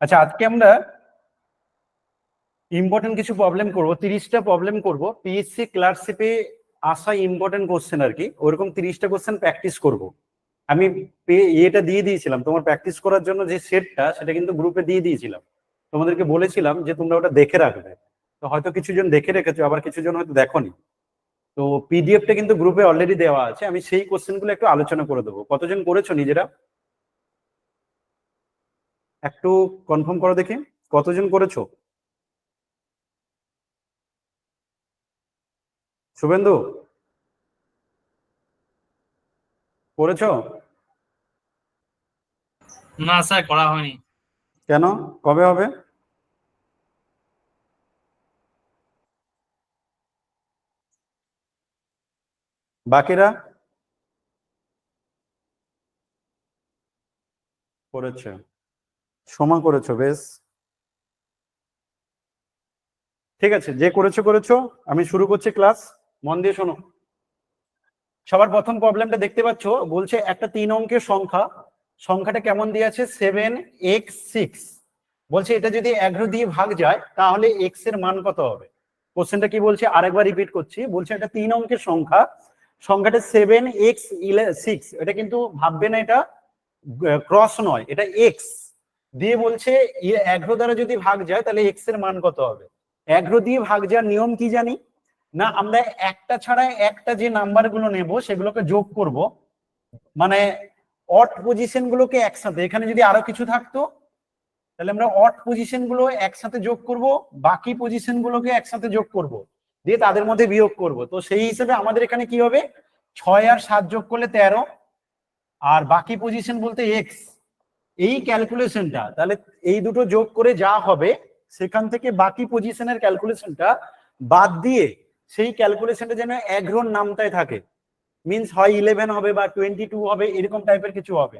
আচ্ছা, আজকে আমরা ইম্পর্টেন্ট কিছু প্রবলেম করব, 30টা প্রবলেম করব। পিএসসি ক্লার্কশিপে আসা ইম্পর্টেন্ট কোশ্চেন আর কি, ওরকম 30টা কোশ্চেন প্র্যাকটিস করব। আমি এটা দিয়ে দিয়েছিলাম তোমার প্র্যাকটিস করার জন্য, যে সেটটা সেটা কিন্তু গ্রুপে দিয়ে দিয়েছিলাম। তোমাদেরকে বলেছিলাম যে তোমরা ওটা দেখে রাখবে। তো হয়তো কিছু জন দেখে রেখেছো, আবার কিছু জন হয়তো দেখোনি। তো পিডিএফটা কিন্তু গ্রুপে অলরেডি দেওয়া আছে। আমি সেই কোশ্চেনগুলো একটু আলোচনা করে দেবো। কতজন করেছো নিজেরা একটু কনফার্ম করো দেখি, কতজন করেছো? শুভেন্দু, করেছো? না স্যার, করা হয়নি। কেন, কবে হবে? বাকিরা করেছে, সোমা করেছো, বেশ ঠিক আছে। যে করেছো করেছো, আমি শুরু করছি ক্লাস। মন দিয়ে শোনো। সবার প্রথম প্রবলেমটা দেখতে পাচ্ছ, বলছে একটা 3 অঙ্কের সংখ্যা, সংখ্যাটা কেমন দিয়ে আছে 7x6। বলছে এটা যদি 11 দিয়ে ভাগ যায় তাহলে x এর মান কত হবে। কোশ্চেনটা কি বলছে আরেকবার রিপিট করছি। বলছে এটা 3 অঙ্কের সংখ্যা, সংখ্যাটা 7x6। এটা কিন্তু ভাববে না এটা ক্রস নয়, এটা এক্স দিয়ে বলছে 11 দ্বারা যদি ভাগ যায় তাহলে এক্স এর মান কত হবে। 11 দিয়ে ভাগ যাওয়ার নিয়ম কি জানি না, আমরা একটা ছাড়া একটা যে নাম্বার গুলো নেব সেগুলোকে যোগ করব। মানে অড পজিশন গুলোকে একসাথে, এখানে যদি আরো কিছু থাকতো তাহলে আমরা অড পজিশন গুলো একসাথে যোগ করব, বাকি পজিশন গুলোকে একসাথে যোগ করব, দিয়ে তাদের মধ্যে বিয়োগ করব। তো সেই হিসেবে আমাদের এখানে কি হবে, 6 আর 7 যোগ করলে 13, আর বাকি পজিশন বলতে এক্স। এই ক্যালকুলেশনটা তাহলে এই দুটো যোগ করে যা হবে সেখান থেকে বাকি পজিশনের ক্যালকুলেশনটা বাদ দিয়ে সেই ক্যালকুলেশনটা যেন 11 নামটায় থাকে। মিনস হয় 11 হবে বা 22 হবে, এরকম টাইপের কিছু হবে।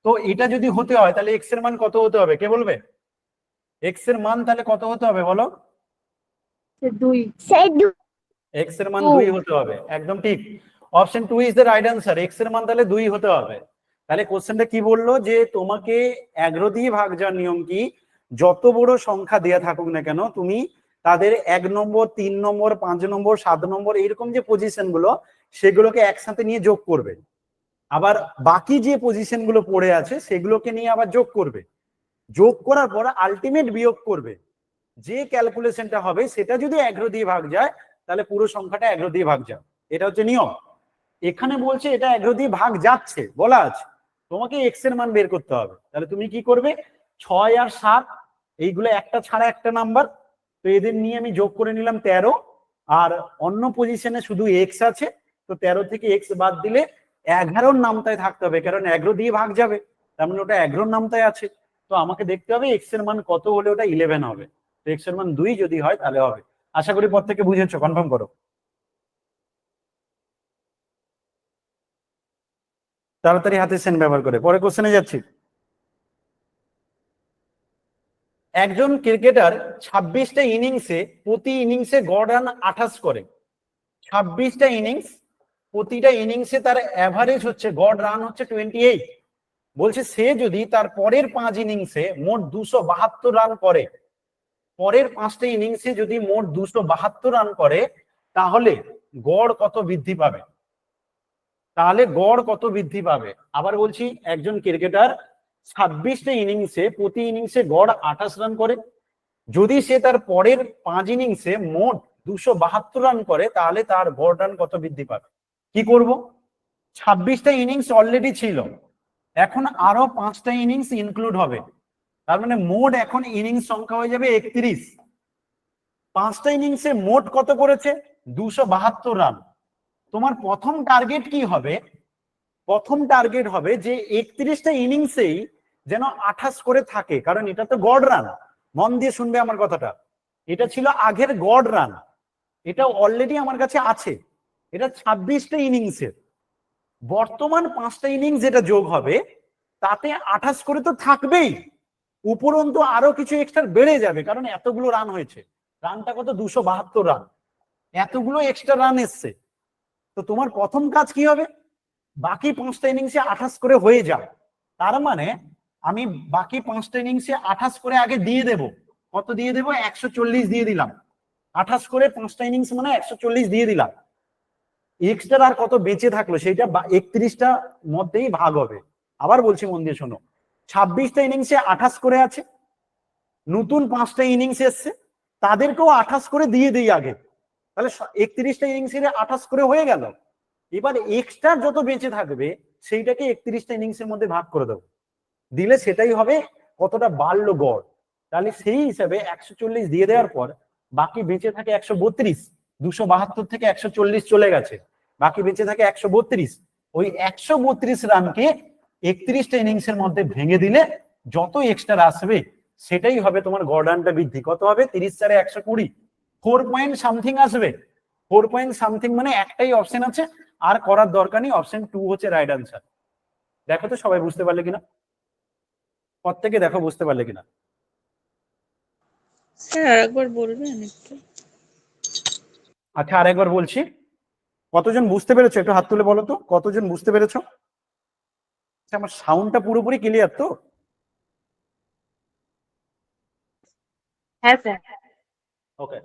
তো এটা যদি হতে হয় তাহলে এক্স এর মান কত হতে হবে, কে বলবে? এক্স এর মান তাহলে কত হতে হবে বলো? 2। এক্স এর মান 2 হতে হবে, একদম ঠিক। Option 2 is the right answer. X এর মান তাহলে 2 হতে হবে। তাহলে কোশ্চেনটা কি বললো, যে তোমাকে 11 দিয়ে ভাগ যাওয়ার নিয়ম কি, যত বড় সংখ্যা দেয়া থাকুক না কেন তুমি তাদের 1 নম্বর 3 নম্বর 5 নম্বর 7 নম্বর এরকম যে পজিশন গুলো সেগুলোকে একসাথে নিয়ে যোগ করবে, আবার বাকি যে পজিশন গুলো পড়ে আছে সেগুলোকে নিয়ে আবার যোগ করবে। যোগ করার পর আলটিমেট বিয়োগ করবে। যে ক্যালকুলেশনটা হবে সেটা যদি 11 দিয়ে ভাগ যায় তাহলে পুরো সংখ্যাটা 11 দিয়ে ভাগ যায়। এটা হচ্ছে নিয়ম। এখানে বলছে এটা 11 দিয়ে ভাগ যাচ্ছে বলা আছে, তোমাকে এক্স এর মান বের করতে হবে। তাহলে তুমি কি করবে, 6 আর 7 এইগুলো একটা ছাড়া একটা নাম্বার, তো এদের নিয়ে আমি যোগ করে নিলাম 13, আর অন্য পজিশনে শুধু এক্স আছে, তো 13 থেকে এক্স বাদ দিলে 11 নামটায় থাকতে হবে, কারণ 11 দিয়ে ভাগ যাবে, তার মানে ওটা 11 নামটায় আছে। তো আমাকে দেখতে হবে এক্স এর মান কত হলে ওটা 11 হবে। তো এক্স এর মান 2 যদি হয় তাহলে হবে। আশা করি পর থেকে বুঝেছো, কনফার্ম করো। তাড়াতাড়ি হাতে সেন ব্যবহার করে পরে কোশ্চেনে যাচ্ছি। একজন ক্রিকেটার 26টা ইনিংসে প্রতি ইনিংসে গড় রান 28 করে। 26টা ইনিংস, প্রতিটা ইনিংসে তার অ্যাভারেজ হচ্ছে গড় রান হচ্ছে 28। বলছে সে যদি তার পরের 5 ইনিংসে মোট 272 রান করে, পরের 5টা ইনিংসে যদি মোট 272 রান করে তাহলে গড় কত বৃদ্ধি পাবে। তাহলে গড় কত বৃদ্ধি পাবে, আবার বলছি, একজন ক্রিকেটার 26টা ইনিংসে প্রতি ইনিংসে গড় 28 রান করে, যদি সে তার পরের 5 ইনিংসে মোট 272 রান করে তাহলে তার গড় রান কত বৃদ্ধি পাবে। কি করব, 26টা ইনিংস অলরেডি ছিল, এখন আরো 5টা ইনিংস ইনক্লুড হবে, তার মানে মোট এখন ইনিংস সংখ্যা হয়ে যাবে 31। 5টা ইনিংসে মোট কত করেছে, 272 রান। তোমার প্রথম টার্গেট কি হবে, প্রথম টার্গেট হবে যে 31টা ইনিংসেই যেন 28 করে থাকে, কারণ এটা তো গড় রান। মন দিয়ে শুনবে আমার কথাটা, এটা ছিল আগের গড় রান, এটা অলরেডি আমার কাছে আছে, এটা 26টা ইনিংসের। বর্তমান 5টা ইনিংস যেটা যোগ হবে তাতে 28 করে তো থাকবেই, উপরন্তু আরো কিছু এক্সট্রা বেড়ে যাবে, কারণ এতগুলো রান হয়েছে। রানটা কত, 272 রান, এতগুলো এক্সট্রা রান এসছে। তো তোমার প্রথম কাজ কি হবে, বাকি 5টা ইনিংসে 28 করে হয়ে যাবে। তার মানে আমি বাকি 5টা ইনিংসে 28 করে আগে দিয়ে দেব। কত দিয়ে দেবো? 140 দিয়ে দিলাম। 28 করে 5টা ইনিংস মানে 140 দিয়ে দিলাম। এক্সট্রা আর কত বেঁচে থাকলো সেইটা 31টা মধ্যেই ভাগ হবে। আবার বলছি, মন দিয়ে শোনো, 26টা ইনিংসে 28 করে আছে, নতুন 5টা ইনিংস এসছে, তাদেরকেও 28 করে দিয়ে দিই আগে, তাহলে 31টা ইনিংসে 28 করে হয়ে গেল। এবার এক্সট্রা যত বেঁচে থাকবে সেইটাকে 31টা ইনিংসের মধ্যে ভাগ করে দেবো, দিলে সেটাই হবে কতটা বাড়লো গড়। তাহলে সেই হিসাবে 140 দিয়ে দেওয়ার পর বাকি বেঁচে থাকে 132। 272 থেকে 140 চলে গেছে, বাকি বেঁচে থাকে 132। ওই 132 রানকে 31টা ইনিংসের মধ্যে ভেঙে দিলে যত এক্সট্রা আসবে সেটাই হবে তোমার গড় রানটা বৃদ্ধি। কত হবে? 30 4 120, 4 পয়েন্ট সামথিং আসবে। 4 পয়েন্ট সামথিং মানে একটাই অপশন আছে, আর করার দরকার নেই, অপশন 2 হচ্ছে রাইট আনসার। দেখো তো সবাই বুঝতে পারলে কিনা, প্রত্যেকে দেখো বুঝতে পারলে কিনা। স্যার আরেকবার বলবেন একটু? আচ্ছা আরেকবার বলছি, কতজন বুঝতে পেরেছো একটু হাত তুলে বলো তো, কতজন বুঝতে পেরেছো? আচ্ছা, আমার সাউন্ডটা পুরোপুরি ক্লিয়ার তো? হ্যাঁ স্যার। ওকে,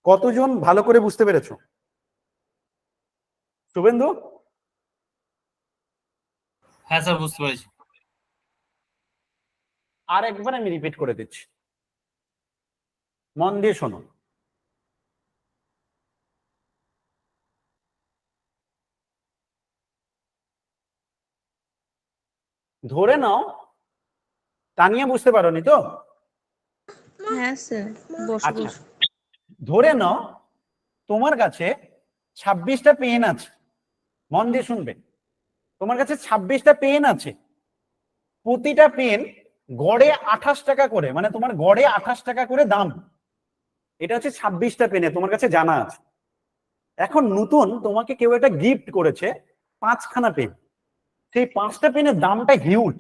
কতজন ভালো করে বুঝতে পেরেছো? শুভেন্দু? হ্যাঁ স্যার, বুঝতে পেরেছি। আর একবার আমি রিপিট করে দিচ্ছি, মন দিয়ে শোনো। ধরে নাও, তানিয়া বুঝতে পারোনি তো? হ্যাঁ স্যার, বসো আচ্ছা, বসো। ধরে নাও তোমার কাছে 26টা পেন আছে, মন দিয়ে শুনবে, তোমার কাছে 26টা পেন আছে, প্রতিটা পেন গড়ে 28 টাকা করে, মানে তোমার গড়ে 28 টাকা করে দাম। এটা হচ্ছে 26টা পেনে, তোমার কাছে জানা আছে। এখন নতুন তোমাকে কেউ একটা গিফট করেছে 5খানা পেন, সেই 5টা পেনের দামটা হিউজ,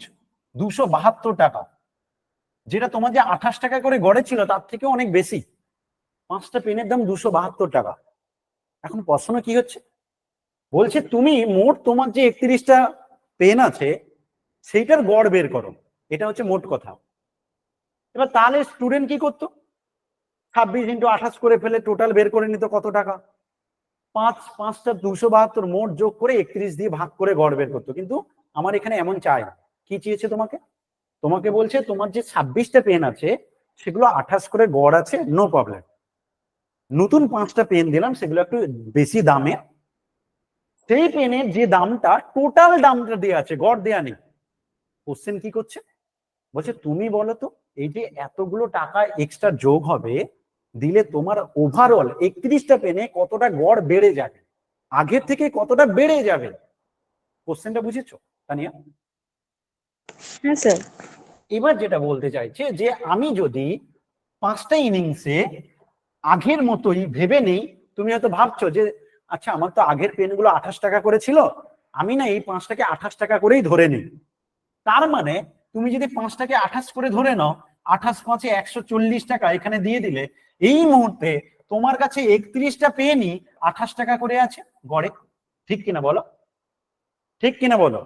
272 টাকা, যেটা তোমার যে 28 টাকা করে গড়ে ছিল তার থেকে অনেক বেশি। 5টা পেনের দাম 272 টাকা। এখন প্রশ্ন কি হচ্ছে, বলছে তুমি মোট তোমার যে 31টা পেন আছে সেইটার গড় বের করো, এটা হচ্ছে মোট কথা। এবার তাহলে স্টুডেন্ট কি করতো? 26 × 28 করে ফেলে টোটাল বের করে নিত কত টাকা, 5টা 272 মোট যোগ করে 31 দিয়ে ভাগ করে গড় বের করতো। কিন্তু আমার এখানে এমন চাই না, কি চেয়েছে তোমাকে? তোমাকে বলছে তোমার যে 26টা পেন আছে সেগুলো 28 করে গড় আছে, নো প্রবলেম। নতুন 5টা পেন দিলাম, সেগুলো একটু বেশি দামে, সেই পেনের যে দামটা টোটাল দামটা দেওয়া আছে, গড় দেয়া নেই। কোশ্চেন কি করছে, বলছে তুমি বলো তো এই যে এতগুলো টাকা এক্সট্রা যোগ হবে দিলে তোমার ওভারঅল 31টা পেনে কতটা গড় বেড়ে যাবে, আগের থেকে কতটা বেড়ে যাবে। কোশ্চেনটা বুঝেছো তানিয়া? হ্যাঁ স্যার। এবার যেটা বলতে চাইছে যে আমি যদি 5টা ইনিংসে আগের মতোই ভেবে নেই, তুমি হয়তো ভাবছো যে আচ্ছা আমার তো আগের পেনগুলো 28 টাকা করে ছিল, আমি না এই 5টাকে 28 টাকা করেই ধরে নিই। তার মানে তুমি যদি 5টাকে 28 করে ধরে নাও, 28 × 5 = 140 টাকা এখানে দিয়ে দিলে এই মুহূর্তে তোমার কাছে 31টা পেনই 28 টাকা করে আছে গড়ে। ঠিক কিনা বলো, ঠিক কিনা বলো?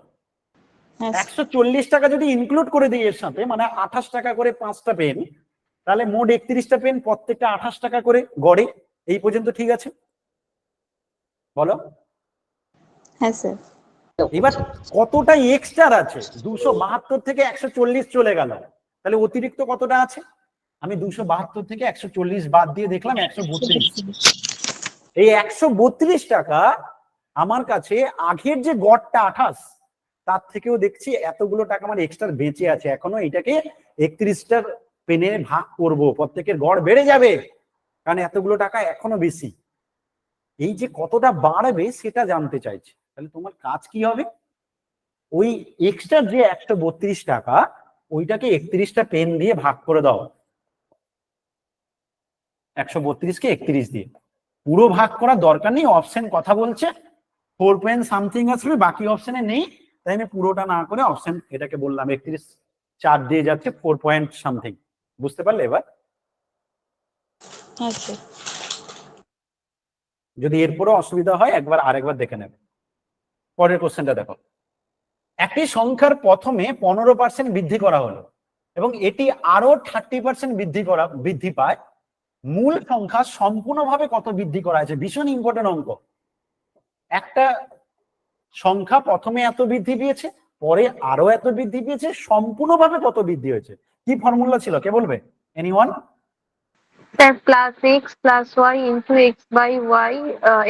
হ্যাঁ স্যার। 140 টাকা যদি ইনক্লুড করে দিই এর সাথে, মানে 28 টাকা করে 5টা পেন, তাহলে মোট 31টা পেন, প্রত্যেকটা 28 টাকা করে গড়ে। এই পর্যন্ত ঠিক আছে বলো? হ্যাঁ স্যার। এবার কতটা এক্সট্রা আছে? 272 থেকে 140 চলে গেল, তাহলে অতিরিক্ত কতটা আছে? আমি 272 থেকে 140 বাদ দিয়ে দেখলাম 132। এই 132 টাকা আমার কাছে আগের যে গড়টা 28, তার থেকেও দেখছি এতগুলো টাকা আমার এক্সট্রা বেঁচে আছে। এখনো এটাকে 31টার পেনে ভাগ করব, প্রত্যেকের গড় বেড়ে যাবে, কারণ এতগুলো টাকা এখনো বেশি। এই যে কতটা বাড়বে সেটা জানতে চাইছে। তাহলে তোমার কাজ কি হবে, ওই এক্সট্রা যে 132 টাকা ওইটাকে 31টা পেন দিয়ে ভাগ করে দাও, 132কে 31 দিয়ে। পুরো ভাগ করার দরকার নেই, অপশন কথা বলছে 4 পয়েন্ট সামথিং আসবে, বাকি অপশনে নেই, তাই আমি পুরোটা না করে অপশন এটাকে বললাম 31 4 দিয়ে যাচ্ছে 4 পয়েন্ট সামথিং। বুঝতে পারলে এবার? হ্যাঁ স্যার। যদি এরপরও অসুবিধা হয় একবার আরেকবার দেখে নেবে। পরের কোশ্চেনটা দেখো, একটি সংখ্যার প্রথমে 15% বৃদ্ধি করা হলো এবং এটি আরো 30% বৃদ্ধি পায়, মূল সংখ্যা সম্পূর্ণভাবে কত বৃদ্ধি করা হয়েছে? ভীষণ ইম্পর্টেন্ট অঙ্ক। একটা সংখ্যা প্রথমে এত বৃদ্ধি পেয়েছে, পরে আরো এত বৃদ্ধি পেয়েছে, সম্পূর্ণভাবে কত বৃদ্ধি হয়েছে? কি ফর্মুলা ছিল, কে বলবে? Anyone? Sir, plus x plus y into x by y,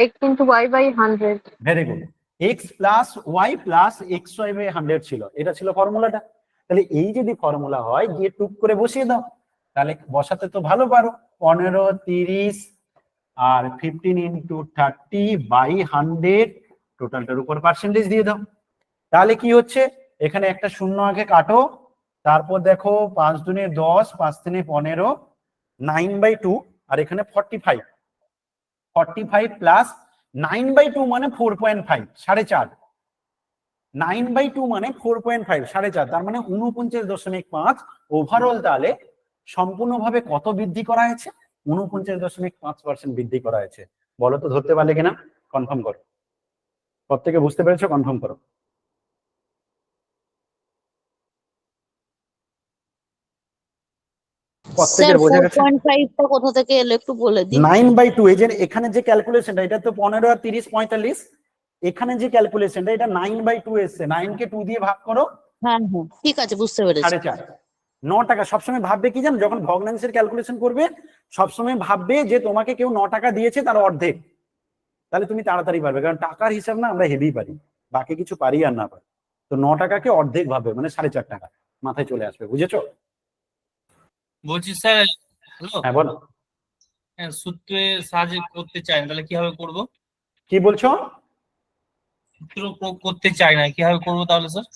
x into y by 100. Very good. X plus y plus x y by 100 ছিল, এটা ছিল ফর্মুলাটা। তাহলে এই যদি ফর্মুলা হয়, গিয়ে টুক করে বসিয়ে দাও। তাহলে বসাতে তো ভালো পারো। 15, 30 আর 15 ইন্টু 30 বাই 100, টোটালটার উপর পার্সেন্টেজ দিয়ে দাও। তাহলে কি হচ্ছে, এখানে একটা শূন্য আগে কাটো, তারপর দেখো 5 দুনে 10, 5 তিনে 15, 9/2, আর এখানে 45 প্লাস 9/2 মানে 4.5, 4.5। 9/2 মানে 4.5, 4.5, তার মানে 49.5 ওভারঅল। তাহলে সম্পূর্ণভাবে কত বৃদ্ধি করা হয়েছে? 49.5% বৃদ্ধি করা হয়েছে। বলো তো ধরতে পারলে কিনা? কনফার্ম করো। প্রত্যেকে বুঝতে পেরেছো? কনফার্ম করো। প্রত্যেকের বোঝা গেছে? 4.5 টা কোথা থেকে এলো একটু বলে দিন। 9/2, এই যে এখানে যে ক্যালকুলেশনটা, এটা তো 15 আর 30, 45, এখানে যে ক্যালকুলেশনটা, এটা 9/2 এসছে। 9 কে 2 দিয়ে ভাগ করো, হ্যাঁ হ্যাঁ ঠিক আছে, বুঝতে পেরেছি। 4.5। 9 টাকা। সবসময় ভাববে কি জানো, যখন ভগ্নাংশের ক্যালকুলেশন করবে সবসময় ভাববে যে তোমাকে কেউ 9 টাকা দিয়েছে তার অর্ধেক, তাহলে তুমি তাড়াতাড়ি পারবে। কারণ টাকার হিসাব না আমরা হেভি পারি, বাকি কিছু পারি আর না পারি। তো 9 টাকাকে অর্ধেক ভাববে, মানে 4.5 টাকা মাথায় চলে আসবে। বুঝেছো? বলছি স্যার, হ্যালো, হ্যাঁ বলো। সূত্রের সাহায্যে করতে চাই না, তাহলে কিভাবে করব? কি বলছো? সূত্র প্রয়োগ করতে চাই না, কিভাবে করব তাহলে স্যার?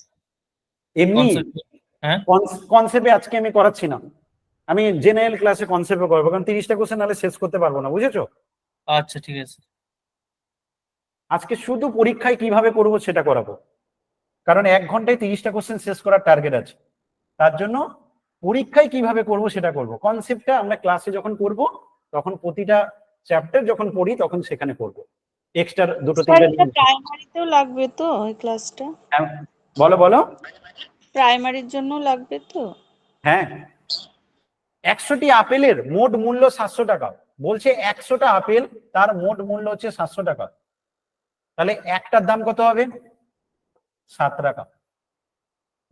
এমনি কনসেপ্ট। হ্যাঁ, কনসেপ্টে আজকে আমি করাচ্ছি না, আমি জেনারেল ক্লাসে কনসেপ্টে করবো, কারণ 30টা কোশ্চেন নাহলে শেষ করতে পারবো না। বুঝেছো? আচ্ছা ঠিক আছে। আজকে শুধু পরীক্ষায় কিভাবে করবো সেটা করাবো, কারণ 1 ঘন্টায় 30টা কোশ্চেন শেষ করার টার্গেট আছে। তার জন্য পরীক্ষায় কিভাবে করব সেটা করব। কনসেপ্টটা আমরা ক্লাসে যখন করব, তখন প্রতিটা চ্যাপ্টার যখন পড়ি তখন সেখানে করব। এক্সট্রা দুটো স্যার তিনটা এটা প্রাইমারিতেও লাগবে তো এই ক্লাসটা? হ্যাঁ, বলো বলো। প্রাইমারির জন্য লাগবে তো? হ্যাঁ, 100টি আপেলের মোট মূল্য 700 টাকা। বলছে 100টা আপেল, তার মোট মূল্য হচ্ছে 700 টাকা। তাহলে একটার দাম কত হবে? 7 টাকা।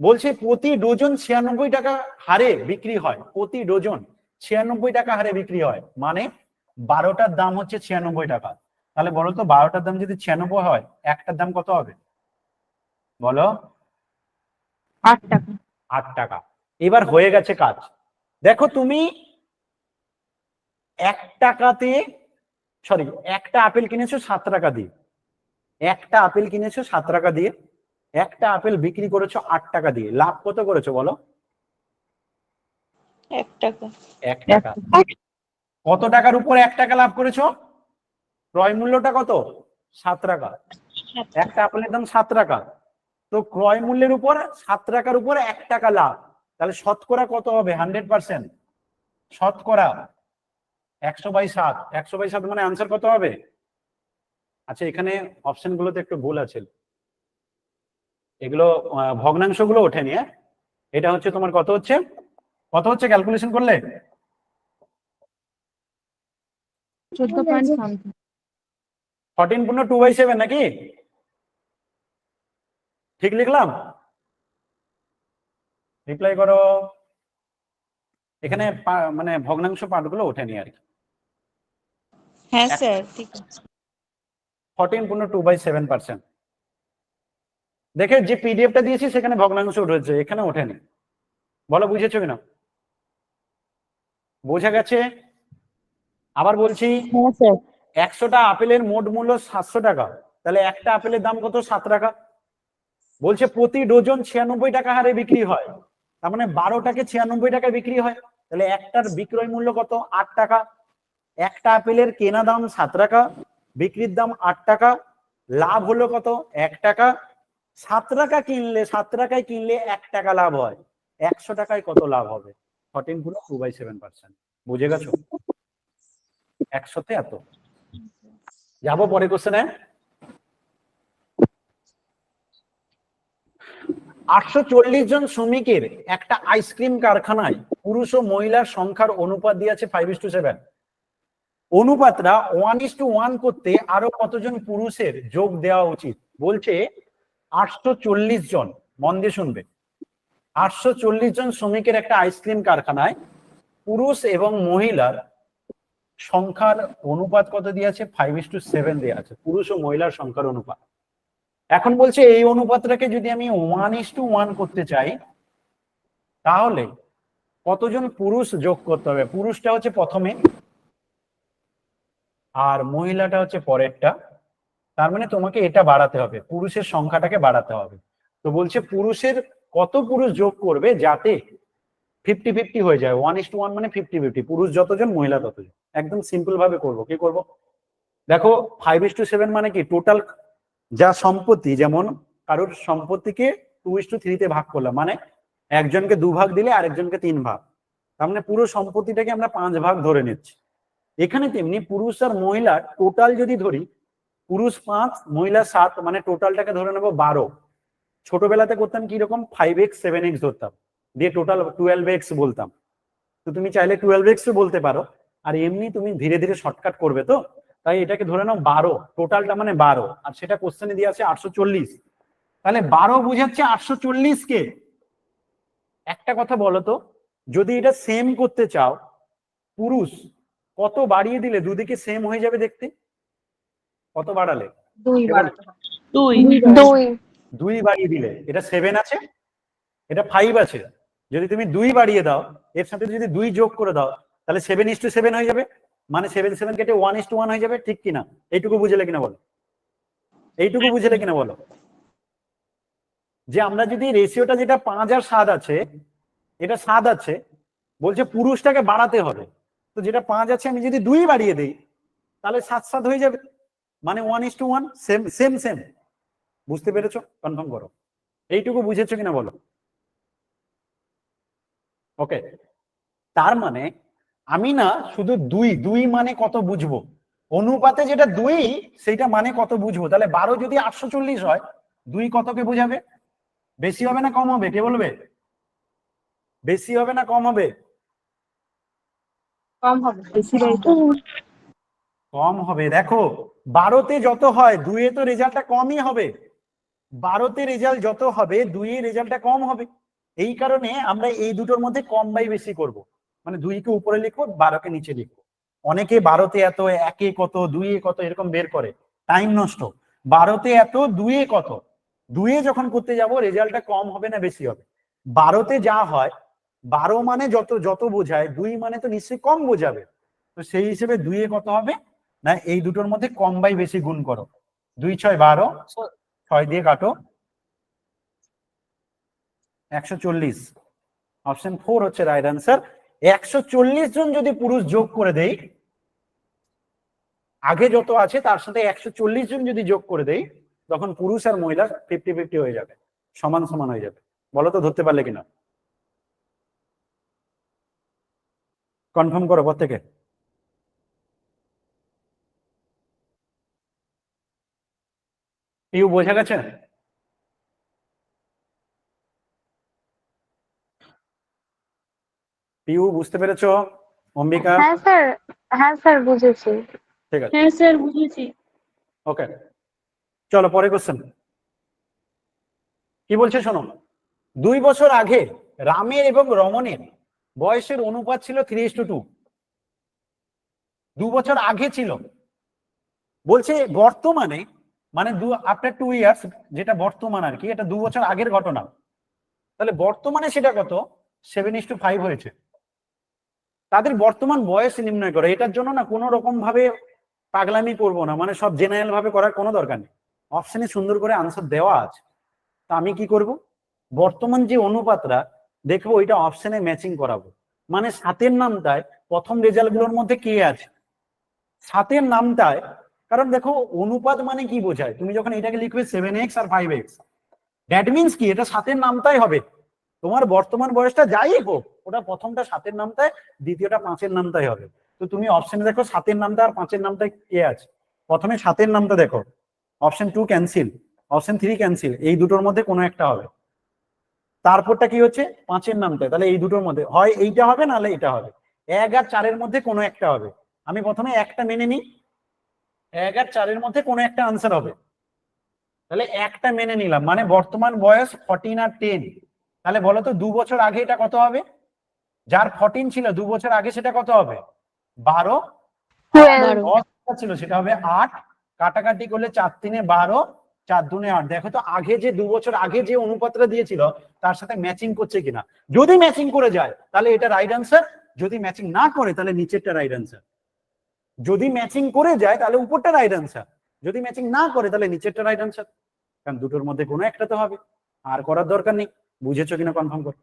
বলছে প্রতি ডজন 96 টাকা হারে বিক্রি হয়। প্রতি ডজন 96 টাকা হারে বিক্রি হয়, মানে 12টার দাম হচ্ছে 96 টাকা। তাহলে বলো তো 12টার দাম যদি 96 হয়, একটার দাম কত হবে? বলো। 8 টাকা। 8 টাকা। এবার হয়ে গেছে কাজ। দেখো তুমি 1 টাকাতে, সরি, একটা আপেল কিনেছো 7 টাকা দিয়ে, একটা আপেল কিনেছো 7 টাকা দিয়ে, একটা আপেল বিক্রি করেছো 8 টাকা দিয়ে, লাভ কত করেছো বলো? 1 টাকা। 1 টাকা। কত টাকার উপর 1 টাকা লাভ করেছো? ক্রয় মূল্যটা কত? 7 টাকা। একটা আপেলের দাম 7 টাকা, তো ক্রয় মূল্যের উপর 7 টাকার উপর 1 টাকা লাভ, তাহলে শতকরা কত হবে? 100%। শতকরা 100/7। 100/7 মানে আনসার কত হবে? আচ্ছা, এখানে অপশন গুলোতে একটু ভুল আছে, এগুলো ভগ্নাংশ গুলো ওঠেনি। এটা হচ্ছে তোমার কত হচ্ছে, কত হচ্ছে ক্যালকুলেশন করলে? 14.something। 14 পূর্ণ 2/7 নাকি? ঠিক লিখলাম? রিপ্লাই করো। এখানে মানে ভগ্নাংশ পাঠগুলো ওঠেনি আর কি। হ্যাঁ স্যার ঠিক আছে। 14 পূর্ণ 2/7%। দেখে যে পিডিএফটা দিয়েছি সেখানে ভগ্নাংশ উঠেছে, এখানে ওঠেনি। বলো বুঝেছো কিনা? বোঝা গেছে? আবার বলছি, হ্যাঁ স্যার। 100টা আপেলের মোট মূল্য 700 টাকা, তাহলে একটা আপেলের দাম কত? 7 টাকা। বলছে প্রতি ডজন 96 টাকা হারে বিক্রি হয়, তার মানে 12টাকে 96 টাকা বিক্রি হয়, তাহলে একটার বিক্রয় মূল্য কত? 8 টাকা। একটা আপেলের কেনা দাম 7 টাকা, বিক্রির দাম 8 টাকা, লাভ হলো কত? 1 টাকা। 7 টাকা কিনলে, 7 টাকায় কিনলে 1 টাকা লাভ হয়, 100 টাকায় কত লাভ হবে? 14 গুণ 2/7%। বুঝে গেছো? 100তে এত। যাবো পরে কোশ্চেনে। 840 জন শ্রমিকের একটা আইসক্রিম কারখানায় পুরুষ ও মহিলার সংখ্যার অনুপাত দিয়েছে 5:7। অনুপাতটা 1:1 করতে আরো কতজন পুরুষের যোগ দেওয়া উচিত? বলছে 840 জন, মন দিয়ে শুনবে। 840 জন শ্রমিকের একটা আইসক্রিম কারখানায় পুরুষ এবং মহিলার সংখ্যার অনুপাত কত দিয়ে আছে? 5:7 দেওয়া আছে, পুরুষ ও মহিলার সংখ্যার অনুপাত। এখন বলছে এই অনুপাতটাকে যদি আমি 1:1 করতে চাই তাহলে কতজন পুরুষ যোগ করতে হবে? পুরুষটা হচ্ছে প্রথমে আর মহিলাটা হচ্ছে পরেরটা। তার মানে তোমাকে এটা বাড়াতে হবে, পুরুষের সংখ্যাটাকে বাড়াতে হবে। তো বলছে পুরুষের কত পুরুষ যোগ করবে যাতে 50-50 হয়ে যায়। 1:1 মানে 50-50, পুরুষ যতজন মহিলা ততজন। একদম সিম্পল ভাবে করবো। কি করব? দেখো 5:7 মানে কি? টোটাল যা সম্পত্তি, যেমন কারোর সম্পত্তিকে 2:3 তে ভাগ করলাম, মানে একজনকে 2 ভাগ দিলে আরেকজনকে 3 ভাগ, তার মানে পুরো সম্পত্তিটাকে আমরা 5 ভাগ ধরে নিচ্ছি। এখানে তেমনি পুরুষ আর মহিলার টোটাল যদি ধরি, পুরুষ 5 মহিলা 7, মানে টোটালটাকে ধরে নেবো 12। ছোটবেলাতে করতাম কি রকম? 5x 7x ধরতাম, দিয়ে টোটাল 12x বলতাম। তো তুমি চাইলে 12x বলতে পারো, আর এমনি তুমি ধীরে ধীরে শর্টকাট করবে, তো তাই এটাকে ধরে নাও 12, টোটালটা মানে 12, আর সেটা কোশ্চেনে দিয়ে আছে 840। তাহলে 12 বুঝাচ্ছে 840 কে। একটা কথা বলো তো, যদি এটা সেম করতে চাও, পুরুষ কত বাড়িয়ে দিলে দুদিকে সেম হয়ে যাবে দেখতে? কত বাড়ালে? 2 2 2 বাড়িয়ে দিলে, এটা 7 আছে, এটা 5 আছে। যদি তুমি 2 বাড়িয়ে দাও, এর সাথে যদি 2 যোগ করে দাও, তাহলে 7:7 হয়ে যাবে, মানে 7 কেটে 1:1 হয়ে যাবে। ঠিক কিনা? এইটুকু বুঝলে কিনা বলো? এইটুকু বুঝলে কিনা বলো? যে আমরা যদি রেশিওটা যেটা 5 আর 7 আছে, এটা 7 আছে, বলছে পুরুষটাকে বাড়াতে হবে। তো যেটা 5 আছে আমি যদি 2 বাড়িয়ে দিই তাহলে 7-7 হয়ে যাবে, মানে 1:1। Same same same. বুঝতে পেরেছো? কনফার্ম করো এইটুকু বুঝেছো কিনা বলো। ওকে, তার মানে আমি না শুধু 2 মানে কত বুঝবো, অনুপাতে যেটা 2 সেইটা মানে কত বুঝবো। তাহলে 12 যদি 840 হয়, 2 কতকে বোঝাবে? বেশি হবে না কম হবে? কে বলবে? বেশি হবে না কম হবে? কম হবে। কম হবে। দেখো 12তে যত হয় 2-এ তো রেজাল্টটা কমই হবে। 12তে রেজাল্ট যত হবে 2-এ রেজাল্টটা কম হবে। এই কারণে আমরা এই দুটোর মধ্যে কম বাই বেশি করব, মানে 2-কে উপরে লিখবো, 12কে নিচে লিখবো। অনেকে 12তে এত, 1-এ কত, 2-এ কত এরকম বের করে, টাইম নষ্ট। 12তে এত, 2-এ কত, 2-এ যখন করতে যাব রেজাল্টটা কম হবে না বেশি হবে? 12তে যা হয়, 12 মানে যত যত বোঝায়, 2 মানে তো নিশ্চয়ই কম বোঝাবে। তো সেই হিসেবে 2-এ কত হবে না, এই দুটোর মধ্যে কম বাই বেশি গুণ করো। 2-6 12, 6 দিয়ে কাটো, 140। অপশন 4 হচ্ছে রাইট অ্যান্সার। 140 জন যদি পুরুষ যোগ করে দেই, আগে যত আছে তার সাথে 140 জন যদি যোগ করে দেই, তখন পুরুষ আর মহিলা 50-50 হয়ে যাবে, সমান সমান হয়ে যাবে। বলো তো ধরতে পারলে কিনা? কনফার্ম করো প্রত্যেকে। পিউ বোঝা গেছে? পিউ বুঝতে পেরেছো? অম্বিকা? হ্যাঁ স্যার বুঝেছি। ঠিক আছে, হ্যাঁ স্যার বুঝেছি। ওকে চলো পরে কোশ্চেন। কি বলছে শোনো, 2 বছর আগে রামের এবং রমণের বয়সের অনুপাত ছিল 3:2। 2 বছর আগে ছিল, বলছে বর্তমানে, মানে আফটার 2 ইয়ার্স, যেটা বর্তমান আর কি, এটা 2 বছর আগের ঘটনা। তাহলে বর্তমানে সেটা কত? 7:5 হয়েছে। তাদের বর্তমান বয়স নির্ণয় করো। এটার জন্য না কোনো রকম ভাবে পাগলামি করবো না, মানে সব জেনারেল ভাবে করার কোনো দরকার নেই। অপশনে সুন্দর করে আনসার দেওয়া আছে। তা আমি কি করব, বর্তমান যে অনুপাতটা দেখবো ওইটা অপশনে ম্যাচিং করাবো। মানে 7-এর নামটায় প্রথম রেজাল্ট গুলোর মধ্যে কে আছে 7-এর নামটায়। কারণ দেখো অনুপাত মানে কি বোঝায়, তুমি যখন এটাকে লিখবে 7x R 5x, that means কি এটা 7-এর নামটাই হবে। তোমার বর্তমান বয়সটা যাই হোক, ওটা প্রথমটা 7-এর নামটায়, দ্বিতীয়টা 5-এর নামটাই হবে। তো তুমি অপশনে দেখো 7-এর নামটা আর 5-এর নামটায় কে আছে। প্রথমে 7-এর নামটা দেখো, অপশন 2 ক্যান্সেল, অপশন 3 ক্যান্সেল, এই দুটোর মধ্যে কোনো একটা হবে। তারপরটা কি হচ্ছে 5-এর নামটা, তাহলে এই দুটোর মধ্যে হয় এইটা হবে নাহলে এটা হবে। 1 আর 4-এর মধ্যে কোনো একটা হবে। আমি প্রথমে একটা মেনে নিই, 1 আর 4-এর মধ্যে কোনো একটা আনসার হবে। তাহলে একটা মেনে নিলাম, মানে বর্তমান বয়স 14 আর 10। তাহলে বলো তো 2 বছর আগে এটা কত হবে? যার 14 ছিল 2 বছর আগে সেটা কত হবে? 12। 12 10 ছিল সেটা হবে 8। কাটাকাটি করলে 4 3 12, 4 2 8। দেখো তো আগে যে 2 বছর আগে যে অনুপাতটা দিয়েছিল তার সাথে ম্যাচিং করছে কিনা। যদি ম্যাচিং করে যায় তাহলে এটা রাইট আনসার, যদি ম্যাচিং না করে তাহলে নিচেরটা রাইট আনসার। যদি ম্যাচিং করে যায় তাহলে উপরটা রাইট আনসার, যদি ম্যাচিং না করে তাহলে নিচেরটা রাইট আনসার। কারণ দুটোর মধ্যে কোনো একটা তো হবে, আর করার দরকার নেই। বুঝেছো কিনা কনফার্ম করো,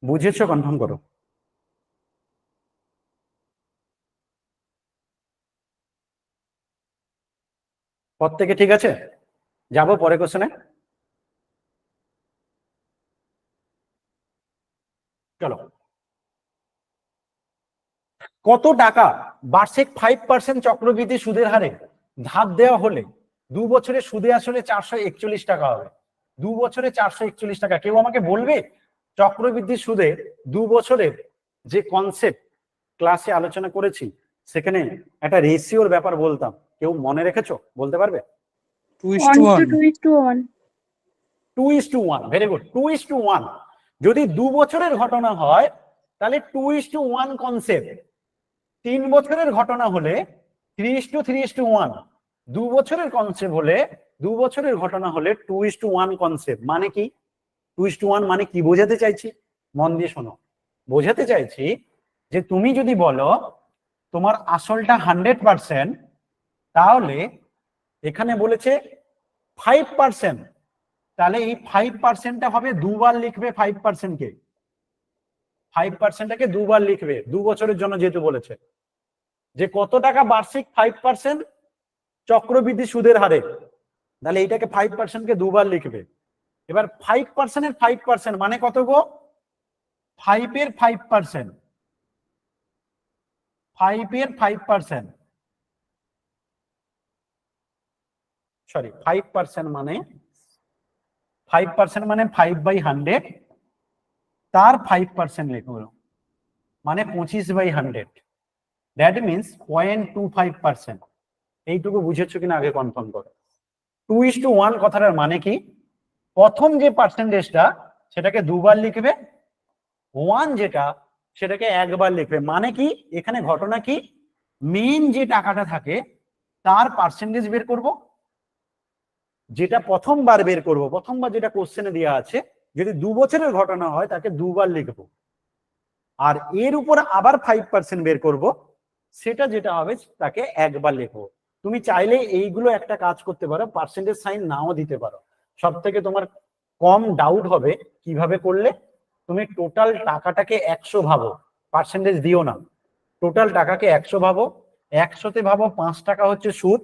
বুঝেছো কনফার্ম করো। প্রত্যেকে ঠিক আছে? যাবো পরে কোশ্চেনে। চলো, কত টাকা বার্ষিক 5% চক্রবৃদ্ধি সুদের হারে ধার দেওয়া হলে 2 বছরে সুদে আসলে 441 টাকা হবে? 2 বছরে 441 টাকা। কেউ আমাকে বলবে চক্রবৃদ্ধি সুদে 2 বছরের যে কনসেপ্ট ক্লাসে আলোচনা করেছি সেখানে একটা রেশিওর ব্যাপার বলতাম, কেউ মনে রেখেছো? বলতে পারবে? 1:1 2:1 2:1। Very good, 2:1। যদি 2 বছরের ঘটনা হয় তাহলে 2:1 কনসেপ্ট। 3 বছরের ঘটনা হলে 3:3:1। 2 বছরের কনসেপ্ট হলে 2 বছরের ঘটনা হলে 2:1 কনসেপ্ট। মানে কি 2:1 মানে কি বোঝাতে চাইছি? মন দিয়ে শোনো। বোঝাতে চাইছি যে তুমি যদি বলো তোমার আসলটা 100%, তাহলে এখানে বলেছে 5%, তাহলে এই 5%টা হবে দুবার লিখবে 5%কে, 5%টাকে দুবার লিখবে 2 বছরের জন্য, যেহেতু বলেছে যে কত টাকা বার্ষিক 5% চক্রবৃদ্ধি সুদের হারে, তাহলে এইটাকে 5%কে দুবার লিখবে। এবার 5% এর 5% মানে কত গো? 5 এর 5%, 5 এর 5%, সরি 5% মানে 5% মানে 5/100, তার 5% লিখবো মানে 25/100। That means 0.25%। এইটুকু বুঝেছো কিনা আগে কনফার্ম করো। 2:1 কথাটার মানে কি? প্রথম যে পার্সেন্টেজটা সেটাকে দুবার লিখবে, 1 যেটা সেটাকে একবার লিখবে। মানে কি এখানে ঘটনা কি? মেইন যে টাকাটা থাকে তার পার্সেন্টেজ বের করব, যেটা প্রথমবার বের করব, প্রথমবার যেটা কোশ্চেনে দেওয়া আছে, যদি 2 বছরের ঘটনা হয় তাকে দুবার লিখব, আর এর উপর আবার 5% বের করব, সেটা যেটা হবে তাকে একবার লিখবো। তুমি চাইলে এইগুলো একটা কাজ করতে পারো, পার্সেন্টেজ সাইন নাও দিতে পারো। সব থেকে তোমার কম ডাউট হবে কিভাবে করলে। তুমি টোটাল টাকাটাকে 100 ভাবো, পার্সেন্টেজ দিও না। টোটাল টাকাকে 100 ভাবো, 100তে ভাবো 5 টাকা হচ্ছে সুদ,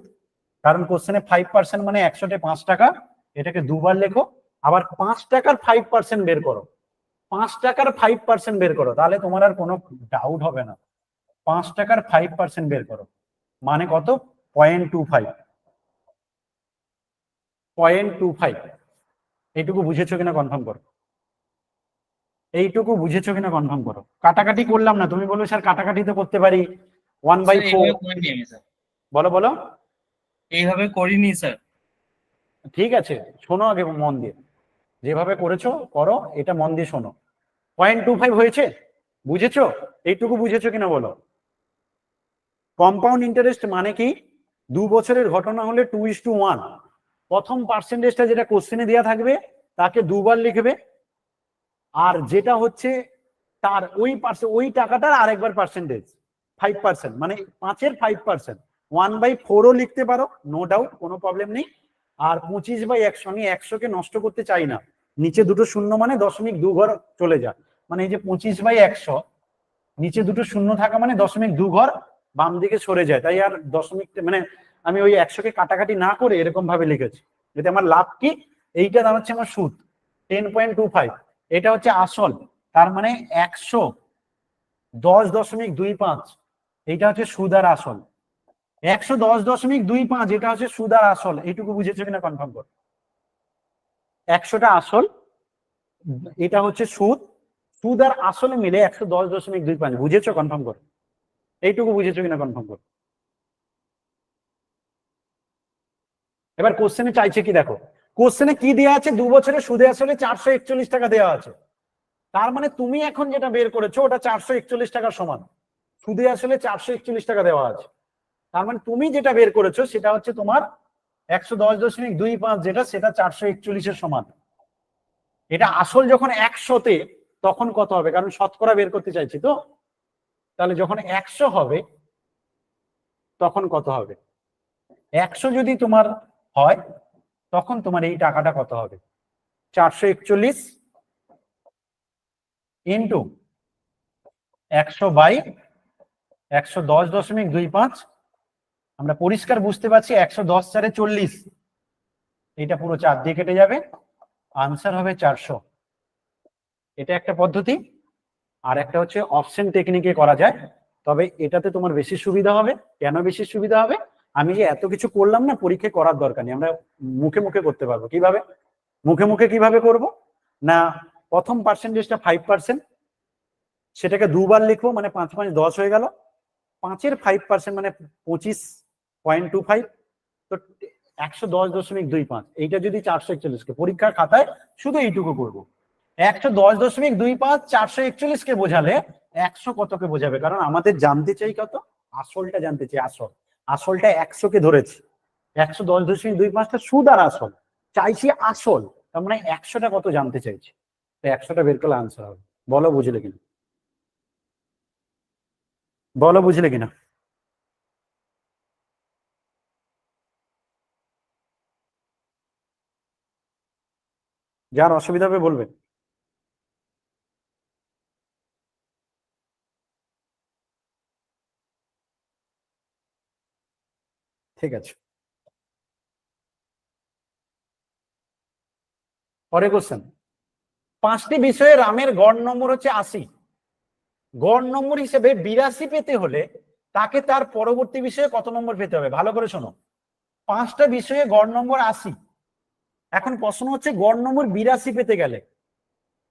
কারণ কোশ্চেনে 5% মানে 100তে 5 টাকা। এটাকে দুবার লেখো, আবার 5 টাকার 5% বের করো, 5 টাকার 5% বের করো, তাহলে তোমার আর কোনো ডাউট হবে না। 5 টাকার 5% বের করো মানে কত? 0.25। 0.25। এইটুকু বুঝেছো কিনা কনফার্ম করো, এইটুকু বুঝেছো কিনা কনফার্ম করো। কাটাকাটি করলাম না, তুমি বলবে স্যার কাটাকাটি তো করতে পারি 1/4। বলো বলো। এইভাবে করিনি স্যার। ঠিক আছে, শোনো আগে মন দিয়ে, যেভাবে করেছো করো, এটা মন দিয়ে শোনো। 0.25 হয়েছে, বুঝেছো? এইটুকু বুঝেছো কিনা বলো। কম্পাউন্ড ইন্টারেস্ট মানে কি? 2 বছরের ঘটনা হলে 2:1, প্রথম পার্সেন্টেজটা যেটা কোশ্চেনে দেওয়া থাকবে তাকে দুবার লিখবে, আর যেটা হচ্ছে তার ওই টাকাটার আরেকবার পার্সেন্টেজ 5%, মানে 5-এর 5%। 1/4ও লিখতে পারো, নো ডাউট, কোনো প্রবলেম নেই। আর 25/100, আমি 100কে নষ্ট করতে চাই না, নিচে দুটো শূন্য মানে 0.2 ঘর চলে যায়, মানে এই যে 25/100, নিচে দুটো শূন্য থাকা মানে 0.2 ঘর বাম দিকে সরে যায়, তাই আর দশমিক মানে আমি ওই 100কে কাটাকাটি না করে এরকম ভাবে লিখেছি। এতে আমার লাভ কি? এইটা দাঁড়াচ্ছে আমার সুদ 10.25, এটা হচ্ছে আসল, তার মানে 110.25, এইটা হচ্ছে সুদ আর আসল। 110.25 এটা হচ্ছে সুদ আর আসল। এইটুকু বুঝেছো কিনা কনফার্ম করো। 100টা আসল, এটা হচ্ছে সুদ, সুদ আর আসলে মিলে 110.25। বুঝেছো? কনফার্ম করো, এইটুকু বুঝেছো কিনা কনফার্ম করো। এবার কোশ্চেনে চাইছে কি দেখো, কোশ্চেনে কি দেওয়া আছে, 2 বছরে সুদে আসলে 441 টাকা দেওয়া আছে। তার মানে তুমি এখন যেটা বের করেছো ওটা 441 টাকার সমান, সুদে আসলে 441 টাকা দেওয়া আছে। তার মানে তুমি যেটা বের করেছো সেটা হচ্ছে তোমার 110.25, যেটা সেটা 441-এর সমান। এটা আসল যখন 100-তে তখন কত হবে, কারণ শতকরা বের করতে চাইছি তো। তাহলে যখন 100 হবে তখন কত হবে, 100 যদি তোমার হয় তখন তোমার এই টাকাটা কত হবে, 441 ইন্টু 100/110.25। আমরা পরিষ্কার বুঝতে পারছি 110 4 40, এটা পুরো 4 দিয়ে কেটে যাবে, আনসার হবে 400। এটা একটা পদ্ধতি। আর একটা হচ্ছে অপশন টেকনিকে করা যায়, তবে এটাতে তোমার বেশি সুবিধা হবে। কেন বেশি সুবিধা হবে, আমি যে এত কিছু করলাম না, পরীক্ষায় করার দরকার নেই, আমরা মুখে মুখে করতে পারবো। কিভাবে মুখে মুখে কিভাবে করব না, প্রথম পার্সেন্টেজটা 5%, সেটাকে দুবার লিখবো, মানে 5 5 10 হয়ে গেল, 5-এর 5% মানে 25.25। তো 110.25, এইটা যদি 441-কে পরীক্ষার খাতায় শুধু এইটুকু করবো, 110.25 441-কে বোঝালে 100 কতকে বোঝাবে, কারণ আমাদের জানতে চাই কত, আসলটা জানতে চাই। আসলটা 100-কে ধরেছি, 110.25টা সুদ আর আসল চাইছি আসল, তার মানে 100টা কত জানতে চাইছি, তো 100টা বের করলে আনসার হবে। বলো বুঝলে কিনা, বলো বুঝলে কিনা। যার অসুবিধা হবে বলবে। ঠিক আছে, পরে কোশ্চেন। 5টি বিষয়ে রামের গড় নম্বর হচ্ছে 80। গড় নম্বর হিসেবে 82 পেতে হলে তাকে তার পরবর্তী বিষয়ে কত নম্বর পেতে হবে, ভালো করে শোনো। 5টা বিষয়ে গড় নম্বর 80, এখন প্রশ্ন হচ্ছে গড় নম্বর 82 পেতে গেলে,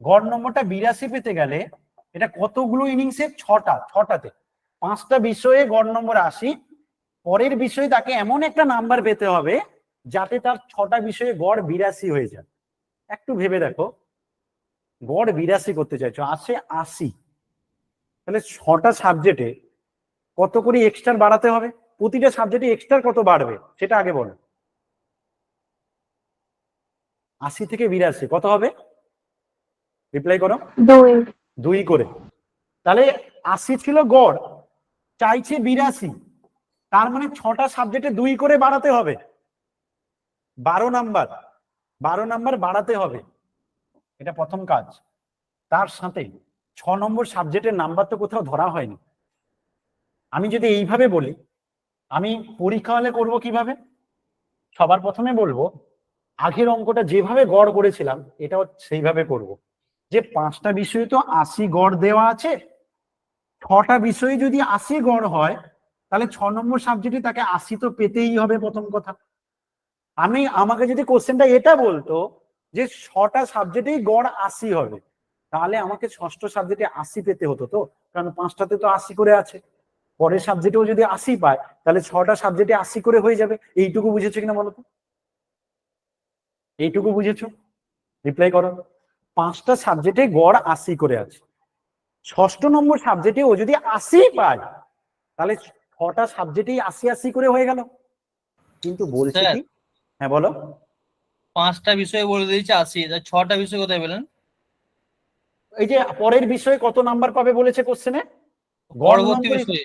গড় নম্বরটা 82 পেতে গেলে এটা কতগুলো ইনিংসে, 6টাতে। 5টা বিষয়ে গড় নম্বর 80, পরের বিষয়ে তাকে এমন একটা নাম্বার পেতে হবে যাতে তার 6টা বিষয়ে গড় 82 হয়ে যায়। একটু ভেবে দেখো, গড় 82 করতে চাইছো, আসে 80, তাহলে 6টা সাবজেক্টে কত করে এক্সট্রা বাড়াতে হবে, প্রতিটা সাবজেক্টে এক্সট্রা কত বাড়বে সেটা আগে বলো। 80 থেকে 82 কত হবে, রিপ্লাই করো। 2 করে। তাহলে 80 ছিল গড়, চাইছে 82, তার মানে 6টা সাবজেক্টে 2 করে বাড়াতে হবে, 12 নাম্বার বাড়াতে হবে, এটা প্রথম কাজ। তার সাথে 6 নম্বর সাবজেক্টের নাম্বার তো কোথাও ধরা হয়নি। আমি যদি এইভাবে বলি, আমি পরীক্ষা হলে করবো কিভাবে, সবার প্রথমে বলবো আগের অঙ্কটা যেভাবে গড় করেছিলাম এটাও সেইভাবে করব, যে 5টা বিষয়ে তো 80 গড় দেওয়া আছে, 6টা বিষয়ে যদি 80 গড় হয় তাহলে 6 নম্বর সাবজেক্টে তাকে 80 তো পেতেই হবে প্রথম কথা। আমাকে যদি কোশ্চেনটা এটা বলতো যে 6টা সাবজেক্টেই গড় 80 হবে, তাহলে আমাকে 6ষ্ঠ সাবজেক্টে 80 পেতে হতো তো, কারণ 5টাতে তো 80 করে আছে, পরের সাবজেক্টেও যদি 80 পায় তাহলে 6টা সাবজেক্টে 80 করে হয়ে যাবে। এইটুকু বুঝেছো কিনা বলো তো, এইটুকু বুঝেছো, রিপ্লাই করো। 5টা সাবজেক্টে গড় 80 করে আছে, 6ষ্ঠ নম্বর সাবজেক্টে ও যদি 80 পায় তাহলে 6টা সাবজেক্টেই 80 80 করে হয়ে গেল। কিন্তু বলছে স্যার কি, হ্যাঁ বলো। 5টা বিষয় বলে দিয়েছে 80, 6টা বিষয় কোথায় পেলেন? এই যে পরের বিষয়ে কত নাম্বার পাবে বলেছে কোশ্চেনে, গড় পরবর্তী নম্বর বিষয়ে।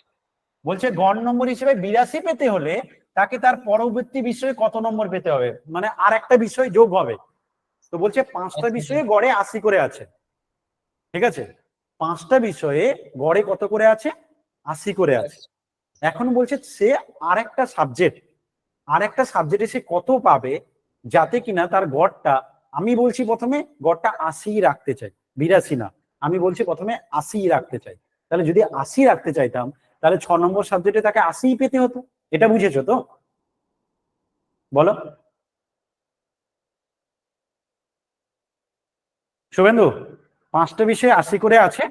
বলছে, গড় নম্বর হিসেবে 82 পেতে হলে তাকে তার পরবর্তী বিষয়ে কত নম্বর পেতে হবে, মানে আর একটা বিষয় যোগ হবে। তো বলছে 5টা আচ্ছা, বিষয়ে গড়ে 80 করে আছে, ঠিক আছে, 5টা বিষয়ে গড়ে কত করে আছে, 80 করে আছে। আচ্ছা। এখন বলছে সে আর একটা সাবজেক্টে সে কত পাবে যাতে কিনা তার গড়টা, আমি বলছি প্রথমে গড়টা 80 রাখতে চাই, 82 না, আমি বলছি প্রথমে 80 রাখতে চাই। তাহলে যদি 80 রাখতে চাইতাম তাহলে 6 নম্বর সাবজেক্টে তাকে 80 পেতে হতো। এটা বুঝেছো তো, বলো। শুভেন্দু 5টা বিষয়ে 80 করে আছে,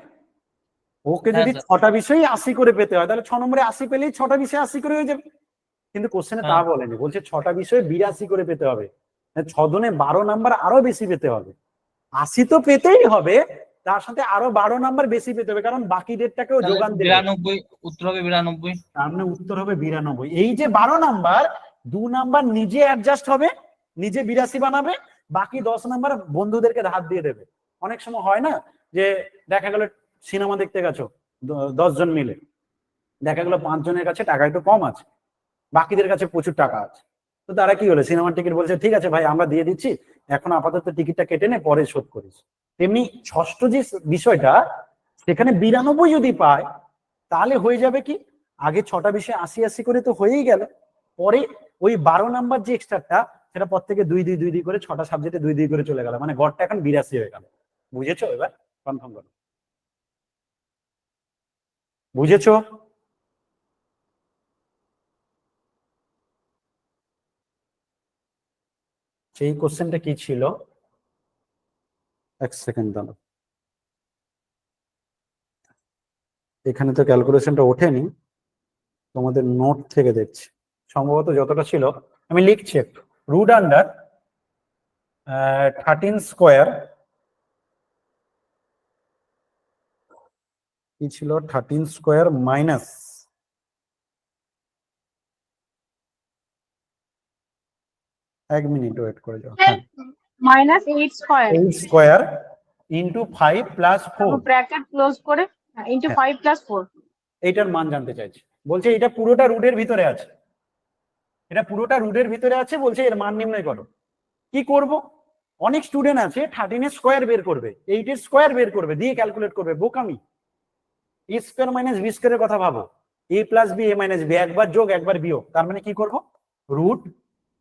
ওকে হ্যাঁ যদি স্যার। 6টা বিষয়ে 80 করে পেতে হয় তাহলে 6 নম্বরে 80 পেলেই 6টা বিষয়ে 80 করে হয়ে যাবে। কিন্তু কোশ্চেনে তা হ্যাঁ। বলেনি, বলছে 6টা বিষয়ে 82 করে পেতে হবে, 6 দুনে 12 নাম্বার আরো বেশি পেতে হবে। 80 তো পেতেই হবে, তার সাথে আরো 12 নাম্বার বেশি পেতে হবে, কারণ বাকি ডেটটাকেও তাহলে যোগান দেবে। 92, উত্তর হবে 92। তার মানে উত্তর হবে 92। এই যে 12 নাম্বার, 2 নাম্বার নিজে অ্যাডজাস্ট হবে, নিজে 82 বানাবে, বাকি 10 নাম্বার বন্ধুদেরকে ধার দিয়ে দেবে। অনেক সময় হয় না যে দেখা গেল সিনেমা দেখতে গেছো 10 জন মিলে, দেখা গেল 5 জনের কাছে টাকা একটু কম আছে, বাকিদের কাছে প্রচুর টাকা আছে, তো তারা কি হলো সিনেমার টিকিট বলছে ঠিক আছে ভাই আমরা দিয়ে দিচ্ছি, এখন আপাতত টিকিটটা কেটে নে পরে শোধ করিস। তেমনি ষষ্ঠ যে বিষয়টা, সেখানে 92 যদি পায় তাহলে হয়ে যাবে কি, আগে 6টা বিষয়ে 80 করে তো হয়েই গেল, পরে ওই 12 নাম্বার যে এক্সট্রাটা সেটা পর থেকে 2 করে 6টা সাবজেক্টে 2 করে চলে গেল, মানে গড়টা এখন 82 হয়ে গেল। বুঝেছো? এবার কনফার্ম করো, বুঝেছো? সেই কোশ্চেনটা কি ছিল, এক সেকেন্ড দাঁড়াও, এখানে তো ক্যালকুলেশনটা ওঠেনি, তোমাদের নোট থেকে দেখছি, সম্ভবত যতটা ছিল আমি লিখছি একটু। রুট আন্ডার 13 স্কোয়ার, কি ছিল 13 স্কোয়ার মাইনাস, এক মিনিট ওয়েট করে যাও, হ্যাঁ -8 square 8 square into 5 plus 4, bracket close করে ইনটু 5 + 4। এইটার মান জানতে চাইছি, বলছে এটা পুরোটা রুটের ভিতরে আছে, এটা পুরোটা রুটের ভিতরে আছে, বলছে এর মান নির্ণয় করো। কি করব, অনেক স্টুডেন্ট আছে 13 এর স্কোয়ার বের করবে, 8 এর স্কোয়ার বের করবে, দিয়ে ক্যালকুলেট করবে, বোকামি। এ স্কোয়ার মাইনাস বি স্কোয়ারের কথা ভাবো, এ plus B A minus B, একবার যোগ একবার বিয়োগ, তার মানে কি করব, রুট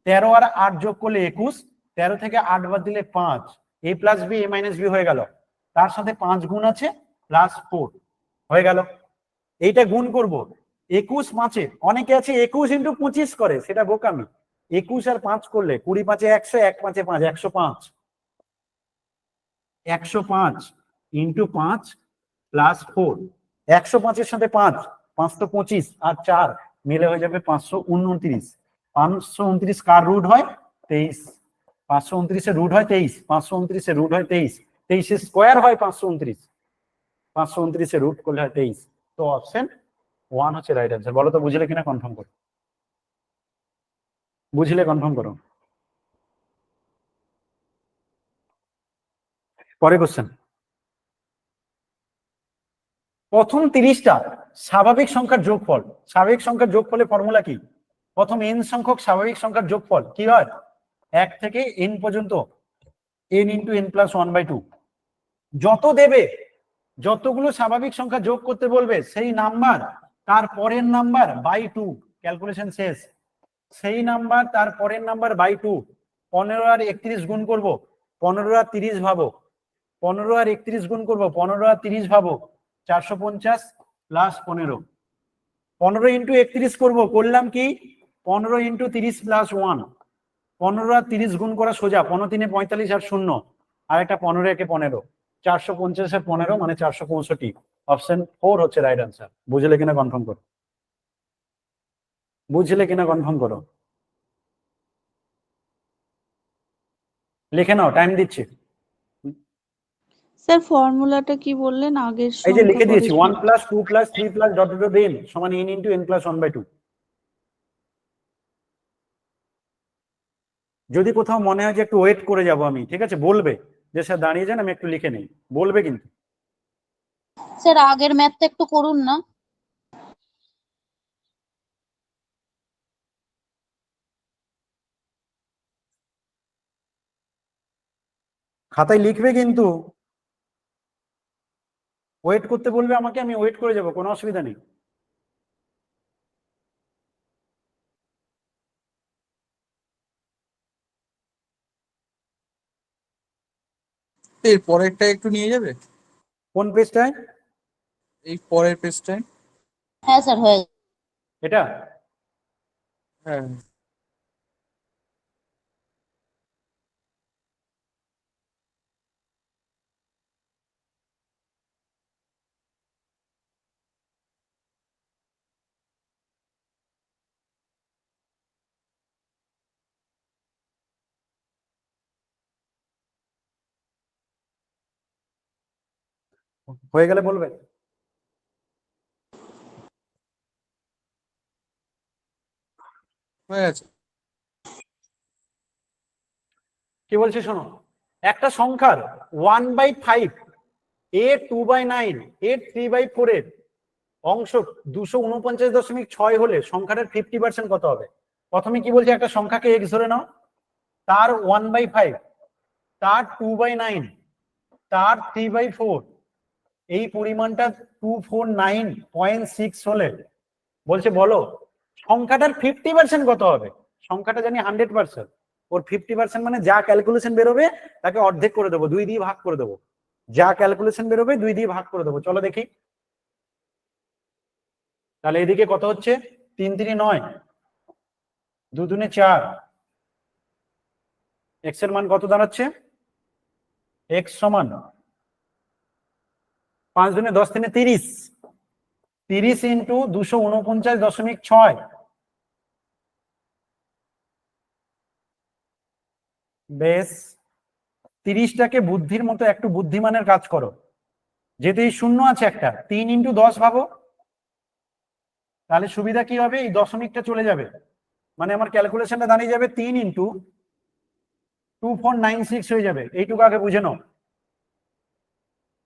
13 আর 8 যোগ করলে 21, 13 থেকে 8 বাদ দিলে 5, এ plus B A minus B হয়ে গেল, তার সাথে 5 গুণ আছে প্লাস 4 হয়ে গেল। এইটা গুণ করব 21 5-এ, অনেকে আছে 21 ইন্টু 25 করে, সেটা বোকামি। 21 আর 5 করলে 20 5-এ 100, 1 5-এ 5, 105, 105 ইন্টু 5 প্লাস 4, 105-এর সাথে 5, 525 আর 4 মিলে হয়ে যাবে 529। 529 কার রুট হয় 23, 529-এর রুট হয় 23, 529-এর রুট হয় 23, 23-এর স্কোয়ার হয় 529, 529-এর রুট করলে হয় 23। তো অপশন 1 হচ্ছে রাইট অ্যান্সার। বলো তো বুঝলে কিনা, কনফার্ম করো, বুঝলে কনফার্ম করো। পরে কোশ্চেন, প্রথম 30টা স্বাভাবিক সংখ্যার যোগফল, স্বাভাবিক সংখ্যার যোগফলের ফর্মুলা কি, প্রথম n সংখ্যক স্বাভাবিক সংখ্যার যোগফল কি হয়, 1 থেকে n পর্যন্ত n ইন্টু n+1/2, যত দেবে, যতগুলো স্বাভাবিক সংখ্যা যোগ করতে বলবে সেই নাম্বার তার পরের নাম্বার বাই 2, ক্যালকুলেশন শেষ। সেই নাম্বার তার পরের নাম্বার বাই 2, 15 আর 31 গুণ করব, 15 আর 30 ভাবো, 15 আর 31 গুণ করবো, 15 আর 30 ভাবো, 450 প্লাস 15, 15 ইন্টু 31 করবো, করলাম কি 15 ইন্টু 30 প্লাস 1, 15 আর 30 গুণ করা সোজা, 15 3 45 আর 0, আর একটা 15 একে 15, 450 আর 15 মানে 465। অপশন 4 হচ্ছে রাইট আনসার। বুঝলে কিনা কনফার্ম করো, বুঝলে কিনা কনফার্ম করো, লিখে নাও, টাইম দিচ্ছি। স্যার ফর্মুলাটা কি বললেন, আগের এই যে সংখ্যা লিখে দিয়েছি, পরের 1 plus 2 plus 3 plus dot dot dot n সমান n ইন্টু n+1/2। যদি কোথাও মনে হয় যে একটু ওয়েট করে যাব আমি, ঠিক আছে বলবে যে স্যার দাঁড়িয়ে যান আমি একটু লিখে নেই, বলবে কিন্তু। স্যার আগের ম্যাথটা একটু করুন না। খাতায় লিখবে কিন্তু, ওয়েট করতে বলবে আমাকে, আমি ওয়েট করে যাব, কোনো অসুবিধা নেই। এর পরেরটা একটু নিয়ে যাবে, কোন পেজটায়? এই পরের পেজটায়। হ্যাঁ স্যার হয়ে যাবে। এটা হ্যাঁ হয়ে গেলে বলবে। হয়ে গেছে। কি বলছি শোনো, একটা সংখ্যার 1/5, এ 2/9, এ 3/4 এর অংশ 249.6 হলে সংখ্যাটার 50% কত হবে? প্রথমে কি বলছে, একটা সংখ্যাকে এক্স ধরে নাও, তার 1/5, তার 2/9, তার 3/4, এই পরিমাণটা 249.6 হলে বলছে বলো সংখ্যাটার 50% কত হবে? সংখ্যাটা জানি 100%, ওর 50% মানে যা ক্যালকুলেশন বেরোবে তাকে অর্ধেক করে দেবো, 2 দিয়ে ভাগ করে দেবো। যা ক্যালকুলেশন বেরোবে 2 দিয়ে ভাগ করে দেবো। চলো দেখি তাহলে এদিকে কত হচ্ছে, 3 3 9, 2 2 4, এক্স এর মান কত দাঁড়াচ্ছে? এক্স সমান 5 2 10 3 30, 30 ইন্টু 249.6। বেশ, 30টাকে বুদ্ধির মতো একটু বুদ্ধিমানের কাজ করো, যেহেতু এই শূন্য আছে একটা, 3 ইন্টু 10 ভাবো, তাহলে সুবিধা কি হবে, এই দশমিকটা চলে যাবে, মানে আমার ক্যালকুলেশনটা দাঁড়িয়ে যাবে 3 ইন্টু 2496 হয়ে যাবে। এইটুকু আগে বুঝে নাও।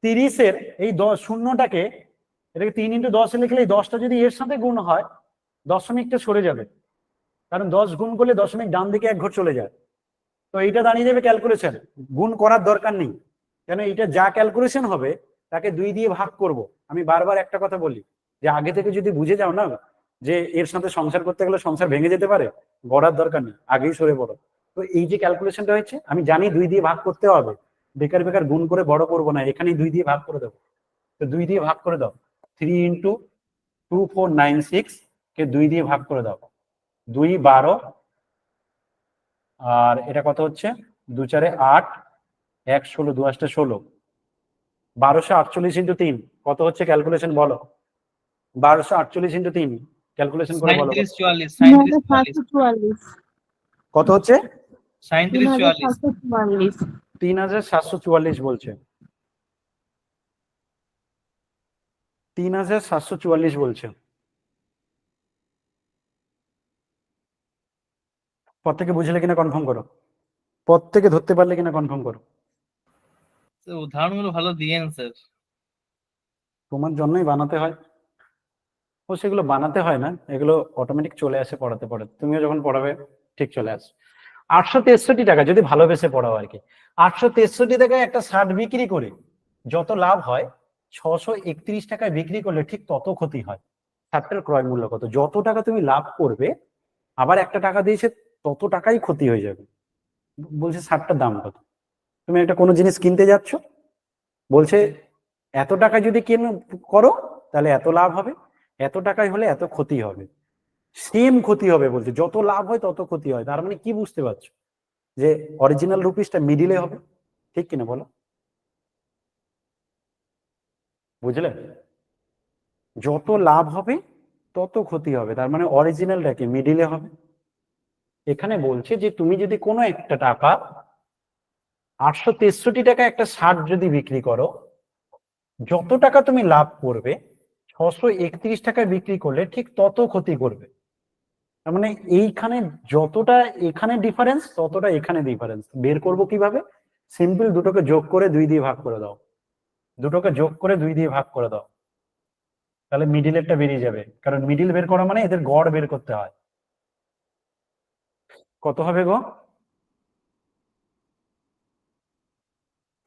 30-এর এই 10 শূন্যটাকে, এটাকে 3 ইন্টু 10 লিখলে এই 10টা যদি এর সাথে গুণ হয় দশমিকটা সরে যাবে, কারণ 10 গুণ করলে দশমিক ডান দিকে এক ঘর চলে যায়। তো এইটা দাঁড়িয়ে যাবে ক্যালকুলেশন, গুণ করার দরকার নেই, কেন এটা যা ক্যালকুলেশন হবে তাকে 2 দিয়ে ভাগ করব। আমি বারবার একটা কথা বলি যে আগে থেকে যদি বুঝে যাও না যে এর সাথে সংসার করতে গেলে সংসার ভেঙে যেতে পারে, গড়ার দরকার নেই, আগেই সরে পড়ো। তো এই যে ক্যালকুলেশনটা হয়েছে আমি জানি 2 দিয়ে ভাগ করতে হবে, বেকার বেকার গুণ করে বড় করবো না, এখানেই 2 দিয়ে ভাগ করে দেবো। তো 2 দিয়ে ভাগ করে দাও, 3 ইন্টু 2496 কে 2 দিয়ে ভাগ করে দাও, 2 12, আর এটা কত হচ্ছে 2 4 8, 1 16, 2 8 16, 1248 ইন্টু 3 কত হচ্ছে ক্যালকুলেশন বলো? 1248 ইন্টু 3 ক্যালকুলেশন করে বলো 37 44 37 44 কত হচ্ছে? 37 44 3744 বলছে, 3744 বলছে। প্রত্যেকে বুঝলে কিনা কনফার্ম করো, প্রত্যেকে ধরতে পারলে কিনা কনফার্ম করো। তো উদাহরণগুলো ভালো দিয়েন স্যার। তোমার জন্যই বানাতে হয়, ও সেগুলো বানাতে হয় না, এগুলো অটোমেটিক চলে আসে পড়াতে পড়াতে, তুমিও যখন পড়াবে ঠিক চলে আসে। 863 টাকা যদি ভালোবেসে পড়াও আর কি, 863 টাকায় একটা শার্ট বিক্রি করে যত লাভ হয় 631 টাকায় বিক্রি করলে ঠিক তত ক্ষতি হয়। শার্টটার ক্রয় মূল্য কত, যত টাকা তুমি লাভ করবে আবার একটা টাকা দিয়েছে তত টাকাই ক্ষতি হয়ে যাবে। বলছে শার্টটার দাম কত, তুমি একটা কোনো জিনিস কিনতে যাচ্ছ, বলছে এত টাকা যদি করো তাহলে এত লাভ হবে, এত টাকায় হলে এত ক্ষতি হবে, সেম ক্ষতি হবে বলছে, যত লাভ হয় তত ক্ষতি হয়। তার মানে কি বুঝতে পারছো, যে অরিজিনাল রুপিসটা মিডিলে হবে, ঠিক কিনা বলো? বুঝলে, যত লাভ হবে তত ক্ষতি হবে, তার মানে অরিজিনালটা কি মিডিলে হবে। এখানে বলছে যে তুমি যদি কোনো একটা টাকা 863 টাকা একটা শার্ট যদি বিক্রি করো, যত টাকা তুমি লাভ করবে 631 টাকায় বিক্রি করলে ঠিক তত ক্ষতি করবে। তার মানে এইখানে যতটা এখানে ডিফারেন্স ততটা এখানে ডিফারেন্স বের করব কিভাবে? সিম্পল, দুটোকে যোগ করে 2 দিয়ে ভাগ করে দাও, দুটোকে যোগ করে 2 দিয়ে ভাগ করে দাও, তাহলে মিডিলেরটা বেরিয়ে যাবে, কারণ মিডিল বের করা মানে এদের গড় বের করতে হয়। কত হবে গো,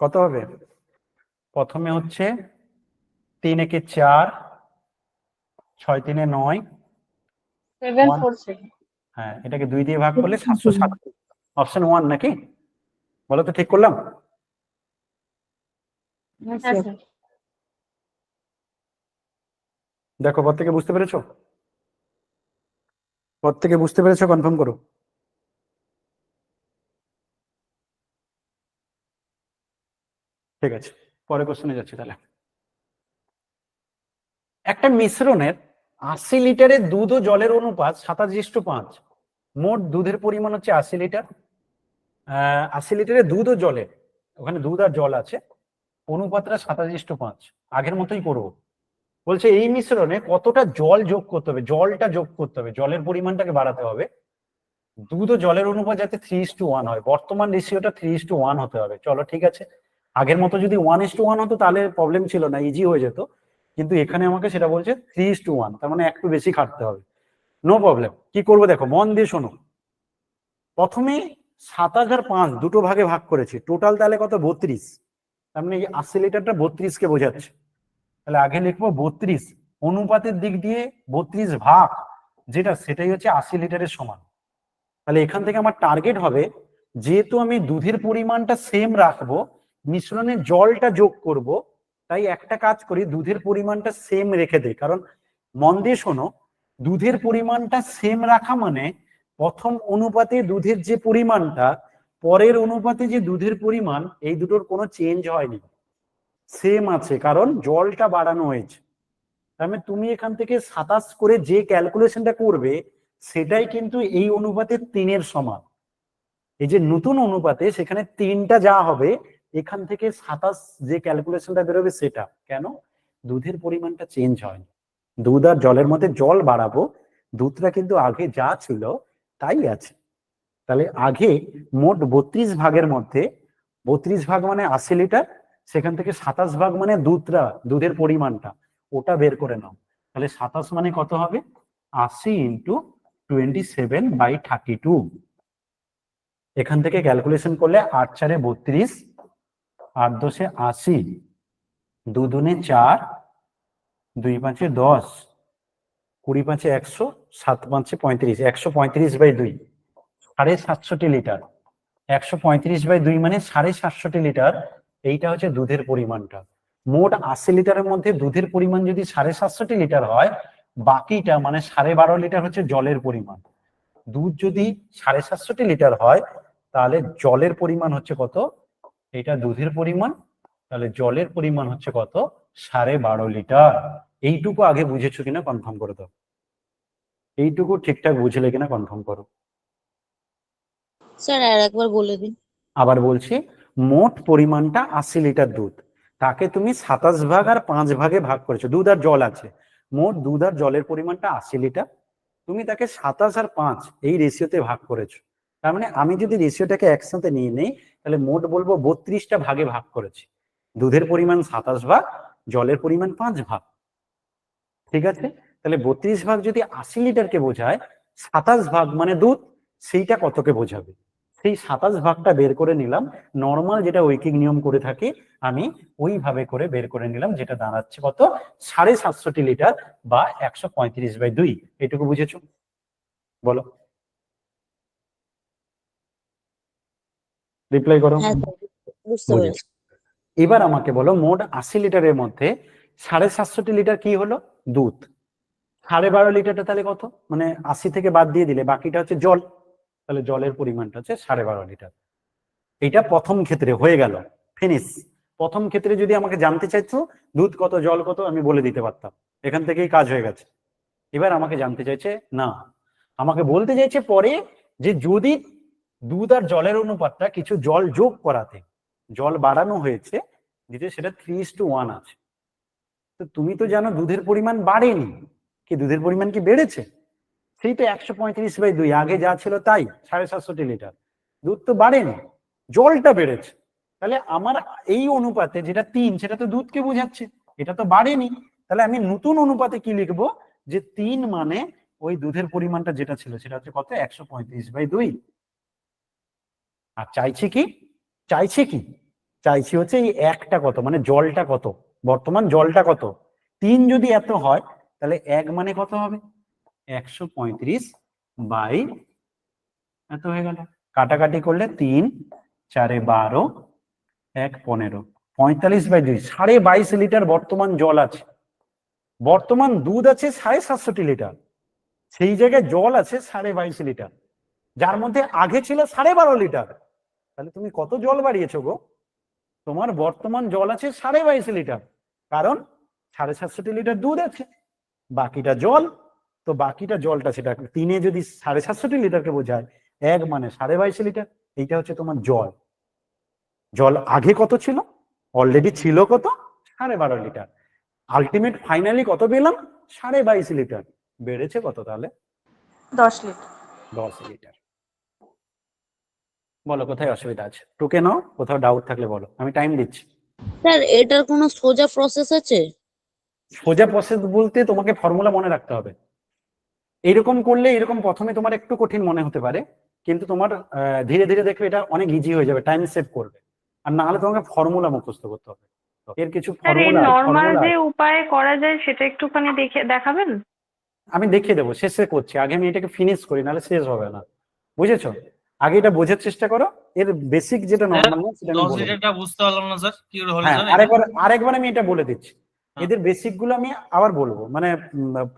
কত হবে? প্রথমে হচ্ছে 3 একে 4, 6 3 9, 747 হ্যাঁ এটাকে 2 দিয়ে ভাগ করলে 707। অপশন 1 নাকি, বলো তো ঠিক করলাম? হ্যাঁ স্যার। দেখো প্রত্যেকে বুঝতে পেরেছো, প্রত্যেকে বুঝতে পেরেছো, কনফার্ম করো। ঠিক আছে, পরে কোশ্চেনে যাচ্ছি তাহলে। একটা মিশ্রণের 80 লিটারের দুধ ও জলের অনুপাত 27:5, মোট দুধের পরিমাণ হচ্ছে 80 লিটার। 80 লিটারের দুধ ও জলের, ওখানে দুধ আর জল আছে, অনুপাতটা 27:5, আগের মতোই করবো। বলছে এই মিশ্রণে কতটা জল যোগ করতে হবে, জলটা যোগ করতে হবে, জলের পরিমাণটাকে বাড়াতে হবে। দুধ ও জলের অনুপাত যাতে 3:1 হয়, বর্তমান রেশিওটা 3:1 হতে হবে। চলো ঠিক আছে, আগের মতো যদি 1:1 হতো তাহলে প্রবলেম ছিল না, ইজি হয়ে যেত, কিন্তু এখানে আমাকে সেটা বলছে 3:1, তার মানে একটু বেশি খাটতে হবে। No problem. কি করবো দেখো, মন দিয়ে শোনো। প্রথমে 27 আর 5 দুটো ভাগে ভাগ করেছি, টোটাল তাহলে কত, 32। তার মানে এই 80 লিটারটা 32 কে বোঝাচ্ছে। তাহলে আগে লিখবো 32, অনুপাতের দিক দিয়ে 32 ভাগ যেটা, সেটাই হচ্ছে 80 লিটারের সমান। তাহলে এখান থেকে আমার টার্গেট হবে, যেহেতু আমি দুধের পরিমাণটা সেম রাখবো, মিশ্রণে জলটা যোগ করব, তাই একটা কাজ করি, দুধের পরিমাণটা সেম রেখে দেই। কারণ মন দিয়ে শোনো, দুধের পরিমাণটা সেম রাখা মানে প্রথম অনুপাতে দুধের যে পরিমাণটা, পরের অনুপাতে যে দুধের পরিমাণ, এই দুটোর কোনো চেঞ্জ হয়নি, সেম আছে, কারণ জলটা বাড়ানো হয়েছে। তার মানে তুমি এখান থেকে 27 করে যে ক্যালকুলেশনটা করবে, সেটাই কিন্তু এই অনুপাতে 3-এর সমান। এই যে নতুন অনুপাতে সেখানে 3টা যা হবে, এখান থেকে 27 যে ক্যালকুলেশনটা বেরোবে সেটা। কেন? দুধের পরিমাণটা চেঞ্জ হয়নি, দুধ আর জলের মধ্যে জল বাড়াবো, দুধটা কিন্তু আগে যা ছিল তাই আছে। তাহলে আগে মোট 32 ভাগের মধ্যে, 32 ভাগ মানে 80 লিটার, সেখান থেকে 27 ভাগ মানে দুধের পরিমাণটা, ওটা বের করে নাও। তাহলে 27 মানে কত হবে, 80 × 27/32। এখান থেকে ক্যালকুলেশন করলে 8×4 = 32, 8×10 = 80, 2×2 = 4, 2×5 = 10, 20×5 = 100, 7×5 = 35, 135/2, 750 লিটার। 135/2 মানে 750 লিটার। এইটা হচ্ছে দুধের পরিমাণটা। মোট 80 লিটারের মধ্যে দুধের পরিমাণ যদি 750 লিটার হয়, বাকিটা মানে 12.5 লিটার হচ্ছে জলের পরিমাণ। দুধ যদি 750 লিটার হয়, তাহলে জলের পরিমাণ হচ্ছে কত, এটা দুধের পরিমাণ, তাহলে জলের পরিমাণ হচ্ছে কত, 12.5 লিটার। এইটুকু আগে বুঝেছো কিনা কনফার্ম করে দাও, এইটুকু ঠিকঠাক বুঝলে কিনা কনফার্ম করো। স্যার আর একবার বলে দিন। আবার বলছি, মোট পরিমাণটা 80 লিটার দুধ, তাকে তুমি 27 ভাগ আর 5 ভাগে ভাগ করেছো, দুধ আর জল আছে, মোট দুধ আর জলের পরিমাণটা 80 লিটার, তুমি তাকে 27 আর 5 এই রেশিওতে ভাগ করেছো। তার মানে আমি যদি রেশিওটাকে একসাথে নিয়ে নেই, তাহলে মোট বলবো 32টা ভাগে ভাগ করেছি, দুধের পরিমাণ 27 ভাগ, জলের পরিমাণ 5 ভাগ। ঠিক আছে, তাহলে 32 ভাগ যদি 80 লিটারকে বোঝায়, 27 ভাগ মানে দুধ, সেইটা কতকে বোঝাবে, সেই 27 ভাগটা বের করে নিলাম। নর্মাল যেটা ঐকিক নিয়ম করে থাকি আমি, ওইভাবে করে বের করে নিলাম, যেটা দাঁড়াচ্ছে কত, 750 লিটার বা 135/2। এটুকু বুঝেছো? বলো, রিপ্লাই করো। হ্যাঁ স্যার, বুঝতে বুঝেছি। পেরেছি। এবার আমাকে বলো, মোট 80 লিটারের মধ্যে 750 লিটার কি হলো, দুধ। 12.5 লিটারটা তাহলে কত, মানে 80 থেকে বাদ দিয়ে দিলে বাকিটা হচ্ছে জল, তাহলে জলের পরিমাণটা হচ্ছে 12.5 লিটার। এটা প্রথম ক্ষেত্রে হয়ে গেল, ফিনিশ। প্রথম ক্ষেত্রে যদি আমাকে জানতে চাইতো দুধ কত জল কত, আমি বলে দিতে পারতাম, এখান থেকেই কাজ হয়ে গেছে। এবার আমাকে জানতে চাইছে, না, আমাকে বলতে চাইছে পরে, যে যদি দুধ আর জলের অনুপাতটা কিছু জল যোগ করাতে, জল বাড়ানো হয়েছে, দ্বিতীয় সেটা 3:1 আছে। তো তুমি তো জানো দুধের পরিমাণ বাড়েনি, কি দুধের পরিমাণ কি বেড়েছে? সেই তো 135/2, আগে যা ছিল তাই, 750 লিটার, দুধ তো বাড়েনি, জলটা বেড়েছে। তাহলে আমার এই অনুপাতে যেটা 3, সেটা তো দুধকে বোঝাচ্ছে, এটা তো বাড়েনি। তাহলে আমি নতুন অনুপাতে কি লিখবো, যে 3 মানে ওই দুধের পরিমাণটা যেটা ছিল সেটা হচ্ছে কত, 135/2। আর চাইছি কি, চাইছি হচ্ছে এই একটা কত, মানে জলটা কত, বর্তমান জলটা কত। 3 যদি এত হয়, তাহলে 1 মানে কত হবে, 135/, এত হয়ে গেল। কাটাকাটি করলে 3 4 12, 1 15, 45/2, 22.5 লিটার বর্তমান জল আছে। বর্তমান দুধ আছে 750 লিটার, সেই জায়গায় জল আছে 22.5 লিটার, যার মধ্যে আগে ছিল 12.5 লিটার। তাহলে তুমি কত জল বাড়িয়েছো গো, তোমার বর্তমান জল আছে 22.5 লিটার, কারণ 750 লিটার দুধ আছে, বাকিটা জল। তো বাকিটা জলটা, সেটা 3 যদি 750 লিটারকে বোঝায়, 1 মানে 22.5 লিটার, এইটা হচ্ছে তোমার জল। জল আগে কত ছিল, অলরেডি ছিল কত 12.5 লিটার, আলটিমেট ফাইনালি কত পেলাম 22.5 লিটার, বেড়েছে কত তাহলে 10 লিটার। 10 লিটার। বলো কোথায় অসুবিধা আছে, টুকে নাও, কোথাও ডাউট থাকলে বলো, আমি টাইম দিচ্ছি। স্যার এটার কোনো সোজা প্রসেস আছে? সোজা প্রসেস বলতে তোমাকে ফর্মুলা মনে রাখতে হবে। এরকম করলে এরকম প্রথমে তোমার একটু কঠিন মনে হতে পারে, কিন্তু তোমার ধীরে ধীরে দেখবে এটা অনেক ইজি হয়ে যাবে, টাইম সেভ করবে। আর না হলে তোমাকে ফর্মুলা মুখস্থ করতে হবে, এর কিছু স্যার এই ফর্মুলা নর্মাল যে উপায়ে করা যায় সেটা একটুখানি দেখাবেন? আমি দেখিয়ে দেবো, শেষে করছি, আগে আমি এটাকে ফিনিশ করি, নাহলে শেষ হবে না, বুঝেছো? আগে এটা বোঝার চেষ্টা করো, এর বেসিক যেটা নর্মাল না সেটা আমি 10 বলে দিচ্ছি। লিটারটা বুঝতে পারলাম না স্যার, কি করে হলো হ্যাঁ, স্যার এটা? আরেকবার আমি এটা বলে দিচ্ছি, হ্যাঁ। এদের বেসিক গুলো আমি আবার বলবো, মানে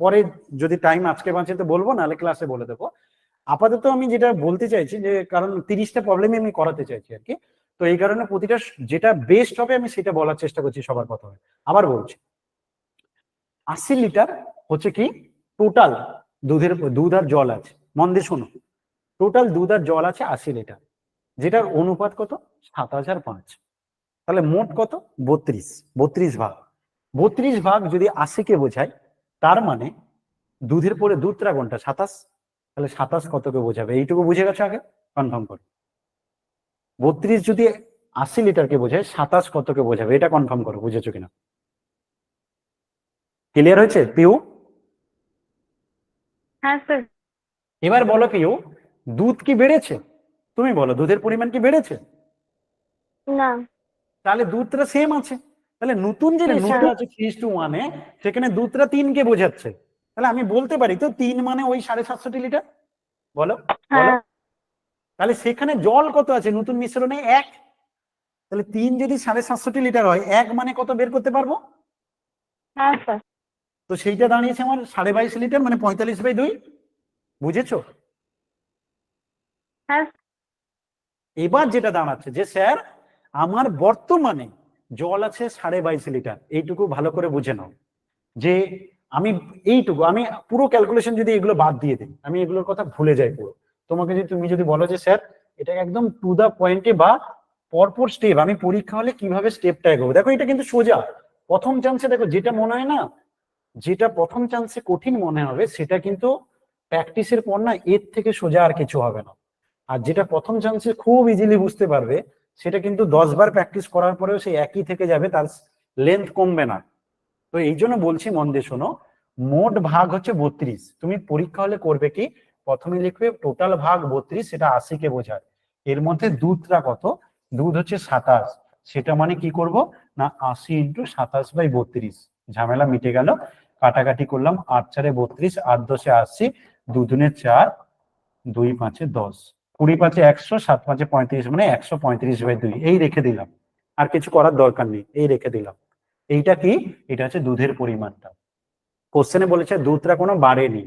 পরে যদি টাইম আজকে বাঁচে তো বলবো, নাহলে ক্লাসে বলে দেবো। আপাতত আমি যেটা বলতে চাইছি যে কারণ 30টা প্রবলেমই আমি করাতে চাইছি আর কি, তো এই কারণে প্রতিটা যেটা বেস্ট হবে আমি সেটা বলার চেষ্টা করছি সবার প্রথমে। আবার বলছি, 80 লিটার হচ্ছে কি টোটাল দুধ আর জল আছে, মন দিয়ে শোনো, টোটাল দুধ আর জল আছে 80 লিটার, যেটার অনুপাত কত 7005, তাহলে মোট কত 32 ভাগ। 32 ভাগ যদি 80 কে বোঝায়, তার মানে দুধের পরে দুধটা কোনটা 27, তাহলে 27 কতকে বোঝাবে, এইটুকু বুঝে গেছো, আগে কনফার্ম করো। 32 যদি 80 লিটারকে বোঝায়, 27 কতকে বোঝাবে, এটা কনফার্ম করো, বুঝেছো কিনা? ক্লিয়ার হয়েছে পিউ? হ্যাঁ স্যার। এবার বলো পিউ, দুধ কি বেড়েছে? তুমি বলো, দুধের পরিমাণ কি বেড়েছে? না। তাহলে দুধটা সেম আছে, তাহলে নতুন যে হ্যাঁ। রেশিওটা আছে 3:1 সেখানে দুধটা 3 কে বোঝাচ্ছে, তাহলে আমি বলতে পারি তো 3 মানে ওই 750 লিটার, বলো বলো। হ্যাঁ। তাহলে সেখানে জল কত আছে নতুন মিশ্রণে 1, তাহলে 3 যদি 750 লিটার হয় 1 মানে কত বের করতে পারবো? হ্যাঁ স্যার। তো সেইটা দাঁড়িয়েছে আমার 22.5 লিটার, মানে 45/2, বুঝেছো? হ্যাঁ। এবার যেটা দাঁড়াচ্ছে যে স্যার আমার বর্তমানে জল আছে 22.5 লিটার, এইটুকু ভালো করে বুঝে নাও, যে আমি এইটুকু, আমি পুরো ক্যালকুলেশন যদি এগুলো বাদ দিয়ে দিই, আমি এগুলোর কথা ভুলে যাই পুরো, তোমাকে যদি তুমি যদি বলো যে স্যার এটা একদম টু দা পয়েন্টে বা পরপর স্টেপ, আমি পরীক্ষা হলে কিভাবে স্টেপটা এগোবো, দেখো এটা কিন্তু সোজা। প্রথম চান্সে দেখো যেটা মনে হয় না, যেটা প্রথম চান্সে কঠিন মনে হবে সেটা কিন্তু প্র্যাকটিসের পর না এর থেকে সোজা আর কিছু হবে না। আর যেটা প্রথম চান্সে খুব ইজিলি বুঝতে পারবে সেটা কিন্তু 10 বার প্র্যাকটিস করার পরেও সেই একই থেকে যাবে, তার লেন্থ কমবে না। তো এই জন্য বলছি মন দিয়ে শোনো, মোট ভাগ হচ্ছে 32, তুমি পরীক্ষা হলে করবে কি প্রথমে লিখবে টোটাল ভাগ 32, সেটা 80 কে বোঝায়, এর মধ্যে দুধটা কত, দুধ হচ্ছে 27, সেটা মানে কি করব না 80 × 27/32, ঝামেলা মিটে গেল, কাটাকাটি করলাম, 8 4 32, 8 10 80, 2 2 4, 2 5 10, 20 5 100, 7 5 35, মানে 135/2, এই রেখে দিলাম, আর কিছু করার দরকার নেই, এই রেখে দিলাম। এইটা কি, এটা হচ্ছে দুধের পরিমাণটা। কোশ্চেনে বলেছে দুধটা কোনো বাড়েনি,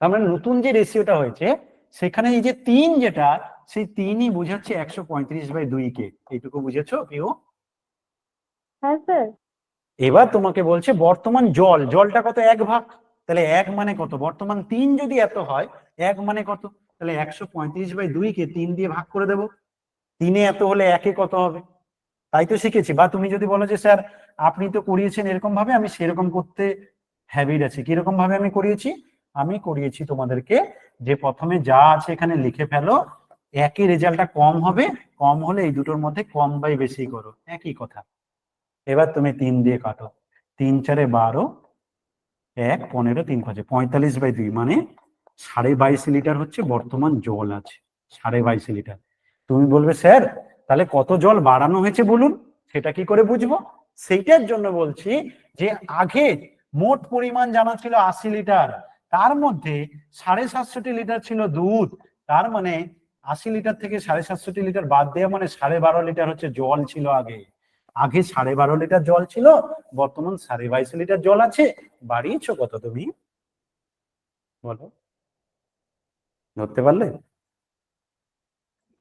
তার মানে নতুন যে রেশিওটা হয়েছে সেখানে এই যে 3 যেটা, সেই 3ই বোঝাচ্ছে 135/2 কে, এইটুকু বুঝেছো কেউ? হ্যাঁ স্যার। এবার তোমাকে বলছে বর্তমান জলটা কত 1 ভাগ, তাহলে 1 মানে কত, বর্তমান 3 যদি এত হয় 1 মানে কত, তাহলে 135/2 কে 3 দিয়ে ভাগ করে দেবো, 3-এ এত হলে 1-এ কত হবে, তাই তো শিখেছি। বা তুমি যদি বলো যে স্যার আপনি তো করিয়েছেন এরকম ভাবে, আমি সেরকম করতে হ্যাবিট আছে, কিরকম ভাবে আমি করিয়েছি তোমাদেরকে, যে প্রথমে যা আছে এখানে লিখে ফেলো, একই রেজাল্টটা কম হবে, কম হলে এই দুটোর মধ্যে কম বাই বেশি করো, একই কথা। এবার তুমি 3 দিয়ে কাটো, 3 4 12, 1 15, 3 5 45/2, মানে 22.5 লিটার হচ্ছে বর্তমান জল আছে, 22.5 লিটার। তুমি বলবে স্যার তাহলে কত জল বাড়ানো হয়েছে বলুন, সেটা কি করে বুঝবো? সেইটার জন্য বলছি যে আগে মোট পরিমাণ জানা ছিল 80 লিটার, তার মধ্যে 750 লিটার ছিল দুধ, তার মানে 80 লিটার থেকে 750 লিটার বাদ দেওয়া মানে 12.5 লিটার হচ্ছে জল ছিল আগে। আগে 12.5 লিটার জল ছিল, বর্তমান 22.5 লিটার জল আছে, বাড়িয়েছো কত তুমি বলো, ধরতে পারলে?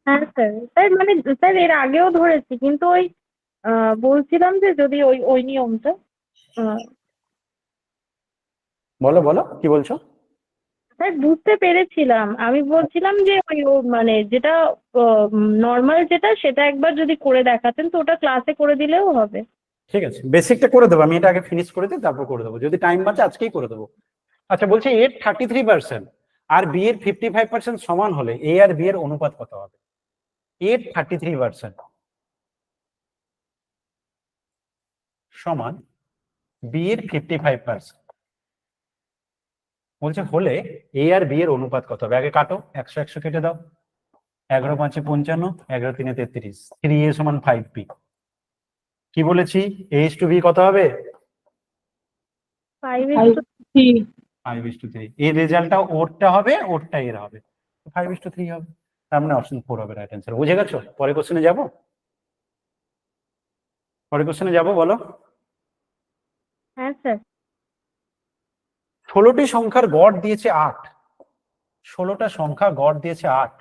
হ্যাঁ স্যার। স্যার মানে স্যার এর আগেও ধরেছি, কিন্তু ওই বলছিলাম যে যদি ওই ওই নিয়মটা আহ, বলো বলো কি বলছো? স্যার বুঝতে পেরেছিলাম, আমি বলছিলাম যে ওই মানে যেটা নর্মাল যেটা সেটা একবার যদি করে দেখাতেন তো ওটা ক্লাসে করে দিলেও হবে। ঠিক আছে, বেসিকটা করে দেবো, আমি এটা আগে ফিনিশ করে দিই, তারপর করে দেবো, যদি টাইম বাঁচে আজকেই করে দেবো। আচ্ছা, বলছি এর 33% আর বি এর 55% সমান হলে এ আর বি এর অনুপাত কত হবে? এর 33% সমান বি এর 55%, বলছে হলে এ আর বি এর অনুপাত কত হবে? আগে কাটো, 100 100 কেটে দাও, 11 5 55, 11 3 33, 3a সমান 5b। কি বলেছি, a is to b কত হবে? 5:3। 5:3। এর রেজাল্টটা ওরটা হবে, ওরটা এর হবে, 5:3 হবে। তার মানে অপশন 4 হবে রাইট অ্যান্সার। বুঝে গেছো? পরে কোশ্চেনে যাবো, বলো। হ্যাঁ স্যার। 16টি সংখ্যার গড় দিয়েছে 8, 16টা সংখ্যা গড় দিয়েছে 8,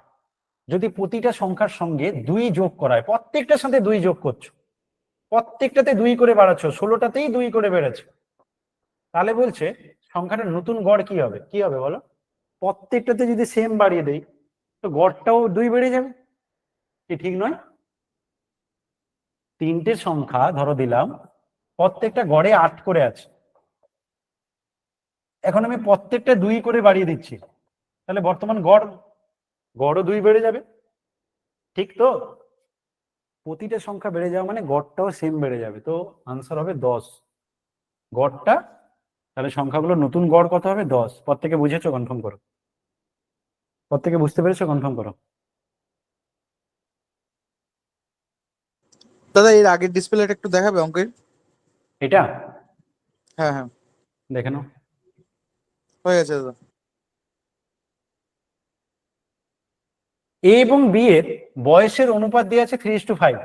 যদি প্রতিটা সংখ্যার সঙ্গে 2 যোগ করা হয়, প্রত্যেকটার সাথে 2 যোগ করছো, প্রত্যেকটাতে 2 করে বাড়াচ্ছ, 16টাতেই 2 করে বেড়েছে, তাহলে বলছে সংখ্যাটার নতুন গড় কি হবে? কি হবে বলো? প্রত্যেকটাতে যদি সেম বাড়িয়ে দেই তো গড়টাও 2 বেড়ে যাবে, কি ঠিক নয়? তিনটে সংখ্যা ধরো দিলাম, প্রত্যেকটা গড়ে 8 করে আছে, এখন আমি প্রত্যেকটা 2 করে বাড়িয়ে দিচ্ছি, তাহলে বর্তমান গড়ও 2 বেড়ে যাবে, ঠিক তো? প্রতিটা সংখ্যা বেড়ে যাওয়া মানে গড়টাও সেম বেড়ে যাবে, তো আনসার হবে 10 গড়টা। তাহলে সংখ্যাগুলোর নতুন গড় কত হবে? 10। প্রত্যেকে বুঝেছো? কনফার্ম করো, প্রত্যেকে বুঝতে পেরেছো? কনফার্ম করো। দাদা এর আগের ডিসপ্লেটা একটু দেখাবে অঙ্কের? এটা হ্যাঁ হ্যাঁ, দেখে নাও। হয়ে গেছে দাদা। এ এবং বি এর বয়সের অনুপাত দিয়ে আছে 3:5।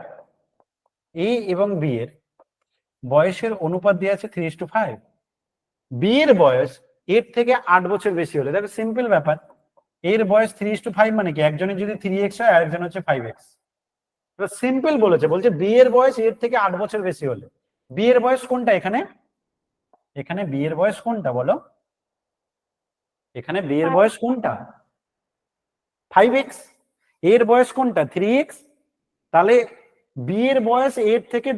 এ এবং বি এর বয়সের অনুপাত দিয়ে আছে 3:5। বি এর বয়স এর থেকে 8 বছর বেশি হলে, দেখো সিম্পল ব্যাপার, এর বয়স 3:5 মানে কি, একজনের যদি 3x হয় আরেকজন হচ্ছে 5x। সিম্পল বলেছে, বলছে বি এর বয়স এর থেকে 8 বছর বেশি হলে, বি এর বয়স কোনটা এখানে? এখানে বি এর বয়স কোনটা বলো? এখানে বি এর বয়স কোনটা? 5x। এর বয়স কোনটা? 3x। তাহলে বি এর বয়স এর থেকে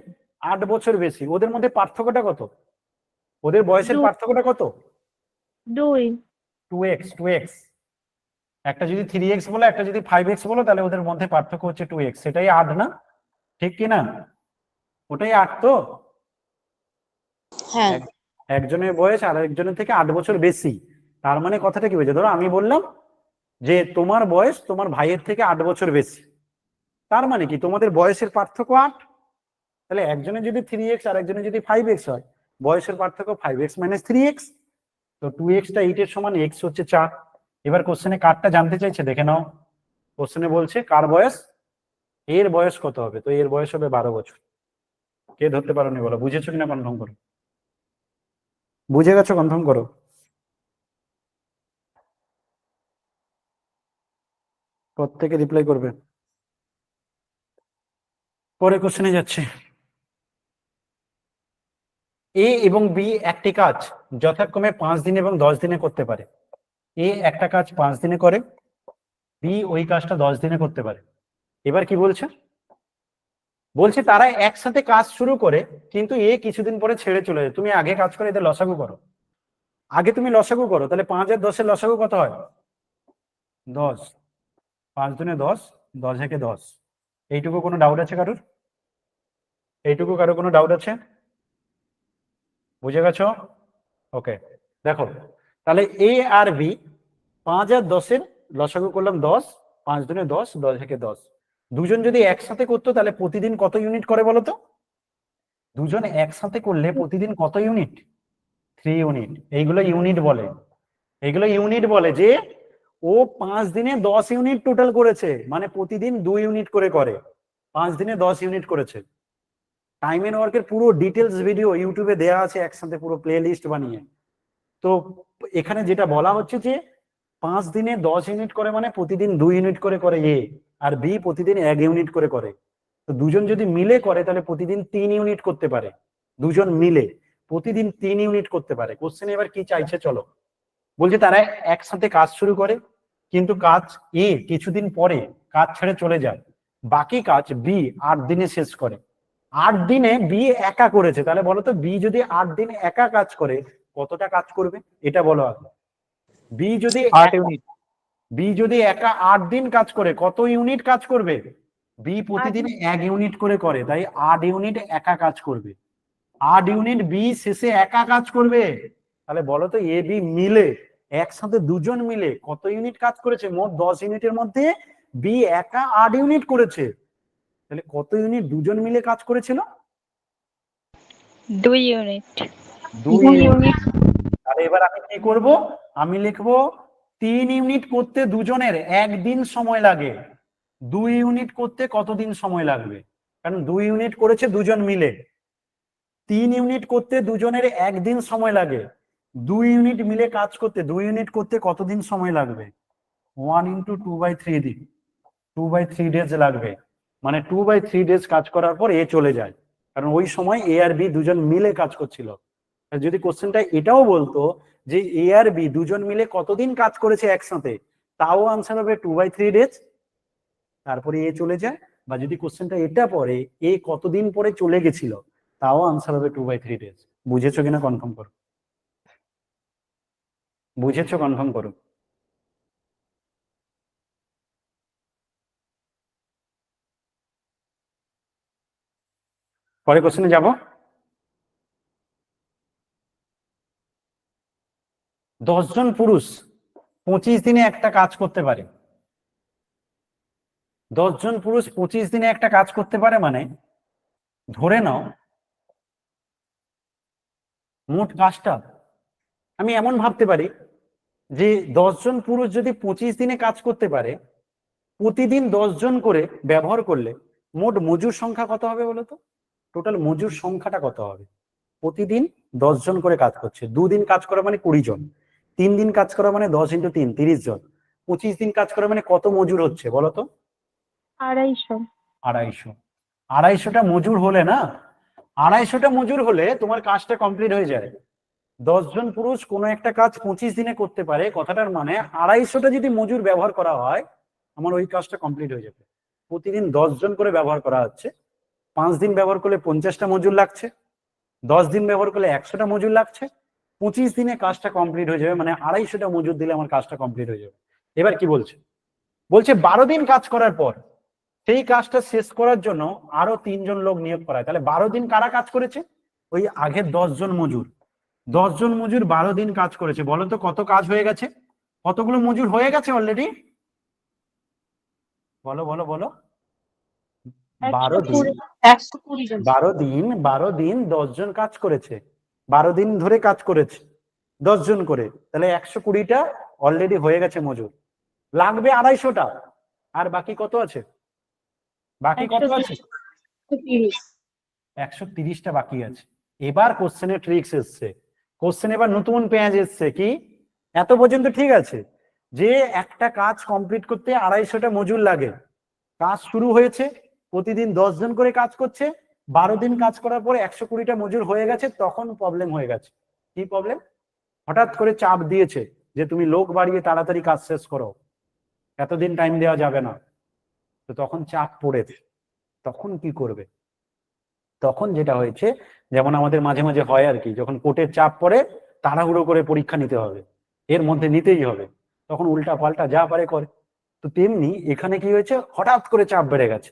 8 বছর বেশি, ওদের মধ্যে পার্থক্যটা কত? ওদের বয়সের পার্থক্যটা কত? 2। 2x। 2x, একটা যদি 3x বলো, একটা যদি 5x বলো, তাহলে ওদের মধ্যে পার্থক্য হচ্ছে 2x, সেটাই 8 না? ঠিক কি না? ওটাই 8 তো? হ্যাঁ একজনের বয়স আর একজনের থেকে 8 বছর বেশি, তার মানে কথাটা কি হয়েছে? ধরো আমি বললাম যে তোমার বয়স তোমার ভাইয়ের থেকে 8 বছর বেশি, তার মানে কি তোমাদের বয়সের পার্থক্য 8। তাহলে একজনের যদি 3x আর একজনের যদি 5x হয়, বয়সের পার্থক্য 5x - 3x, তো 2x টা 8 এর সমান, x হচ্ছে 4। এবার কোশ্চেনে কারটা জানতে চাইছে, দেখে নাও। কোশ্চেনে বলছে কার বয়স, এর বয়স কত হবে? তো এর বয়স হবে 12 বছর। কে ধরতে পারোনি বলো? বুঝেছো কিনা কনফার্ম করো, বুঝে গেছো? কনফার্ম করো, প্রত্যেকে রিপ্লাই করবে। পরে কোশ্চেনে যাচ্ছে। এ এবং বি একটি কাজ যথাক্রমে 5 দিন এবং 10 দিনে করতে পারে। এ একটা কাজ 5 দিনে করে, বি ওই কাজটা 10 দিনে করতে পারে। এবার কি বলছে? বলছে তারা একসাথে কাজ শুরু করে, কিন্তু এ কিছুদিন পরে ছেড়ে চলে যায়। তুমি আগে কাজ করে এদের লসাগু করো, আগে তুমি লসাগু করো, তাহলে 5 আর 10 এর লসাগু কত হয়? 10। 5 দুনে 10, 10 একে 10। এইটুকু কোনো ডাউট আছে কারোর? এইটুকু কারো কোনো ডাউট আছে? বুঝে গেছো? ওকে, দেখো তাহলে এ আর বি 5 আর 10 এর লসাগু করলাম 10, 5 দুনে 10, 10 একে 10। দুজন যদি একসাথে করতো তাহলে প্রতিদিন কত ইউনিট করে বলো তো? দুজন একসাথে করলে প্রতিদিন কত ইউনিট? 3 ইউনিট। এইগুলো ইউনিট বলে, এইগুলো ইউনিট বলে যে ও 5 দিনে 10 ইউনিট টোটাল করেছে, মানে প্রতিদিন 2 ইউনিট করে 5 দিনে 10 ইউনিট করেছে। টাইম এন্ড ওয়ার্কের পুরো ডিটেলস ভিডিও ইউটিউবে দেওয়া আছে একসাথে, পুরো প্লে লিস্ট বানিয়ে। তো এখানে যেটা বলা হচ্ছে যে 5 দিনে 10 ইউনিট করে মানে প্রতিদিন 2 ইউনিট করে এ, আর বি প্রতিদিন 1 ইউনিট করে। তো দুজন যদি মিলে করে তাহলে প্রতিদিন 3 ইউনিট করতে পারে, দুজন মিলে প্রতিদিন 3 ইউনিট করতে পারে। কোশ্চেন এবার কি চাইছে চলো বলছে তারা একসাথে কাজ শুরু করে, কিন্তু কাজ এ কিছুদিন পরে কাজ ছেড়ে চলে যায়, বাকি কাজ বি 8 দিনে শেষ করে। 8 দিনে বি একা করেছে, তাহলে বলো তো বি যদি 8 দিন একা কাজ করে কতটা কাজ করবে, এটা বলো আগে। বি যদি 8 ইউনিট। বি যদি একা 8 দিন কাজ করে কত ইউনিট কাজ করবে? বি প্রতিদিন 1 ইউনিট করে, তাই 8 ইউনিট একা কাজ করবে। 8 ইউনিট বি শেষে একা কাজ করবে। তাহলে বলো তো এ বি মিলে একসাথে দুজন মিলে কত ইউনিট কাজ করেছে? মোট 10 ইউনিটের মধ্যে বি একা 8 ইউনিট করেছে। তাহলে কত ইউনিট দুজন মিলে কাজ করেছিল? 2 ইউনিট। 2 2 ইউনিট। ইউনিট। তাহলে এবার আমি কি করব? আমি লিখবো 3 ইউনিট করতে দুজনের 1 দিন সময় লাগে। 2 ইউনিট করতে কতদিন সময় লাগবে? কারণ 2 ইউনিট করেছে দুজন মিলে। 3 ইউনিট করতে দুজনের 1 দিন সময় লাগে। 2 ইউনিট মিলে কাজ করতে 2 ইউনিট করতে কতদিন সময় লাগবে? 1 × 2/3 দিন, 2/3 ডেজ লাগবে। মানে 2/3 ডেজ কাজ করার পর এ চলে যায়, কারণ ওই সময় এ আর বি দুজন মিলে কাজ করছিল। আর যদি কোশ্চেনটা এটাও বলতো যে এ আর বি দুজন মিলে কতদিন কাজ করেছে একসাথে, তাও আনসার হবে 2/3 ডেজ, তারপরে এ চলে যায়। বা যদি কোশ্চেনটা এটা পড়ে এ কতদিন পরে চলে গেছিল, তাও আনসার হবে 2/3 ডেজ। বুঝেছো কিনা কনফার্ম করো, বুঝেছো কনফার্ম করো। পরে কোশ্চেনে যাব। 10 জন পুরুষ 25 দিনে একটা কাজ করতে পারে। 10 জন পুরুষ 25 দিনে একটা কাজ করতে পারে, মানে ধরে নাও মোট কাজটা, আমি এমন ভাবতে পারি যে 10 জন পুরুষ যদি 25 দিনে কাজ করতে পারে, প্রতিদিন 10 জন করে ব্যবহার করলে মোট মজুর সংখ্যা কত হবে বলো তো? টোটাল মজুর সংখ্যাটা কত হবে? প্রতিদিন 10 জন করে কাজ করছে, 2 দিন কাজ করা মানে 20 জন, 3 দিন কাজ করা মানে 10 × 3 30 জন, 25 দিন কাজ করা মানে কত মজুর হচ্ছে বলো তো? 250। 250। 250টা মজুর হলে না, 250টা মজুর হলে তোমার কাজটা কমপ্লিট হয়ে যায়। 10 জন পুরুষ কোনো একটা কাজ 25 দিনে করতে পারে, কথাটার মানে 250টা যদি মজুর ব্যবহার করা হয় আমার ওই কাজটা কমপ্লিট হয়ে যাবে। প্রতিদিন 10 জন করে ব্যবহার করা হচ্ছে, 5 দিন ব্যবহার করলে 50টা মজুর লাগছে, 10 দিন ব্যবহার করলে 100টা মজুর লাগছে, 25 দিনে কাজটা কমপ্লিট হয়ে যাবে, মানে 250টা মজুর দিলে আমার কাজটা কমপ্লিট হয়ে যাবে। এবার কি বলছে? বলছে 12 দিন কাজ করার পর সেই কাজটা শেষ করার জন্য আরো 3 জন লোক নিয়োগ করা হয়। তাহলে 12 দিন কারা কাজ করেছে? ওই আগের 10 জন মজুর। 10 জন মজুর 12 দিন কাজ করেছে। বলো তো কত কাজ হয়ে গেছে? কতগুলো মজুর হয়ে গেছে অলরেডি? বলো বলো বলো। 12 দিন 120 জন। 12 দিন 10 জন কাজ করেছে, 12 দিন ধরে কাজ করেছে 10 জন করে, তাহলে 120টা অলরেডি হয়ে গেছে মজুর। লাগবে 250টা, আর বাকি কত আছে? বাকি কত আছে? 130টা বাকি আছে। এবার কোশ্চেনের ট্রিক্স এসছে। কোশ্চেন এবার নতুন পেঁয়াজ এসছে। কি? এত পর্যন্ত ঠিক আছে যে একটা কাজ কমপ্লিট করতে 250টা মজুর লাগে, কাজ শুরু হয়েছে, প্রতিদিন 10 জন করে কাজ করছে, 12 দিন কাজ করার পরে 120টা মজুর হয়ে গেছে, তখন প্রবলেম হয়ে গেছে। কি প্রবলেম? হঠাৎ করে চাপ দিয়েছে যে তুমি লোক বাড়িয়ে তাড়াতাড়ি কাজ শেষ করো, এতদিন টাইম দেওয়া যাবে না। তো তখন চাপ পড়েছে, তখন কি করবে? তখন যেটা হয়েছে, যেমন আমাদের মাঝে মাঝে হয় আর কি, যখন কোর্টের চাপ পড়ে তাড়াহুড়ো করে পরীক্ষা নিতে হবে, এর মধ্যে নিতেই হবে, তখন উল্টা পাল্টা যা পারে করে। তো তেমনি এখানে কি হয়েছে, হঠাৎ করে চাপ বেড়ে গেছে,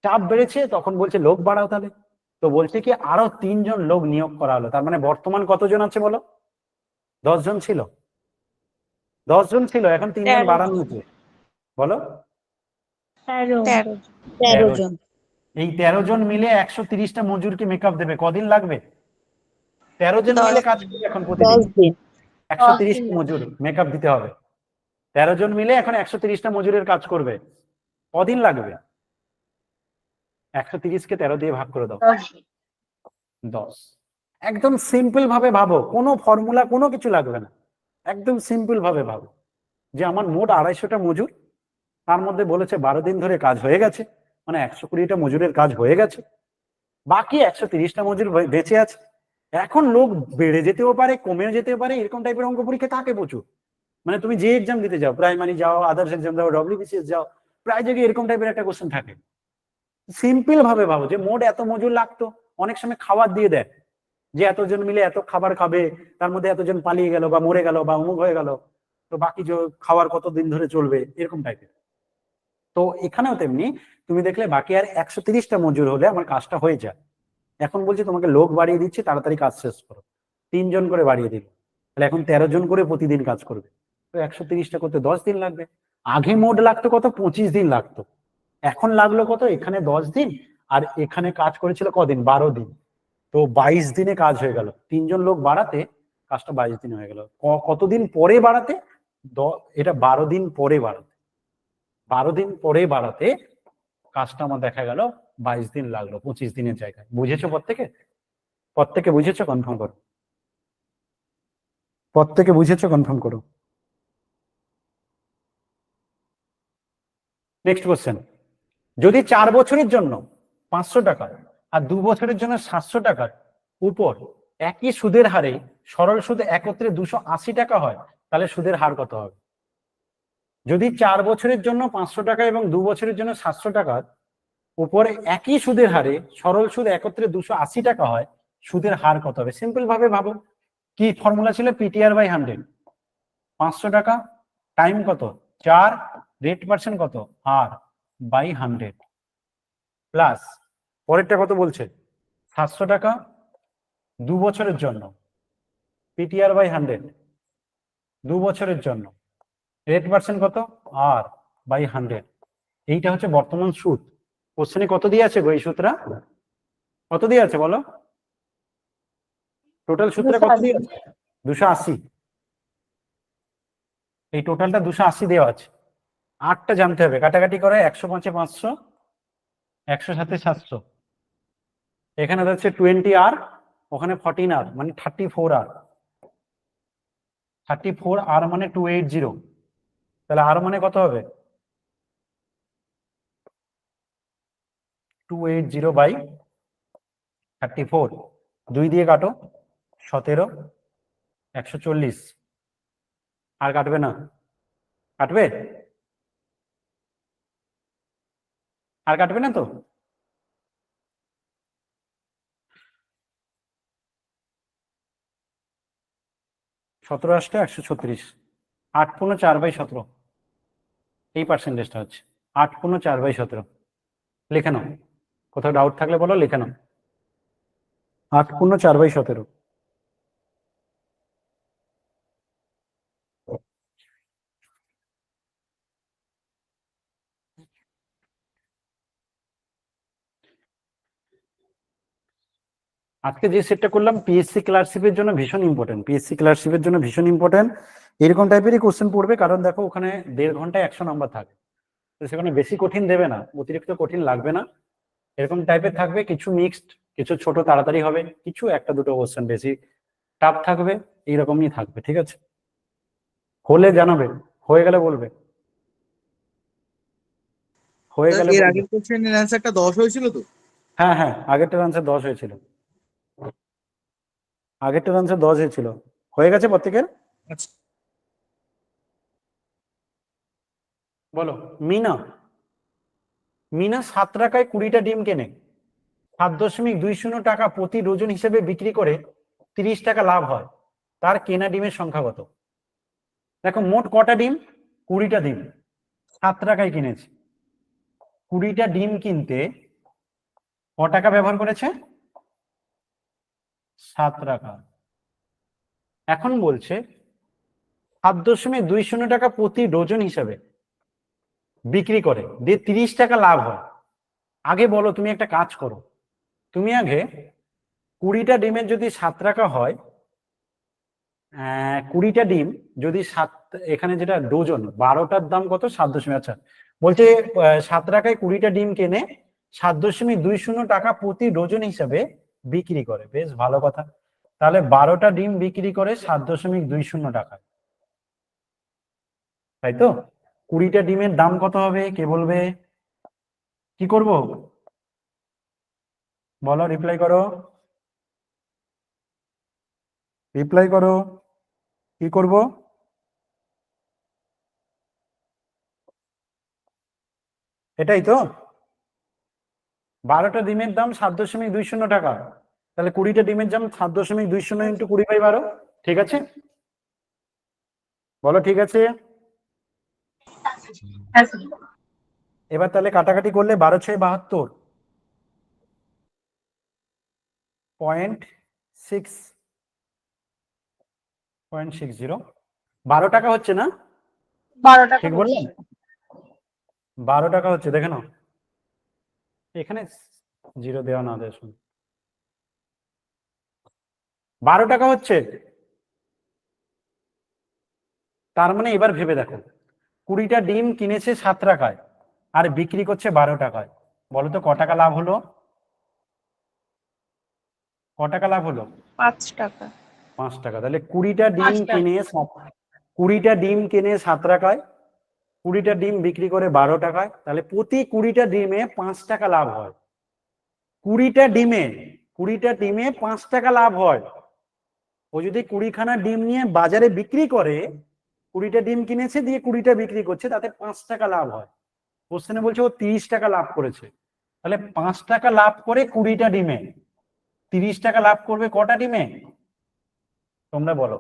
চাপ বেড়েছে, তখন বলছে লোক বাড়াও তাহলে। তো বলছে কি আরো 3 জন লোক নিয়োগ করা হলো। তার মানে বর্তমান কতজন আছে বলো? 10 জন ছিল, 10 জন ছিল, এখন 3 জন 13 বাড়ানো হয়েছে। বলো। 13। 13 জন। এই 13 জন মিলে 130টা মজুরকে মেকআপ দেবে, কদিন লাগবে? 13 জন 10 মিলে কাজ করবে এখন প্রতিদিন, 10 দিন। 130টা মজুর মেকআপ দিতে হবে। 13 জন মিলে এখন 130টা মজুরের কাজ করবে, কদিন লাগবে? 130কে 13 দিয়ে ভাগ করে দাও, 10। একদম সিম্পল ভাবে ভাবো, কোনো ফর্মুলা কোনো কিছু লাগবে না, একদম সিম্পল ভাবে ভাবো যে আমার মোট 250টা মজুর, তার মধ্যে বলেছে 12 দিন ধরে কাজ হয়ে গেছে, মানে 120টা মজুরের কাজ হয়ে গেছে, বাকি 130টা মজুর বেঁচে আছে। এখন লোক বেড়ে যেতেও পারে, কমেও যেতেও পারে, এরকম টাইপের অঙ্ক পরীক্ষা থাকে প্রচুর। মানে তুমি যে এক্সাম দিতে যাও, প্রাইমারি যাও, আদার্স এক্সাম দাও, ডব্লিউবিসিএস যাও, প্রায় জায়গায় এরকম টাইপের একটা কোশ্চেন থাকে। সিম্পল ভাবে ভাবো যে মোট এত মজুর লাগতো, অনেক সময় খাবার দিয়ে দেয় যে এতজন মিলে এত খাবার খাবে, তার মধ্যে এতজন পালিয়ে গেল বা মরে গেল বা অমুক হয়ে গেল, তো বাকি যে খাবার কতদিন ধরে চলবে, এরকম টাইপের। তো এখানেও তেমনি, তুমি দেখলে বাকি আর 130টা মজুর হলে আমার কাজটা হয়ে যায়। এখন বলছি তোমাকে লোক বাড়িয়ে দিচ্ছি, তাড়াতাড়ি কাজ শেষ করো, 3 জন করে বাড়িয়ে দিল, তাহলে এখন 13 জন করে প্রতিদিন কাজ করবে, তো 130টা করতে 10 দিন লাগবে। আগে মোট লাগতো কত, 25 দিন লাগতো, এখন লাগলো কত, এখানে 10 দিন আর এখানে কাজ করেছিল কদিন, 12 দিন, তো 22 দিনে কাজ হয়ে গেল। 3 জন লোক বাড়াতে কাজটা 22 দিন হয়ে গেল। কতদিন পরে বাড়াতে, এটা 12 দিন পরে বাড়াতে, 12 দিন পরে বাড়াতে কাজটা আমার দেখা গেল 22 দিন লাগলো 25 দিনের জায়গায়। বুঝেছো প্রত্যেকে বুঝেছো? কনফার্ম করো, প্রত্যেকে বুঝেছো? কনফার্ম করো। নেক্সট কোশ্চেন, যদি 4 বছরের জন্য 500 টাকা আর 2 বছরের জন্য 700 টাকার উপর একই সুদের হারে সরল সুদ একত্রে 280 টাকা হয়, তাহলে সুদের হার কত হবে? যদি 4 বছরের জন্য 500 টাকা এবং 2 বছরের জন্য 700 টাকার উপরে একই সুদের হারে সরল সুদ একত্রে 280 টাকা হয়, সুদের হার কত হবে? সিম্পল ভাবে ভাবো, কি ফর্মুলা ছিল? PTR by 100। 500 টাকা টাইম কত, 4, রেট পার্সেন্ট কত, আর বাই 100, প্লাস পরেরটা কত বলছে, 700 টাকা 2 বছরের জন্য, পিটিআর বাই 100 2 বছরের জন্য, রেট পার্সেন্ট কত, আর বাই 100। এইটা হচ্ছে বর্তমান সুদ। কোশ্চেনে কত দিয়ে আছে গো এই সূত্রটা? কত দিয়ে আছে বলো? টোটাল সূত্রে কত দিয়ে আছে? 280। এই টোটালটা 280 দেওয়া আছে। 8টা জানতে হবে, কাটাকাটি করে 105 এ 500, 100 সাথে 700, এখানে যাচ্ছে 20 আর, ওখানে 14 আর, মানে 34 আর, 34 আর মানে 280, তাহলে আর মানে কত হবে? 280 বাই 34, 2 দিয়ে কাটো, 17, 140, আর কাটবে না? কাটবে? আর কাটবে না তো? সতেরো 136, 8×4/17, এই পার্সেন্টেজটা হচ্ছে 8×4/17। লিখে নাও, কোথাও ডাউট থাকলে বলো, লিখে নাও। 8×4/17। আজকে যে সেটটা করলাম পিএসসি ক্লার্কশিপের জন্য ভীষণ ইম্পর্টেন্ট, পিএসসি ক্লার্কশিপের জন্য ভীষণ ইম্পর্টেন্ট। এরকম টাইপেরই কোশ্চেন পড়বে, কারণ দেখো ওখানে 1.5 ঘন্টায় 100 নাম্বার থাকে, তো সেখানে বেশি কঠিন দেবে না, অতিরিক্ত কঠিন লাগবে না, এরকম টাইপের থাকবে। কিছু মিক্সড, কিছু ছোট তাড়াতাড়ি হবে, কিছু 1-2টো কোশ্চেন বেশি টাফ থাকবে, এইরকমই থাকবে। ঠিক আছে, হলে জানাবে, হয়ে গেলে বলবে, হয়ে গেলে এর বলবে। আগের কোশ্চেনের অ্যান্সারটা 10 হয়েছিল তো? হ্যাঁ হ্যাঁ, আগেরটার আনসার 10 হয়েছিল, আগেরটার আনসার 10 হয়েছিল। হয়ে গেছে প্রত্যেকের? আচ্ছা, বলো। মিনা, মিনা 7 টাকায় 20টা ডিম কেনে, 7.20 টাকা প্রতি ডজন হিসেবে বিক্রি করে 30 টাকা লাভ হয়, তার কেনা ডিমের সংখ্যা কত? দেখো মোট কটা ডিম, 20টা ডিম, 7 টাকায় কিনেছে, 20টা ডিম কিনতে ক টাকা ব্যবহার করেছে? 7 টাকা। এখন বলছে 7.20 টাকা প্রতি ডজন হিসাবে বিক্রি করে, দিয়ে 30 টাকা লাভ হয়। আগে বলো, তুমি একটা কাজ করো, তুমি আগে 20টা ডিমের যদি 7 টাকা হয়, 20টা ডিম যদি 7, এখানে যেটা ডজন, 12টার দাম কত? 7 আচ্ছা, বলছে 7 টাকায় 20টা ডিম কেনে 7.20 টাকা প্রতি ডজন হিসাবে বিক্রি করে। বেশ ভালো কথা, তাহলে 12টা ডিম বিক্রি করে 7.20 টাকা, তাই তো? 20টা ডিমের দাম কত হবে কে বলবে? কি করব বলো, রিপ্লাই করো। রিপ্লাই করো, কি করব? এটাই তো, 12টা ডিমের দাম 7.20 টাকা, তাহলে 20টা ডিমের দাম 7.20 ইন্টু 20/12, ঠিক আছে? বলো ঠিক আছে? এবার তাহলে কাটাকাটি করলে 12×6 = 0.60 12 টাকা হচ্ছে না? 12 টাকা ঠিক বললাম? 12 টাকা হচ্ছে, দেখে নাও এখানে জিরো দেওয়া না দেয়, 12 টাকা হচ্ছে। তার মানে এবার ভেবে দেখো, 20টা ডিম কিনেছে 7 টাকায় আর বিক্রি করছে 12 টাকায়, বলো তো ক টাকা লাভ হলো? ক টাকা লাভ হলো? 5 টাকা। 5 টাকা। তাহলে 20টা ডিম কিনে 20টা ডিম কিনে 7 টাকায়, 20টা ডিম বিক্রি করে 12 টাকায়, তাহলে প্রতি 20টা ডিমে 5 টাকা লাভ হয়। 20টা ডিমে 5 টাকা লাভ হয়। ও যদি 20খানা ডিম নিয়ে বাজারে বিক্রি করে, 20টা ডিম কিনেছে দিয়ে 20টা বিক্রি করছে, তাতে 5 টাকা লাভ হয়। কোশ্চেনে বলছে ও 30 টাকা লাভ করেছে, তাহলে 5 টাকা লাভ করে 20টা ডিমে, 30 টাকা লাভ করবে কটা ডিমে? তোমরা বলো।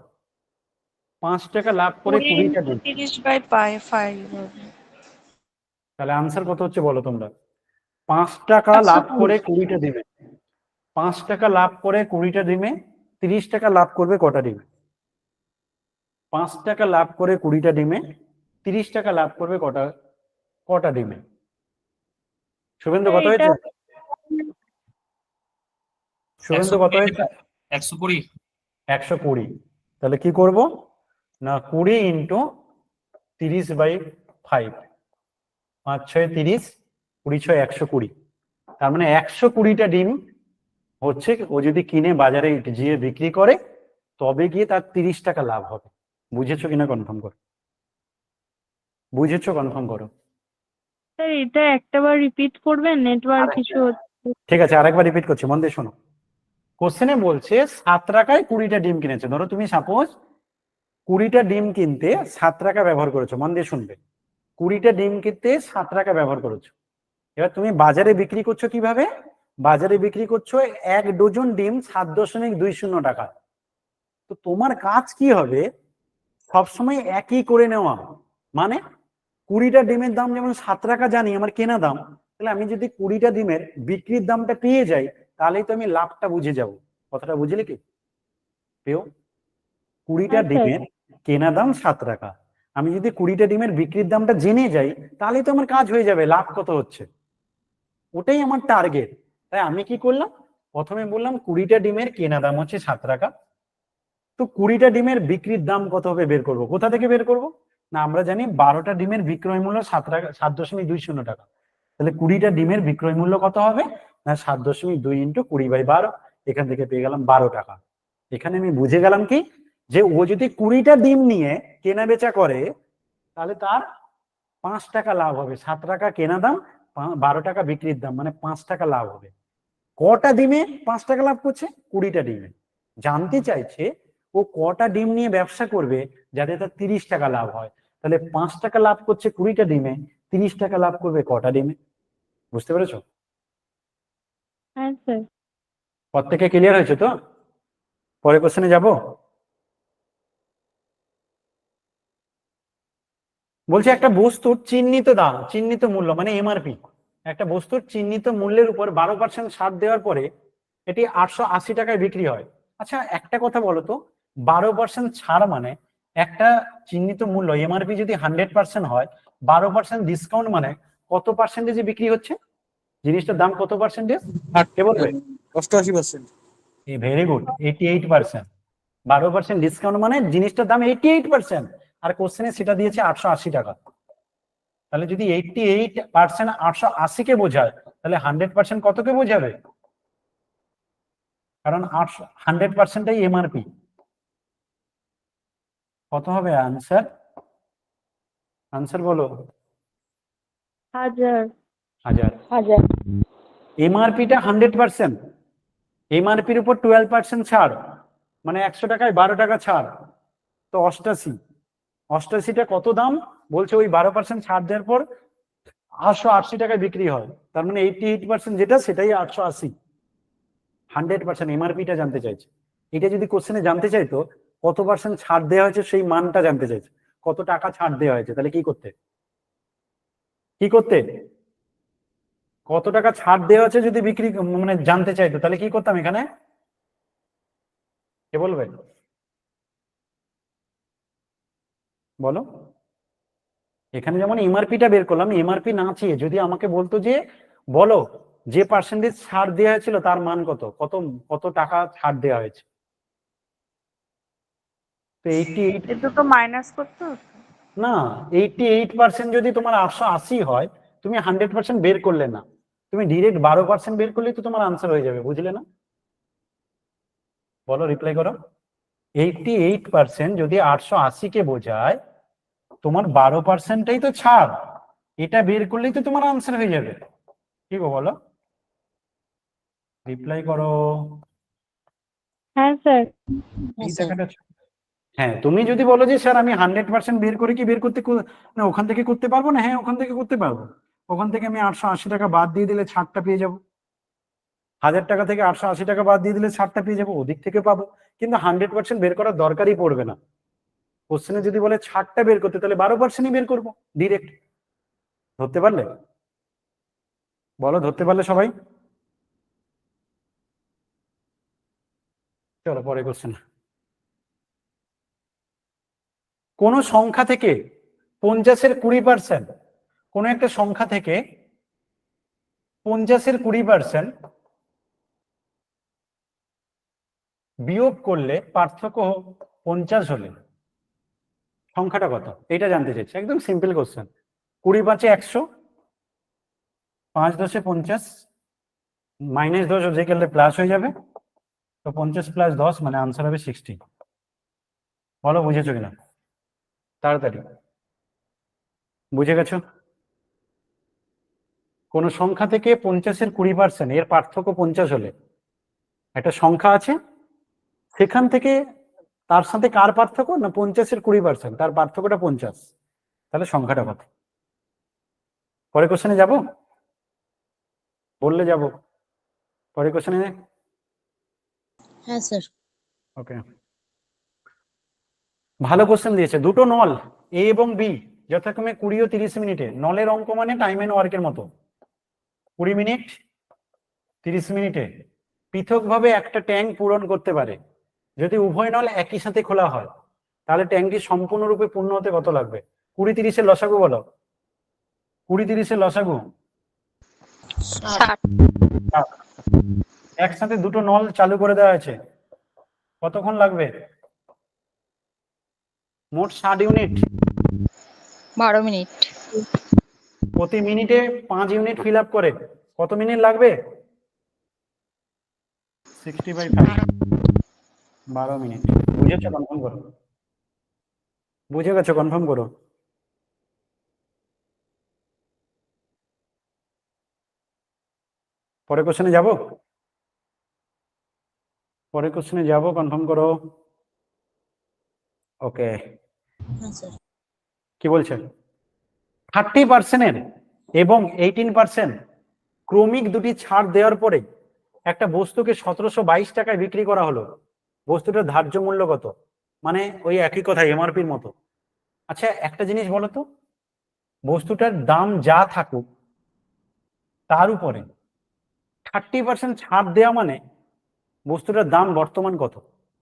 5 টাকা লাভ করে 20টা ডিম, 30/5 তাহলে আনসার কত হচ্ছে বলো তোমরা? 5 টাকা লাভ করে 20টা ডিমে, 5 টাকা লাভ করে 20টা ডিমে 30 টাকা লাভ করবে কটা ডিমে? 5 টাকা লাভ করে 20টা ডিমে 30 টাকা লাভ করবে কটা ডিমে? শুভেন্দু কত হয়েছে? শুভেন্দু কত হয়েছে? 120। 120। তাহলে কি করব না, 20 ইন্টু 30/5, 5 6 30, 20 6 120। তার মানে 120টা ডিম হচ্ছে, ও যদি কিনে বাজারে গিয়ে বিক্রি করে তবে গিয়ে তার 30 টাকা লাভ হবে। বুঝেছো কিনা কনফার্ম করো, বুঝেছো কনফার্ম করো। স্যার এটা একটাবার রিপিট করবেন, নেটওয়ার্ক কিছু ঠিক আছে, আরেকবার রিপিট করছি, মন দিয়ে শোনো। কোশ্চেনে বলছে 7 টাকায় 20টা ডিম কিনেছে, ধরো তুমি সাপোজ 20টা ডিম কিনতে 7 টাকা ব্যবহার করেছো, মন দিয়ে শুনবে। 20টা ডিম কিনতে 7 টাকা ব্যবহার করেছো। এবার তুমি বাজারে বিক্রি করছো কিভাবে? বাজারে বিক্রি করছো 1 ডজন ডিম 7.20 টাকা। তো তোমার কাজ কি হবে, সবসময় একই করে নেওয়া। মানে 20টা ডিমের দাম যেমন 7 টাকা জানি আমার কেনা দাম, তাহলে আমি যদি 20টা ডিমের বিক্রির দামটা পেয়ে যাই, তাহলেই তো আমি লাভটা বুঝে যাব। কথাটা বুঝলে কি পেও? 20টা ডিমের কেনা দাম 7 টাকা, আমি যদি 20টা ডিমের বিক্রির দামটা জেনে যাই, তাহলেই তো আমার কাজ হয়ে যাবে, লাভ কত হচ্ছে, ওটাই আমার টার্গেট। তাই আমি কি করলাম, প্রথমে বললাম 20টা ডিমের কেনা দাম হচ্ছে 7 টাকা, তো 20টা ডিমের বিক্রির দাম কত হবে বের করব। কোথা থেকে বের করব না, আমরা জানি 12টা ডিমের বিক্রয় মূল্য 7 টাকা, 7.20 টাকা। তাহলে 20টা ডিমের বিক্রয় মূল্য কত হবে না, 7.2 ইন্টু 20/12, এখান থেকে পেয়ে গেলাম 12 টাকা। এখানে আমি বুঝে গেলাম কি, যে ও যদি 20টা ডিম নিয়ে কেনা বেচা করে তাহলে তার 5 টাকা লাভ হবে। 7 টাকা কেনা দাম, 12 টাকা বিক্রির দাম, মানে 5 টাকা লাভ হবে। কটা ডিমে 5 টাকা লাভ করছে? 20টা ডিমে। জানতে চাইছে ও কটা ডিম নিয়ে ব্যবসা করবে যাতে তার 30 টাকা লাভ হয়। তাহলে 5 টাকা লাভ করছে 20টা ডিমে, 30 টাকা লাভ করবে কটা ডিমে? বুঝতে পেরেছো? হ্যাঁ স্যার। প্রত্যেকে ক্লিয়ার হয়েছে তো? পরের কোশ্চেনে যাব। বলছে একটা বস্তুর চিহ্নিত দাম, চিহ্নিত মূল্য মানে এমআরপি, একটা বস্তুর চিহ্নিত মূল্যের উপর 12% ছাড় দেওয়ার পরে এটি 880 টাকায় বিক্রি হয়। আচ্ছা একটা কথা বলো তো, 12% ছাড় মানে একটা চিহ্নিত মূল্য এমআরপি যদি 100% হয়, 12% ডিসকাউন্ট মানে কত পার্সেন্টেজে বিক্রি হচ্ছে? জিনিসটার দাম কত পার্সেন্টেজ কে বলবে? 88%। Very good, 88%। 12% ডিসকাউন্ট মানে জিনিসটার দাম 88%, আর কোশ্চেনে সেটা দিয়েছে 880 টাকা। তাহলে যদি 88% 880 কে বোঝায়, তাহলে 100% কতকে বোঝাবে? কারণ 100%টাই এমআরপি। কত হবে আনসার? আনসার বলো। 1000 1000। এমআরপিটা 100%, এমআরপির উপর 12% ছাড়, মানে 100 টাকায় 12 টাকা ছাড়, তো 88। 88টা কত দাম বলছে? ওই 12% ছাড় দেওয়ার পর 880 টাকায় বিক্রি হয়, তার মানে 88% যেটা সেটাই 880। 100% এমআরপিটা জানতে চাইছে। এটা যদি কোশ্চেনে জানতে চাইতো কত পার্সেন্ট ছাড় দেওয়া হয়েছে সেই মানটা জানতে চাইছে, কত টাকা ছাড় দেওয়া হয়েছে, তাহলে কি করতে? কত টাকা ছাড় দেওয়া হয়েছে যদি বিক্রি মানে জানতে চাইতো তাহলে কি করতাম এখানে? কে বলবে? বলো। এখানে যেমন এমআরপিটা বের করলাম, এমআরপি না চেয়ে যদি আমাকে বলতো যে বলো যে পার্সেন্টেজ ছাড় দেওয়া হয়েছিল তার মান কত, কত কত টাকা ছাড় দেওয়া হয়েছে, তো 88 এ দুটো মাইনাস করতে হতো। না, 88% যদি তোমার 880 হয়, তুমি 100% বের করলে না, তুমি ডিরেক্ট 12% বের করলেই তো তোমার আনসার হয়ে যাবে, বুঝলে না? বলো, রিপ্লাই করো। 88% যদি 880 কে বোঝায়, তোমার 12%টাই তো ছাড়, এটা বের করলেই তো তোমার আনসার হয়ে যাবে। কি গো বলো, রিপ্লাই করো। হ্যাঁ স্যার। এই হ্যাঁ স্যার। টাকাটা হ্যাঁ, তুমি যদি বলো যে স্যার আমি 100% বের করে কি বের করতে না ওখান থেকে করতে পারবো না, হ্যাঁ ওখান থেকে করতে পারবো। ওখান থেকে আমি 880 টাকা বাদ দিয়ে দিলে ছাড়টা পেয়ে যাবো, 1000 টাকা থেকে 880 টাকা বাদ দিয়ে দিলে ছাড়টা পেয়ে যাবো, ওদিক থেকে পাবো। কিন্তু 100% বের করার দরকারই পড়বে না। কোশ্চেনে যদি বলে ছাড়টা বের করতে, তাহলে 12%ই বের করবো ডিরেক্ট। ধরতে পারলে? বলো, ধরতে পারলে সবাই? চলো পরে কোশ্চেন। কোন সংখ্যা থেকে 50-এর 20%, কোন একটা সংখ্যা থেকে 50-এর 20% বিয়োগ করলে পার্থক্য 50 হলে সংখ্যাটা কত, এটা জানতে চাইছি। একদম সিম্পল কোশ্চেন। 20-5 100, 5-10 50, -10 যে গেলে প্লাস হয়ে যাবে, তো 50 + 10 মানে আনসার হবে 60। বলো বুঝেছো কিনা, তাড়াতাড়ি। বুঝে গেছো? কোন সংখ্যা থেকে 50-এর 20% এর পার্থক্য 50 হলে, একটা সংখ্যা আছে সেখান থেকে তার সাথে কার পার্থক্য না 50-এর 20%, তার পার্থক্যটা 50, তাহলে সংখ্যাটা কত? পরে কোশ্চেনে যাব, বললে যাব পরে কোশ্চেনে। হ্যাঁ স্যার। ওকে, ভালো কোশ্চেন দিয়েছে। দুটো নল এ এবং বি যথাক্রমে 20 ও 30 মিনিটে, নলের অঙ্ক মানে টাইম এন্ড ওয়ার্কের মতো, 20 মিনিট 30 মিনিটে পৃথকভাবে একটা ট্যাঙ্ক পূরণ করতে পারে। যদি উভয় নল একই সাথে খোলা হয় তাহলে ট্যাঙ্কটি সম্পূর্ণরূপে পূর্ণ হতে কত লাগবে? 20-30-এর লসাগু বলো, 20-30-এর লসাগু। 60। একসাথে দুটো নল চালু করে দেওয়া আছে, কতক্ষণ লাগবে? মোট 60 ইউনিট, 12 মিনিট। প্রতি মিনিটে 5 ইউনিট ফিল আপ করে, কত মিনিট লাগবে? 60/5, 12 মিনিট। বুঝেছো? কনফার্ম করো, বুঝে গেছো? কনফার্ম করো। পরে কোশ্চেনে যাব, পরে কোশ্চেনে যাব, কনফার্ম করো। ওকে, হ্যাঁ স্যার। কি বলছেন? 30% এবং 18% ক্রমিক দুটি ছাড় দেওয়ার পরে একটা বস্তুকে 1722 টাকায় বিক্রি করা হলো, বস্তুটার ধার্য মূল্য কত? মানে ওই একই কথা, এমআরপির মতো। আচ্ছা একটা জিনিস বলো তো, বস্তুটার দাম যা থাকুক তার উপরে 30% ছাড় দেওয়া মানে বস্তুটার দাম বর্তমান কত?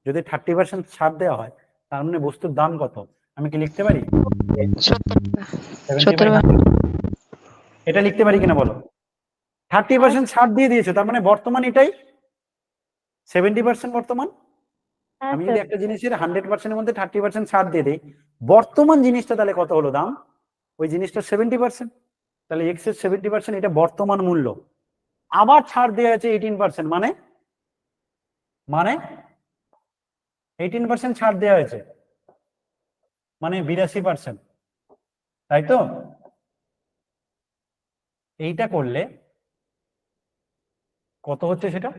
যদি 30% ছাড় দেওয়া হয় তার মানে বস্তুর দাম কত? আমি কি লিখতে পারি 70 টাকা। এটা লিখতে পারি কিনা বলো? 30% ছাড় দিয়ে দিয়েছে, তার মানে বর্তমান এটাই 70% বর্তমান। হ্যাঁ আমি যদি স্যার। একটা জিনিসের 100%-এর মধ্যে 30% ছাড় দিয়ে দিই, বর্তমান জিনিসটা তাহলে কত হলো দাম? ওই জিনিসটা 70%, তাহলে এক্স এর 70% এটা বর্তমান মূল্য। আবার ছাড় দেওয়া আছে 18%, মানে মানে 18% ছাড় দেওয়া হয়েছে মানে 82%, তাই তো? এইটা করলে কত হচ্ছে সেটা?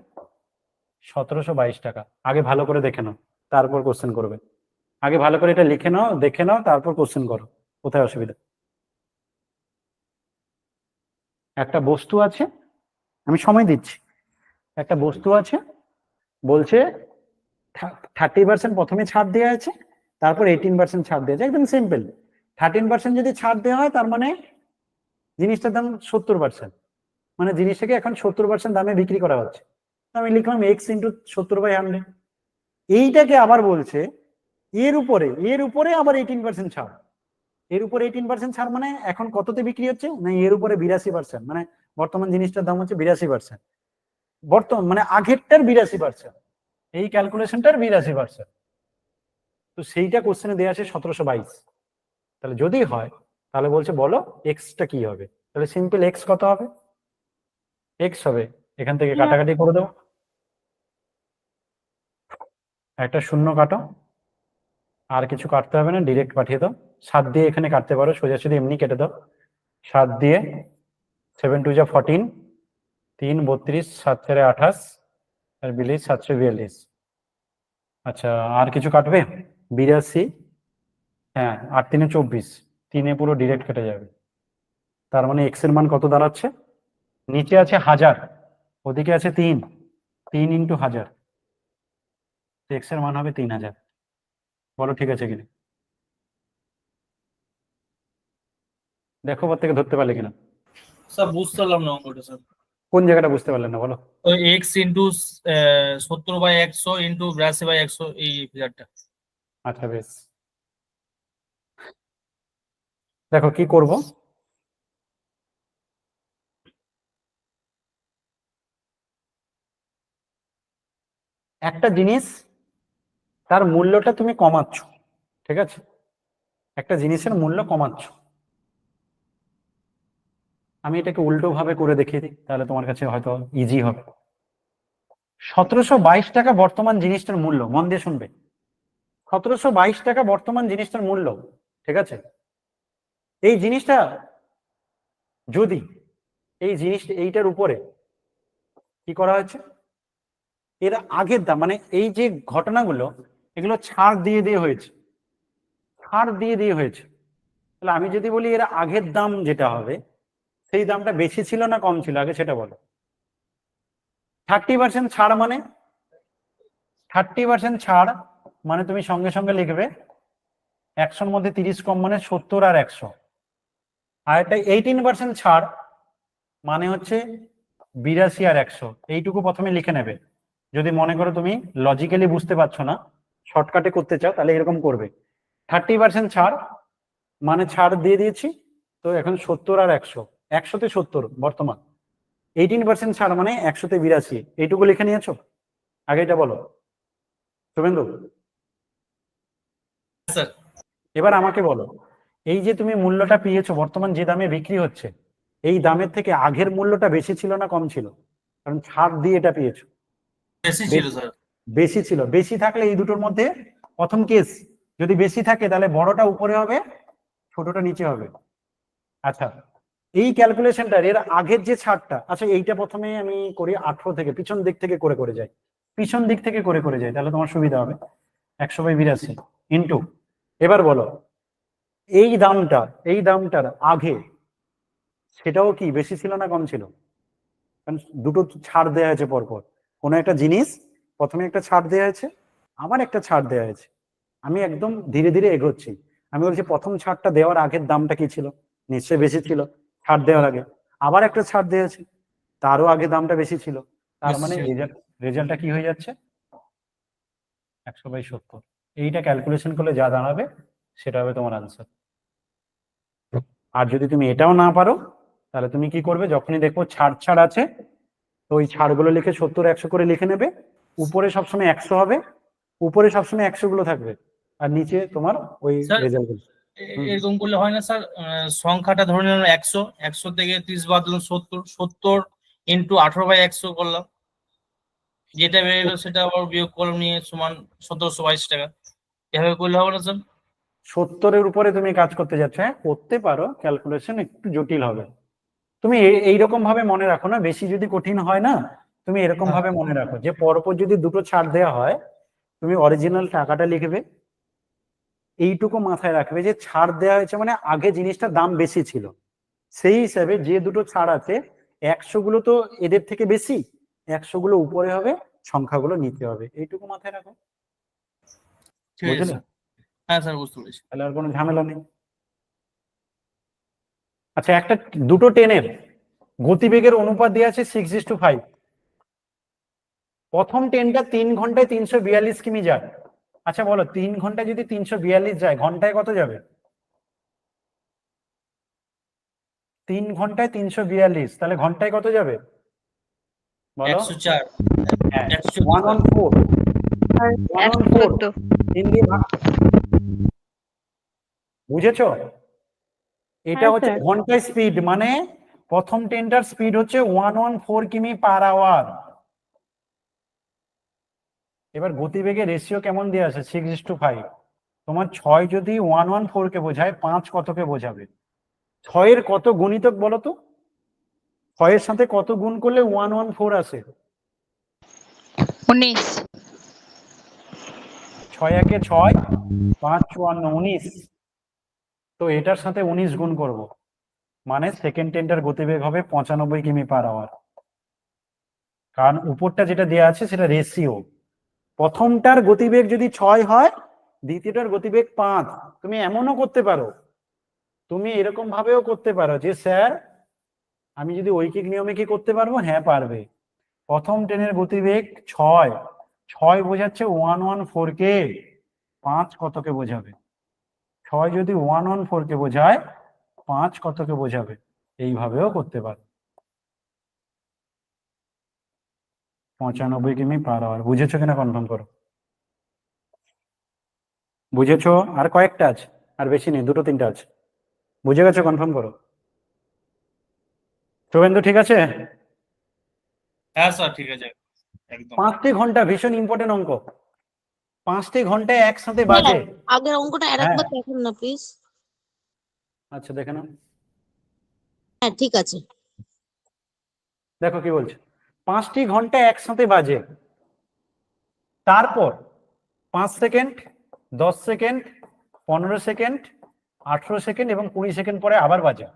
1722 টাকা। আগে ভালো করে দেখে নাও। তারপর কোশ্চেন করবে। আগে ভালো করে এটা লিখে নাও, দেখে নাও, তারপর কোশ্চেন করো, কোথায় অসুবিধা। একটা বস্তু আছে, আমি সময় দিচ্ছি, একটা বস্তু আছে, বলছে 30% প্রথমে ছাড় দেওয়া আছে, তারপর 18% ছাড় দেওয়া আছে, একদম সিম্পল। 13% যদি ছাড় দেওয়া হয় তার মানে জিনিসটার দাম 70%, মানে জিনিসটাকে এখন 70% দামে বিক্রি করা হচ্ছে। আমি লিখলাম এক্স ইন্টু 70/100। এইটাকে আবার বলছে এর উপরে আবার 18% ছাড়। এর উপরে 18% ছাড় মানে এখন কততে বিক্রি হচ্ছে না, এর উপরে 82%, মানে বর্তমান জিনিসটার দাম হচ্ছে 82%, বর্তমান মানে আগেরটার 82%, এই ক্যালকুলেশনটার 82%। তো সেইটা কোশ্চেনে দেওয়া আছে 1722। তাহলে যদি হয় তাহলে বলছে বলো এক্সটা কি হবে। তাহলে সিম্পল এক্স কত হবে, এক্স হবে এখান থেকে কাটাকাটি করে দাও, একটা শূন্য কাটো, আর কিছু কাটতে হবে না, ডিরেক্ট পাঠিয়ে দাও। 7 দিয়ে এখানে কাটতে পারো, সোজাসুজি এমনি কেটে দাও। 7 দিয়ে 7 2 যা 14, 3 32, 7 4 28, আর 42 742। আচ্ছা আর কিছু কাটবে, 82, হ্যাঁ 8 3 24, 3 পুরো ডিরেক্ট কেটে যাবে। তার মানে এক্স এর মান কত দাঁড়াচ্ছে, নিচে আছে 1000, ওদিকে আছে 3, 3 ইন্টু 1000, এক্স এর মান হবে 3000। বলো ঠিক আছে কিনা, দেখো ওর থেকে ধরতে পারলে কিনা। স্যার বুঝতে পারলাম না অঙ্কটা স্যার। কোন জায়গাটা বুঝতে পারলেন না বলো। ওই এক্স ইন্টু 70/100 ইন্টু 82/100 এই ফিগারটা। আচ্ছা বেশ, দেখো কি করব। একটা জিনিস তার মূল্যটা তুমি কমাচ্ছ, ঠিক আছে, একটা জিনিসের মূল্য কমাচ্ছ। আমি এটাকে উল্টো ভাবে করে দেখিয়ে দিই, তাহলে তোমার কাছে হয়তো ইজি হবে। 1722 টাকা বর্তমান জিনিসটার মূল্য, মন দিয়ে শুনবে। 1722 টাকা বর্তমান জিনিসটার মূল্য, ঠিক আছে। এই জিনিসটা যদি এইটার উপরে কি করা হয়েছে, এর আগের দাম মানে এই যে ঘটনাগুলো এগুলো ছাড় দিয়ে দিয়ে হয়েছে, ছাড় দিয়ে দিয়ে হয়েছে। তাহলে আমি যদি বলি এর আগের দাম যেটা হবে সেই দামটা বেশি ছিল না কম ছিল আগে সেটা বলো। 30% ছাড় মানে 30% ছাড় মানে তুমি সঙ্গে সঙ্গে লিখবে 100-র মধ্যে 30 কম মানে 70 আর 100। আর একটা 18% ছাড় মানে হচ্ছে 82 আর 100। এইটুকু প্রথমে লিখে নেবে। যদি মনে করো তুমি লজিক্যালি বুঝতে পারছো না, শর্টকাটে করতে চাও, তাহলে এরকম করবে। 30% ছাড় মানে ছাড় দিয়ে দিয়েছি, তো এখন 70 আর 100, 100-তে 70 বর্তমান। 18% ছাড় মানে 100-তে 82, এইটুকু লিখে নিয়েছো। আগে এটা বলো শুভেন্দু। স্যার এবার আমাকে বলো, এই যে তুমি মূল্যটা পেয়েছো বর্তমান যে দামে বিক্রি হচ্ছে, এই দামের থেকে আগের মূল্যটা বেশি ছিল না কম ছিল, কারণ ছাড় দিয়ে এটা পেয়েছো। বেশি ছিল স্যার। বেশি ছিল, বেশি থাকলে এই দুটোর মধ্যে প্রথম কেস, যদি বেশি থাকে তাহলে বড়টা উপরে হবে, ছোটটা নিচে হবে। আচ্ছা এই ক্যালকুলেশনটা এর আগের যে ছাড়টা, আচ্ছা এইটা প্রথমে আমি করি 18 থেকে, পিছন দিক থেকে করে করে যাই, পিছন দিক থেকে করে করে যাই, তাহলে তোমার সুবিধা হবে। 100/82 ইন্টু, এবার বলো এই দামটার আগে সেটাও কি বেশি ছিল না কম ছিল, কারণ দুটো ছাড় দেওয়া হয়েছে পরপর। কোনো একটা জিনিস প্রথমে একটা ছাড় দেওয়া হয়েছে, আবার একটা ছাড় দেওয়া হয়েছে। আমি একদম ধীরে ধীরে এগোচ্ছি। আমি বলছি প্রথম ছাড়টা দেওয়ার আগের দামটা কি ছিল, নিশ্চয়ই বেশি ছিল ছাড় দেওয়ার আগে। আবার একটা ছাড় দেওয়া আছে, তারও আগে দামটা বেশি ছিল, তার মানে রেজাল্টটা কি হয়ে যাচ্ছে 100/70। এইটা ক্যালকুলেশন করলে যা দাঁড়াবে সেটা হবে তোমার আনসার। আর যদি তুমি এটাও না পারো তাহলে তুমি কি করবে, যখনই দেখবো ছাড় ছাড় আছে তো ওই ছাড়গুলো লিখে 70 100 করে লিখে নেবে। উপরে সবসময় 100 হবে, উপরে সবসময় 100 গুলো থাকবে, আর নিচে তোমার ওই স্যার রেজাল্ট গুলো। এরকম করলে হয় না স্যার? সংখ্যাটা ধরে নিলাম 100, 100 থেকে 30 বাদ দিলাম 70, 70 ইন্টু 18/100 করলাম, যেটা বেরোলো সেটা আবার বিয়োগ করলাম নিয়ে সমান 1722 টাকা। এভাবে করলে হবে না স্যার? 70-এর উপরে তুমি কাজ করতে যাচ্ছ, হ্যাঁ করতে পারো, ক্যালকুলেশন একটু জটিল হবে। তুমি এইরকম ভাবে মনে রাখো না, বেশি যদি কঠিন হয় না তুমি এরকম ভাবে মনে রাখো যে পরপর যদি দুটো ছাড় দেওয়া হয় তুমি অরিজিনাল টাকাটা লিখবে, এইটুকু মাথায় রাখবে যে ছাড় দেওয়া হয়েছে মানে আগে জিনিসটার দাম বেশি ছিল, সেই হিসাবে যে দুটো ছাড় আছে 100 গুলো তো এদের থেকে বেশি, 100 গুলো উপরে হবে, সংখ্যাগুলো নিতে হবে, এইটুকু মাথায় রাখো। ঠিক আছে বুঝলে? স্যার। হ্যাঁ স্যার বুঝতে পেরেছি। তাহলে আর কোনো ঝামেলা নেই। আচ্ছা, একটা দুটো ট্রেনের গতিবেগের অনুপাত দেওয়া আছে 6:5। প্রথম ট্রেনটা 3 ঘন্টায় 342 কিমি যায়। আচ্ছা বলো, 3 ঘন্টায় যদি 342 যায়, ঘন্টায় কত যাবে? 3 ঘন্টায় 342, তাহলে ঘন্টায় কত যাবে বলো? 104। হ্যাঁ, 114 114। আর 114 114 3 দিয়ে ভাগ। বুঝেছো? এটা হ্যাঁ হচ্ছে স্যার। ঘন্টায় স্পিড, মানে প্রথম ট্রেনটার স্পিড হচ্ছে 114 কিমি পার আওয়ার। এবার গতিবেগের রেশিও কেমন দেওয়া আছে? 6:5। তোমার 6 যদি 114 কে বোঝায়, 5 কতকে বোঝাবে? 6 এর কত গুণিতক বলো তো? 6 এর সাথে কত গুণ করলে 114 আসে? 19 6 একে 6, 5 54, 19। তো এটার সাথে 19 গুণ করব, মানে সেকেন্ড ট্রেনটার গতিবেগ হবে 95 কিমি পার আওয়ার। কারণ উপরটা যেটা দেওয়া আছে সেটা রেশিও। প্রথমটার গতিবেগ যদি 6 হয়, দ্বিতীয়টার গতিবেগ 5। তুমি এমনও করতে পারো, তুমি এরকম ভাবেও করতে পারো যে স্যার আমি যদি ঐকিক নিয়মে কি করতে পারবো? হ্যাঁ পারবে। প্রথম ট্রেনের গতিবেগ 6, 6 বোঝাচ্ছে 114 কে, 5 কতকে বোঝাবে? 6 যদি 114 কে বোঝায়, 5 কতকে বোঝাবে? এইভাবেও করতে পারো। 95 কিমি পার আওয়ার। বুঝেছো কিনা কনফার্ম করো। বুঝেছো? আর কয়েকটা আছে, আর বেশি নেই, দুটো তিনটা আছে। বুঝে গেছো? কনফার্ম করো। শুভেন্দু ঠিক আছে? হ্যাঁ স্যার ঠিক আছে একদম। 5টি ঘন্টা ভীষণ ইম্পর্টেন্ট অঙ্ক। 5টি ঘন্টায় একসাথে বাজে। আগের অঙ্কটা হ্যাঁ, আরেকবার দেখুন না প্লিজ। আচ্ছা দেখে নাও। হ্যাঁ ঠিক আছে। দেখো কি বলছে, 5টি ঘন্টা একসাথে বাজে, তারপর 5 সেকেন্ড, 10 সেকেন্ড, 15 সেকেন্ড, 18 সেকেন্ড এবং 20 সেকেন্ড পরে আবার বাজে।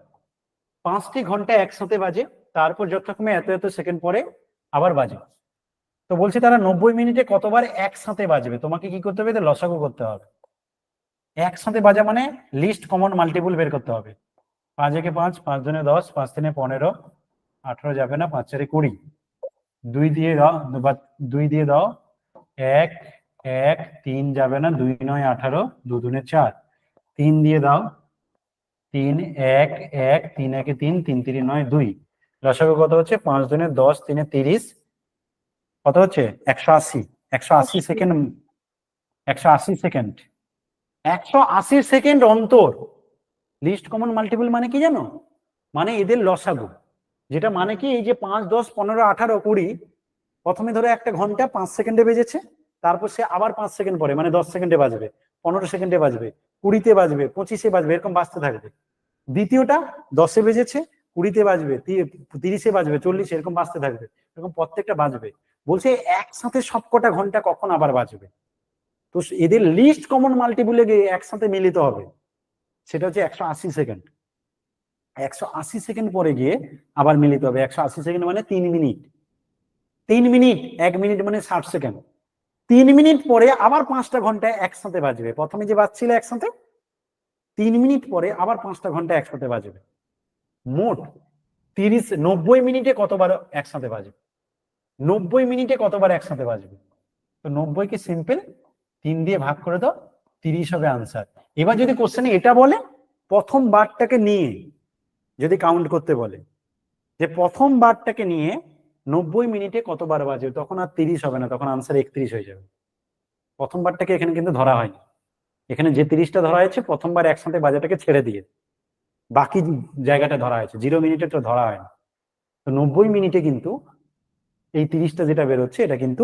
5টি ঘন্টা একসাথে বাজে, তারপর যথাক্রমে এত এত সেকেন্ড পরে আবার বাজে। তো বলছি তারা 90 মিনিটে কতবার একসাথে বাজবে? তোমাকে কি করতে হবে? এদের লসাগু করতে হবে। একসাথে বাজা মানে লিস্ট কমন মাল্টিপল বের করতে হবে। 5 একে 5, 5 দুনে 10, 5 তিনে 15, 18 যাবে না, 5 চারে 20, 2 দিয়ে দাও, 2 দিয়ে দাও, 1 1, 3 যাবে না, 2 9 18, 2 দুনে 4, 3 দিয়ে দাও, 3 1 1, 3 একে 3, 3 3 9 2। লসাগু কত হচ্ছে? 5 দুনে 10, 3 30, কত হচ্ছে? 180। 180 সেকেন্ড, 180 সেকেন্ড, 180 সেকেন্ড অন্তর লিস্ট কমন মাল্টিপল মানে কি জানো? মানে এদের লসাগু। যেটা মানে কি, এই যে 5 10 15 18 20, প্রথমে ধরো একটা ঘন্টা 5 সেকেন্ডে বেজেছে, তারপর সে আবার 5 সেকেন্ড পরে মানে 10 সেকেন্ডে বাজবে, 15 সেকেন্ডে বাজবে, 20-তে বাজবে, 25-এ বাজবে, এরকম বাজতে থাকবে। দ্বিতীয়টা 10-এ বেজেছে, 20-তে বাজবে, 30-এ বাজবে, 40-এ, এরকম বাজতে থাকবে। এরকম প্রত্যেকটা বাজবে। বলছে একসাথে সবকটা ঘন্টা কখন আবার বাজবে? তো এদের লিস্ট কমন মাল্টিপলে গিয়ে একসাথে মিলিত হবে, সেটা হচ্ছে 180 সেকেন্ড। 180 সেকেন্ড পরে গিয়ে আবার মিলিত হবে। 180 সেকেন্ড মানে 3 মিনিট। 3 মিনিট, 1 মিনিট মানে 60 সেকেন্ড। 3 মিনিট পরে আবার 5টা ঘন্টা একসাথে বাজবে। প্রথমে যে বাজছিল একসাথে, 3 মিনিট পরে আবার 5টা ঘন্টা একসাথে বাজবে। মোট 90 মিনিটে কতবার একসাথে বাজবে? 90 মিনিটে কতবার একসাথে বাজবে? তো 90-কে সিম্পল 3 দিয়ে ভাগ করে দাও, 30 হবে আনসার। এবার যদি কোশ্চেনে এটা বলে প্রথম বারটাকে নিয়ে যদি কাউন্ট করতে বলে, যে প্রথম বারটাকে নিয়ে 90 মিনিটে কতবার বাজে, তখন আর 30 হবে না, তখন আনসার 31 হয়ে যাবে। প্রথম বারটাকে এখানে কিন্তু ধরা হয়নি। এখানে যে 30টা ধরা হয়েছে প্রথমবার একসাথে বাজাটাকে ছেড়ে দিয়ে, বাকি জায়গাটা ধরা হয়েছে, 0 মিনিটে তো ধরা হয়নি। তো 90 মিনিটে কিন্তু এই 30টা যেটা বেরোচ্ছে এটা কিন্তু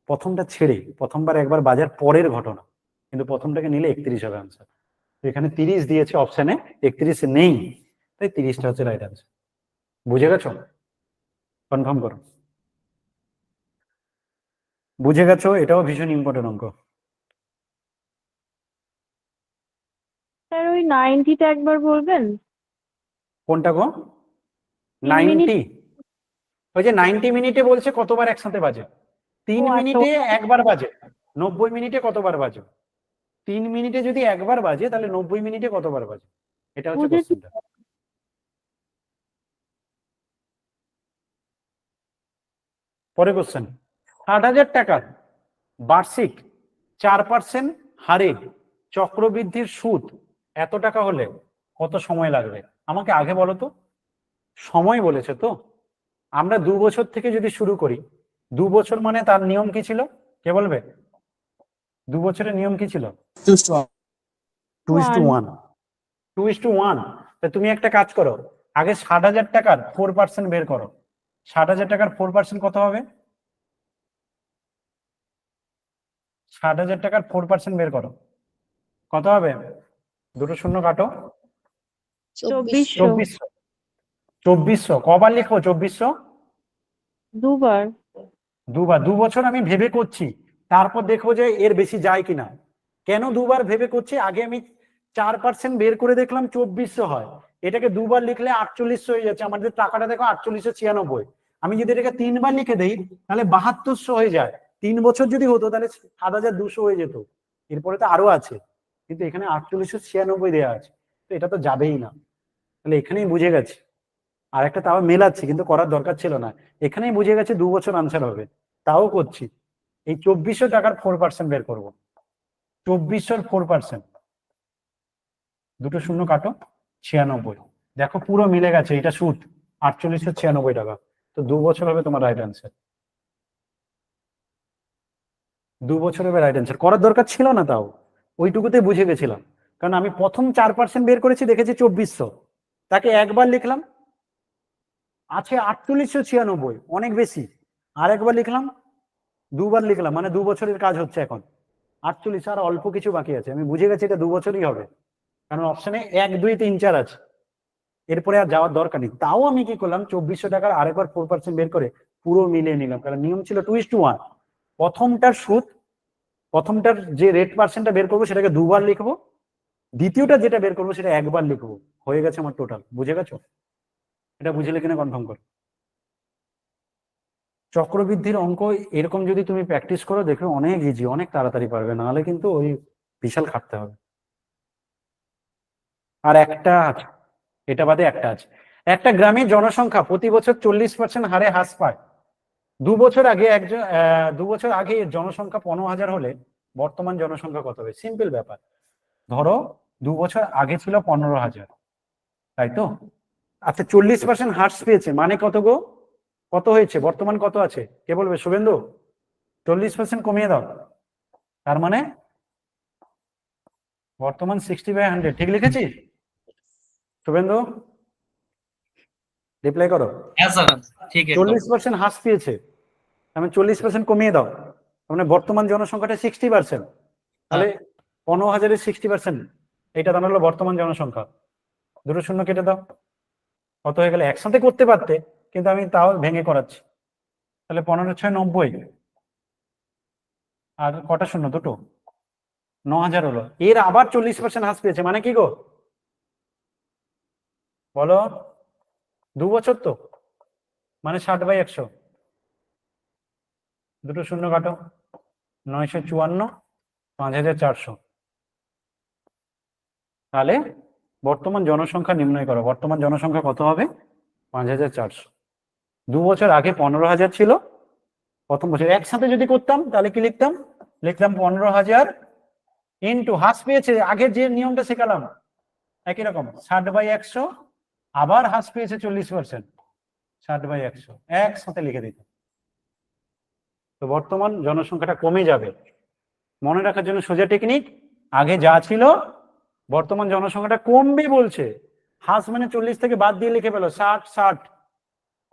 প্রথমটা ছেড়ে প্রথমবার একবার বাজার পরের ঘটনা, কিন্তু প্রথমটাকে নিলে 31 হবে আনসার। তো এখানে 30 দিয়েছে অপশনে, 31 নেই, তাই 30টা হচ্ছে রাইট আনসার। বুঝে গেছো? কনফার্ম করো। বুঝে গেছো? এটাও ভীষণ ইম্পর্টেন্ট অঙ্ক। স্যার ওই 90টা একবার বলবেন? কোনটা গো? 3 মিনিট। 90? ওই যে 90 মিনিটে বলছে কতবার একসাথে বাজে। 3 ও আচ্ছা, মিনিটে একবার বাজে। 90 মিনিটে কতবার বাজে? 3 মিনিটে যদি একবার বাজে তাহলে 90 মিনিটে কতবার বাজে? এটা হচ্ছে বুঝেছি। কোশ্চেনটা। পরে কোশ্চেন, 60,000 টাকার বার্ষিক 4% হারে চক্রবৃদ্ধির সুদ এত টাকা হলে কত সময় লাগবে? আমাকে আগে বলো তো, সময় বলেছে তো। আমরা 2 বছর থেকে যদি শুরু করি, 2 বছর মানে তার নিয়ম কি ছিল? কে বলবে? 2 বছরের নিয়ম কি ছিল? 2:1। 2:1। তা তুমি একটা কাজ করো, আগে 60,000 টাকার 4% বের করো। 60,000 টাকার 4% কত হবে? 60,000 টাকার 4% বের করো, কত হবে? দুটো শূন্য কাটো। 2400। 2400। 2400 কবার লিখবো? 2400 দুবার। দুবার। 2 বছর আমি ভেবে করছি, তারপর দেখবো যে এর বেশি যায় কিনা। কেন দুবার ভেবে করছি? আগে আমি 4% বের করে দেখলাম 2400 হয়, এটাকে দুবার লিখলে 4800 হয়ে যাচ্ছে। আমাদের টাকাটা দেখো 4896। আমি যদি এটাকে 3বার লিখে দেই তাহলে 7200 হয়ে যায়। 3 বছর যদি হতো তাহলে 7200 হয়ে যেত। এরপরে তো আরো আছে, কিন্তু এখানে 4896 দেওয়া আছে, তো এটা তো যাবেই না। তাহলে এখানেই বুঝে গেছি। আর একটা তাও মেলাচ্ছি, কিন্তু করার দরকার ছিল না। এখানেই বুঝে গেছে 2 বছর আনসার হবে, তাও করছি। এই 2400 টাকার 4% বের করব। 2400-র 4%, দুটো শূন্য কাটো, 96। দেখো পুরো মিলে গেছে, এটা সুদ 4896 টাকা। তো 2 বছর হবে তোমার রাইট অ্যান্সার। 2 বছর হবে রাইট অ্যান্সার। করার দরকার ছিল না, তাও ওইটুকুতে বুঝে গেছিলাম। কারণ আমি প্রথম 4% বের করেছি, দেখেছি 2400, তাকে একবার লিখলাম, আছে 4896, অনেক বেশি। আর একবার লিখলাম, দুবার লিখলাম, মানে 2 বছরের কাজ হচ্ছে এখন। 48, আর অল্প কিছু বাকি আছে। আমি বুঝে গেছি এটা 2 বছরই হবে, কারণ অপশনে 1, 2, 3, 4 আছে। এরপরে আর যাওয়ার দরকার নেই। তাও আমি কি করলাম, 2400 টাকার আরেকবার 4% বের করে পুরো মিলিয়ে নিলাম, কারণ নিয়ম ছিল 2:1। প্রথমটার সুদ, প্রথমটার যে রেট পার্সেন্টটা বের করবো সেটাকে দুবার লিখবো, দ্বিতীয়টা যেটা বের করবো সেটা একবার লিখবো। হয়ে গেছে আমার টোটাল। বুঝে গেছো? এটা বুঝলে কিনা কনফার্ম করো। চক্রবৃদ্ধির অঙ্ক এরকম যদি তুমি প্র্যাকটিস করো, দেখবে অনেক ইজি, অনেক তাড়াতাড়ি পারবে। নাহলে কিন্তু ওই বিশাল খাটতে হবে। আর একটা আছে, এটা বাদে একটা আছে। একটা গ্রামের জনসংখ্যা প্রতি বছর 40% হারে হ্রাস পায়। 2 বছর আগে 2 বছর আগে এর জনসংখ্যা 15,000 হলে বর্তমান জনসংখ্যা কত হবে? সিম্পল ব্যাপার। ধরো 2 বছর আগে ছিল 15,000, তাই তো? আচ্ছা, 40% হ্রাস পেয়েছে মানে কত গো? কত হয়েছে? বর্তমান কত আছে? কে বলবে? শুভেন্দু, 40% কমিয়ে দাও, তার মানে বর্তমান 60/100। ঠিক লিখেছি? শুভেন্দু, রিপ্লাই করো। হ্যাঁ স্যার, ঠিক একদম। 40% হ্রাস পেয়েছে, আমি 40% কমিয়ে দাও, মানে বর্তমান জনসংখ্যাটা 60%। তাহলে 15,000-এর 60%, এটা দাঁড়ালো বর্তমান জনসংখ্যা। দুটো শূন্য কেটে দাও, কত হয়ে গেলে? একসাথে করতে পারতে, কিন্তু আমি তাও ভেঙে করাচ্ছি। তাহলে 15×6 90, আর কটা শূন্য? দুটো, 9,000 হলো। এর আবার 40% হ্রাস পেয়েছে মানে কি গো? বলো, 2 বছর তো, মানে 60/100। দুটো শূন্য কাটো, 954, 5,400। তাহলে বর্তমান জনসংখ্যা নির্ণয় করো। বর্তমান জনসংখ্যা কত হবে? 5,400। 2 বছর আগে 15,000 ছিল, প্রথম বছর। একসাথে যদি করতাম তাহলে কি লিখতাম? লিখতাম 15,000 ইন্টু হ্রাস পেয়েছে, আগের যে নিয়মটা শেখালাম একই রকম, 60/100, আবার হ্রাস পেয়েছে 40%, 60/100, একসাথে লিখে দিতাম। তো বর্তমান জনসংখ্যাটা কমে যাবে। মনে রাখার জন্য সোজা টেকনিক, আগে যা ছিল বর্তমান জনসংখ্যাটা কমবে বলছে, হ্রাস মানে 40 থেকে বাদ দিয়ে লিখে পেলো 60/60।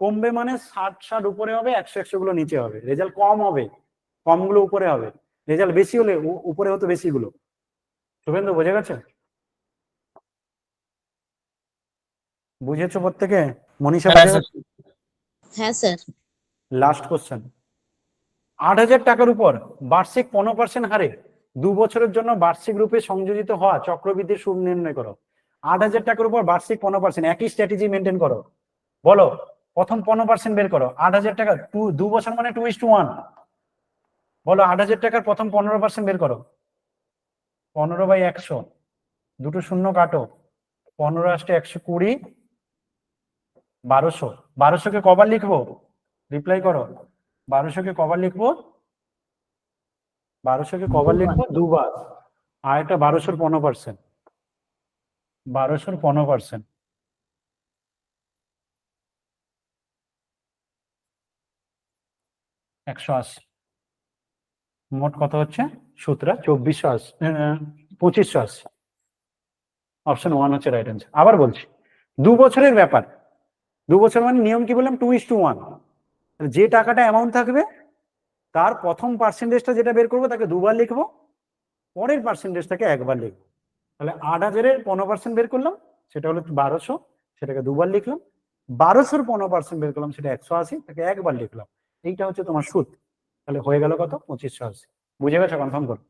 কমবে মানে 60/60 উপরে হবে, 100-100 গুলো নিচে হবে। রেজাল্ট কম হবে, কমগুলো উপরে হবে। রেজাল্ট বেশি হলে উপরে হতো বেশিগুলো। শুভেন্দু, বোঝা গেছে? বুঝেছো প্রত্যেকে? মনীষা, হ্যাঁ বুঝে স্যার। গেছে? হ্যাঁ স্যার। লাস্ট কোশ্চেন, 8,000 টাকার উপর বার্ষিক 15% হারে 2 বছরের জন্য বার্ষিক রূপে সংযোজিত হওয়া চক্রবৃদ্ধির সুদ নির্ণয় করো। 8,000 টাকার উপর বার্ষিক 15%, একই স্ট্র্যাটেজি মেনটেন করো। বলো, প্রথম 15% বের করো। 8,000 টাকা 2 বছর মানে 2:1। বলো 8,000 টাকার প্রথম 15% বের করো। 15/100, দুটো শূন্য কাটো, 15 আসতে 120, 1200। 1200-কে কবার লিখবো? রিপ্লাই করো। 1200-কে কবার লিখবো? 1200-কে কবার লিখবো? দুবার। আর এটা 1200-র 15%। 1200-র 15%। 180। মোট কত হচ্ছে? সূত্রা 2480, 2580। অপশন 1 হচ্ছে রাইট অ্যান্সার। আবার বলছি, 2 বছরের ব্যাপার। 2 বছর মানে নিয়ম কি বললাম? 2:1। যে টাকাটা অ্যামাউন্ট থাকবে তার প্রথম পার্সেন্টেজটা যেটা বের করবো তাকে দুবার লিখবো, পরের পার্সেন্টেজটাকে একবার লিখবো। তাহলে 8,000-এর 15% বের করলাম, সেটা হলো 1200, সেটাকে দুবার লিখলাম। 1200-র 15% বের করলাম, সেটা 180, তাকে একবার লিখলাম। এইটা হচ্ছে তোমার সুদ। তাহলে হয়ে গেল কত? 2580। বুঝে গেছো? কনফার্ম করো।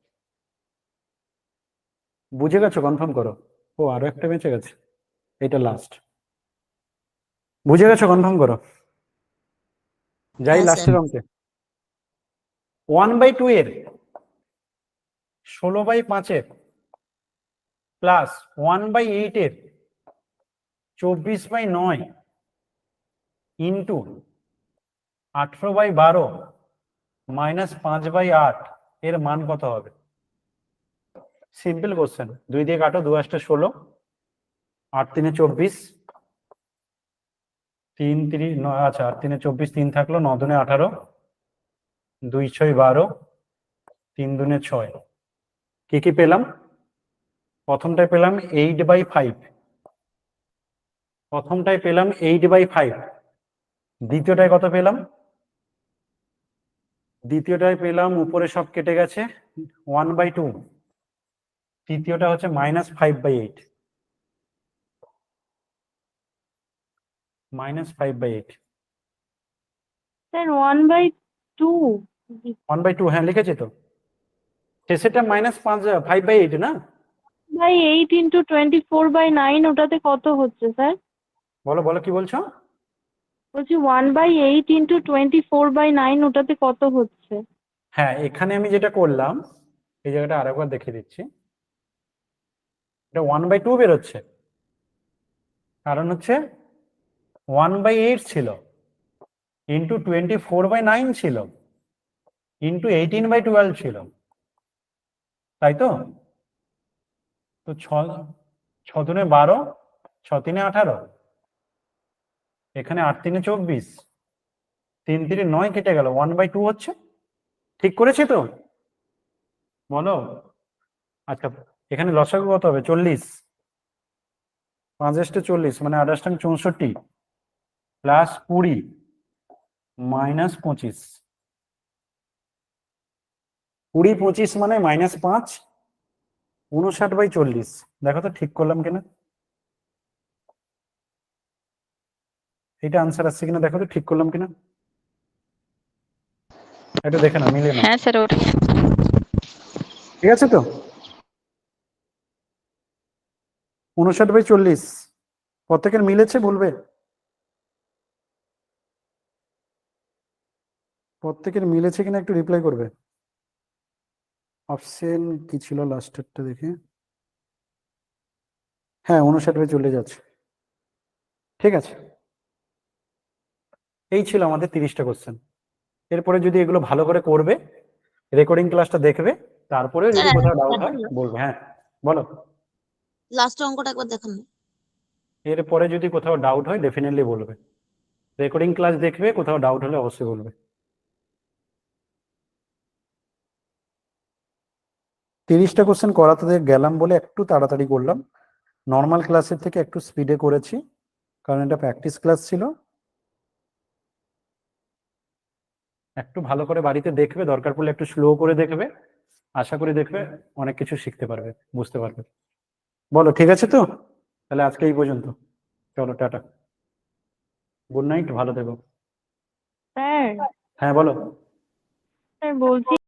বুঝে গেছো? কনফার্ম করো। ও, আরো একটা বেঁচে গেছে, এটা লাস্ট। বুঝে গেছো? কনফার্ম করো। যাই হ্যাঁ, লাস্টের অঙ্কে। 1/2 এর 16/5 প্লাস 1/8 এর 24/9 ইন্টু 18/12 মাইনাস 5/8 এর মান কত হবে? Simple question. 2 দিয়ে কাটো, 2 আসতে 16, 8 3 24, 3 3 9, আচ্ছা 8 3 24, 3 থাকলো, 9 2 18, 2 6 12, 3 2 6। কি কি পেলাম? প্রথমটায় পেলাম 8/5, প্রথমটায় পেলাম 8/5। দ্বিতীয়টায় কত পেলাম? দ্বিতীয়টায় পেলাম, উপরে সব কেটে গেছে, 1/2। তৃতীয়টা হচ্ছে -5/8, -5/8। স্যার 1/2 1/2, হ্যাঁ লিখেছি তো। শেষেরটা -5/8 না? 8 ইন্টু 24/9 ওটাতে কত হচ্ছে স্যার? বলো বলো, কি বলছো? বলছি 1/8 ইন্টু 24/9 ওটাতে কত হচ্ছে? হ্যাঁ, এখানে আমি যেটা করলাম, এই জায়গাটা আরেকবার দেখিয়ে দিচ্ছি। এটা 1/2 বেরোচ্ছে, কারণ হচ্ছে 1/8 ছিল, ইন্টু 24/9 ছিল, ইন্টু 18/12 ছিল, তাই তো? তো 6 দুনে 12, 6 3 18, এখানে 8 3 24, 3 3 9 কেটে গেল, 1/2 হচ্ছে। ঠিক করেছি তো? বলো। আচ্ছা, এখানে লসাগু কত হবে? 40। 5 40 মানে 28 64 প্লাস 20 মাইনাস 25। 20 25 মানে -5, 59/40। দেখো তো ঠিক করলাম কিনা, এটা আনসার আসছে কিনা, দেখো তো ঠিক করলাম কিনা, এটা দেখে না, মিলে না। হ্যাঁ স্যার ওটাই ঠিক আছে তো? 59/40 প্রত্যেকের মিলেছে? বলবে প্রত্যেকের মিলেছে কিনা, একটু রিপ্লাই করবে। অপশন কি ছিল লাস্টেরটা দেখে? হ্যাঁ, 59/40 যাচ্ছে। ঠিক আছে, এই ছিল আমাদের 30টা কোশ্চেন। এরপরে যদি এগুলো ভালো করে করবে, রেকর্ডিং ক্লাসটা দেখবে, তারপরে যদি কোথাও ডাউট হয় বলবে। হ্যাঁ বলো। লাস্ট অঙ্কটা একবার দেখান না। এরপরে যদি কোথাও ডাউট হয় ডেফিনেটলি বলবে, রেকর্ডিং ক্লাস দেখবে, কোথাও ডাউট হলে অবশ্যই বলবে। 30টা কোশ্চেন করাতে গেলাম বলে একটু তাড়াতাড়ি করলাম, নর্মাল ক্লাসের থেকে একটু স্পিডে করেছি, কারণ এটা প্র্যাকটিস ক্লাস ছিল। একটু ভালো করে বাড়িতে দেখবে, দরকার পড়লে একটু স্লো করে দেখবে, আশা করি দেখবে অনেক কিছু শিখতে পারবে, বুঝতে পারবে। বলো ঠিক আছে তো? তাহলে আজকে এই পর্যন্ত, চলো টাটা, গুড নাইট, ভালো থেকো। স্যার হ্যাঁ বলো। স্যার বলছি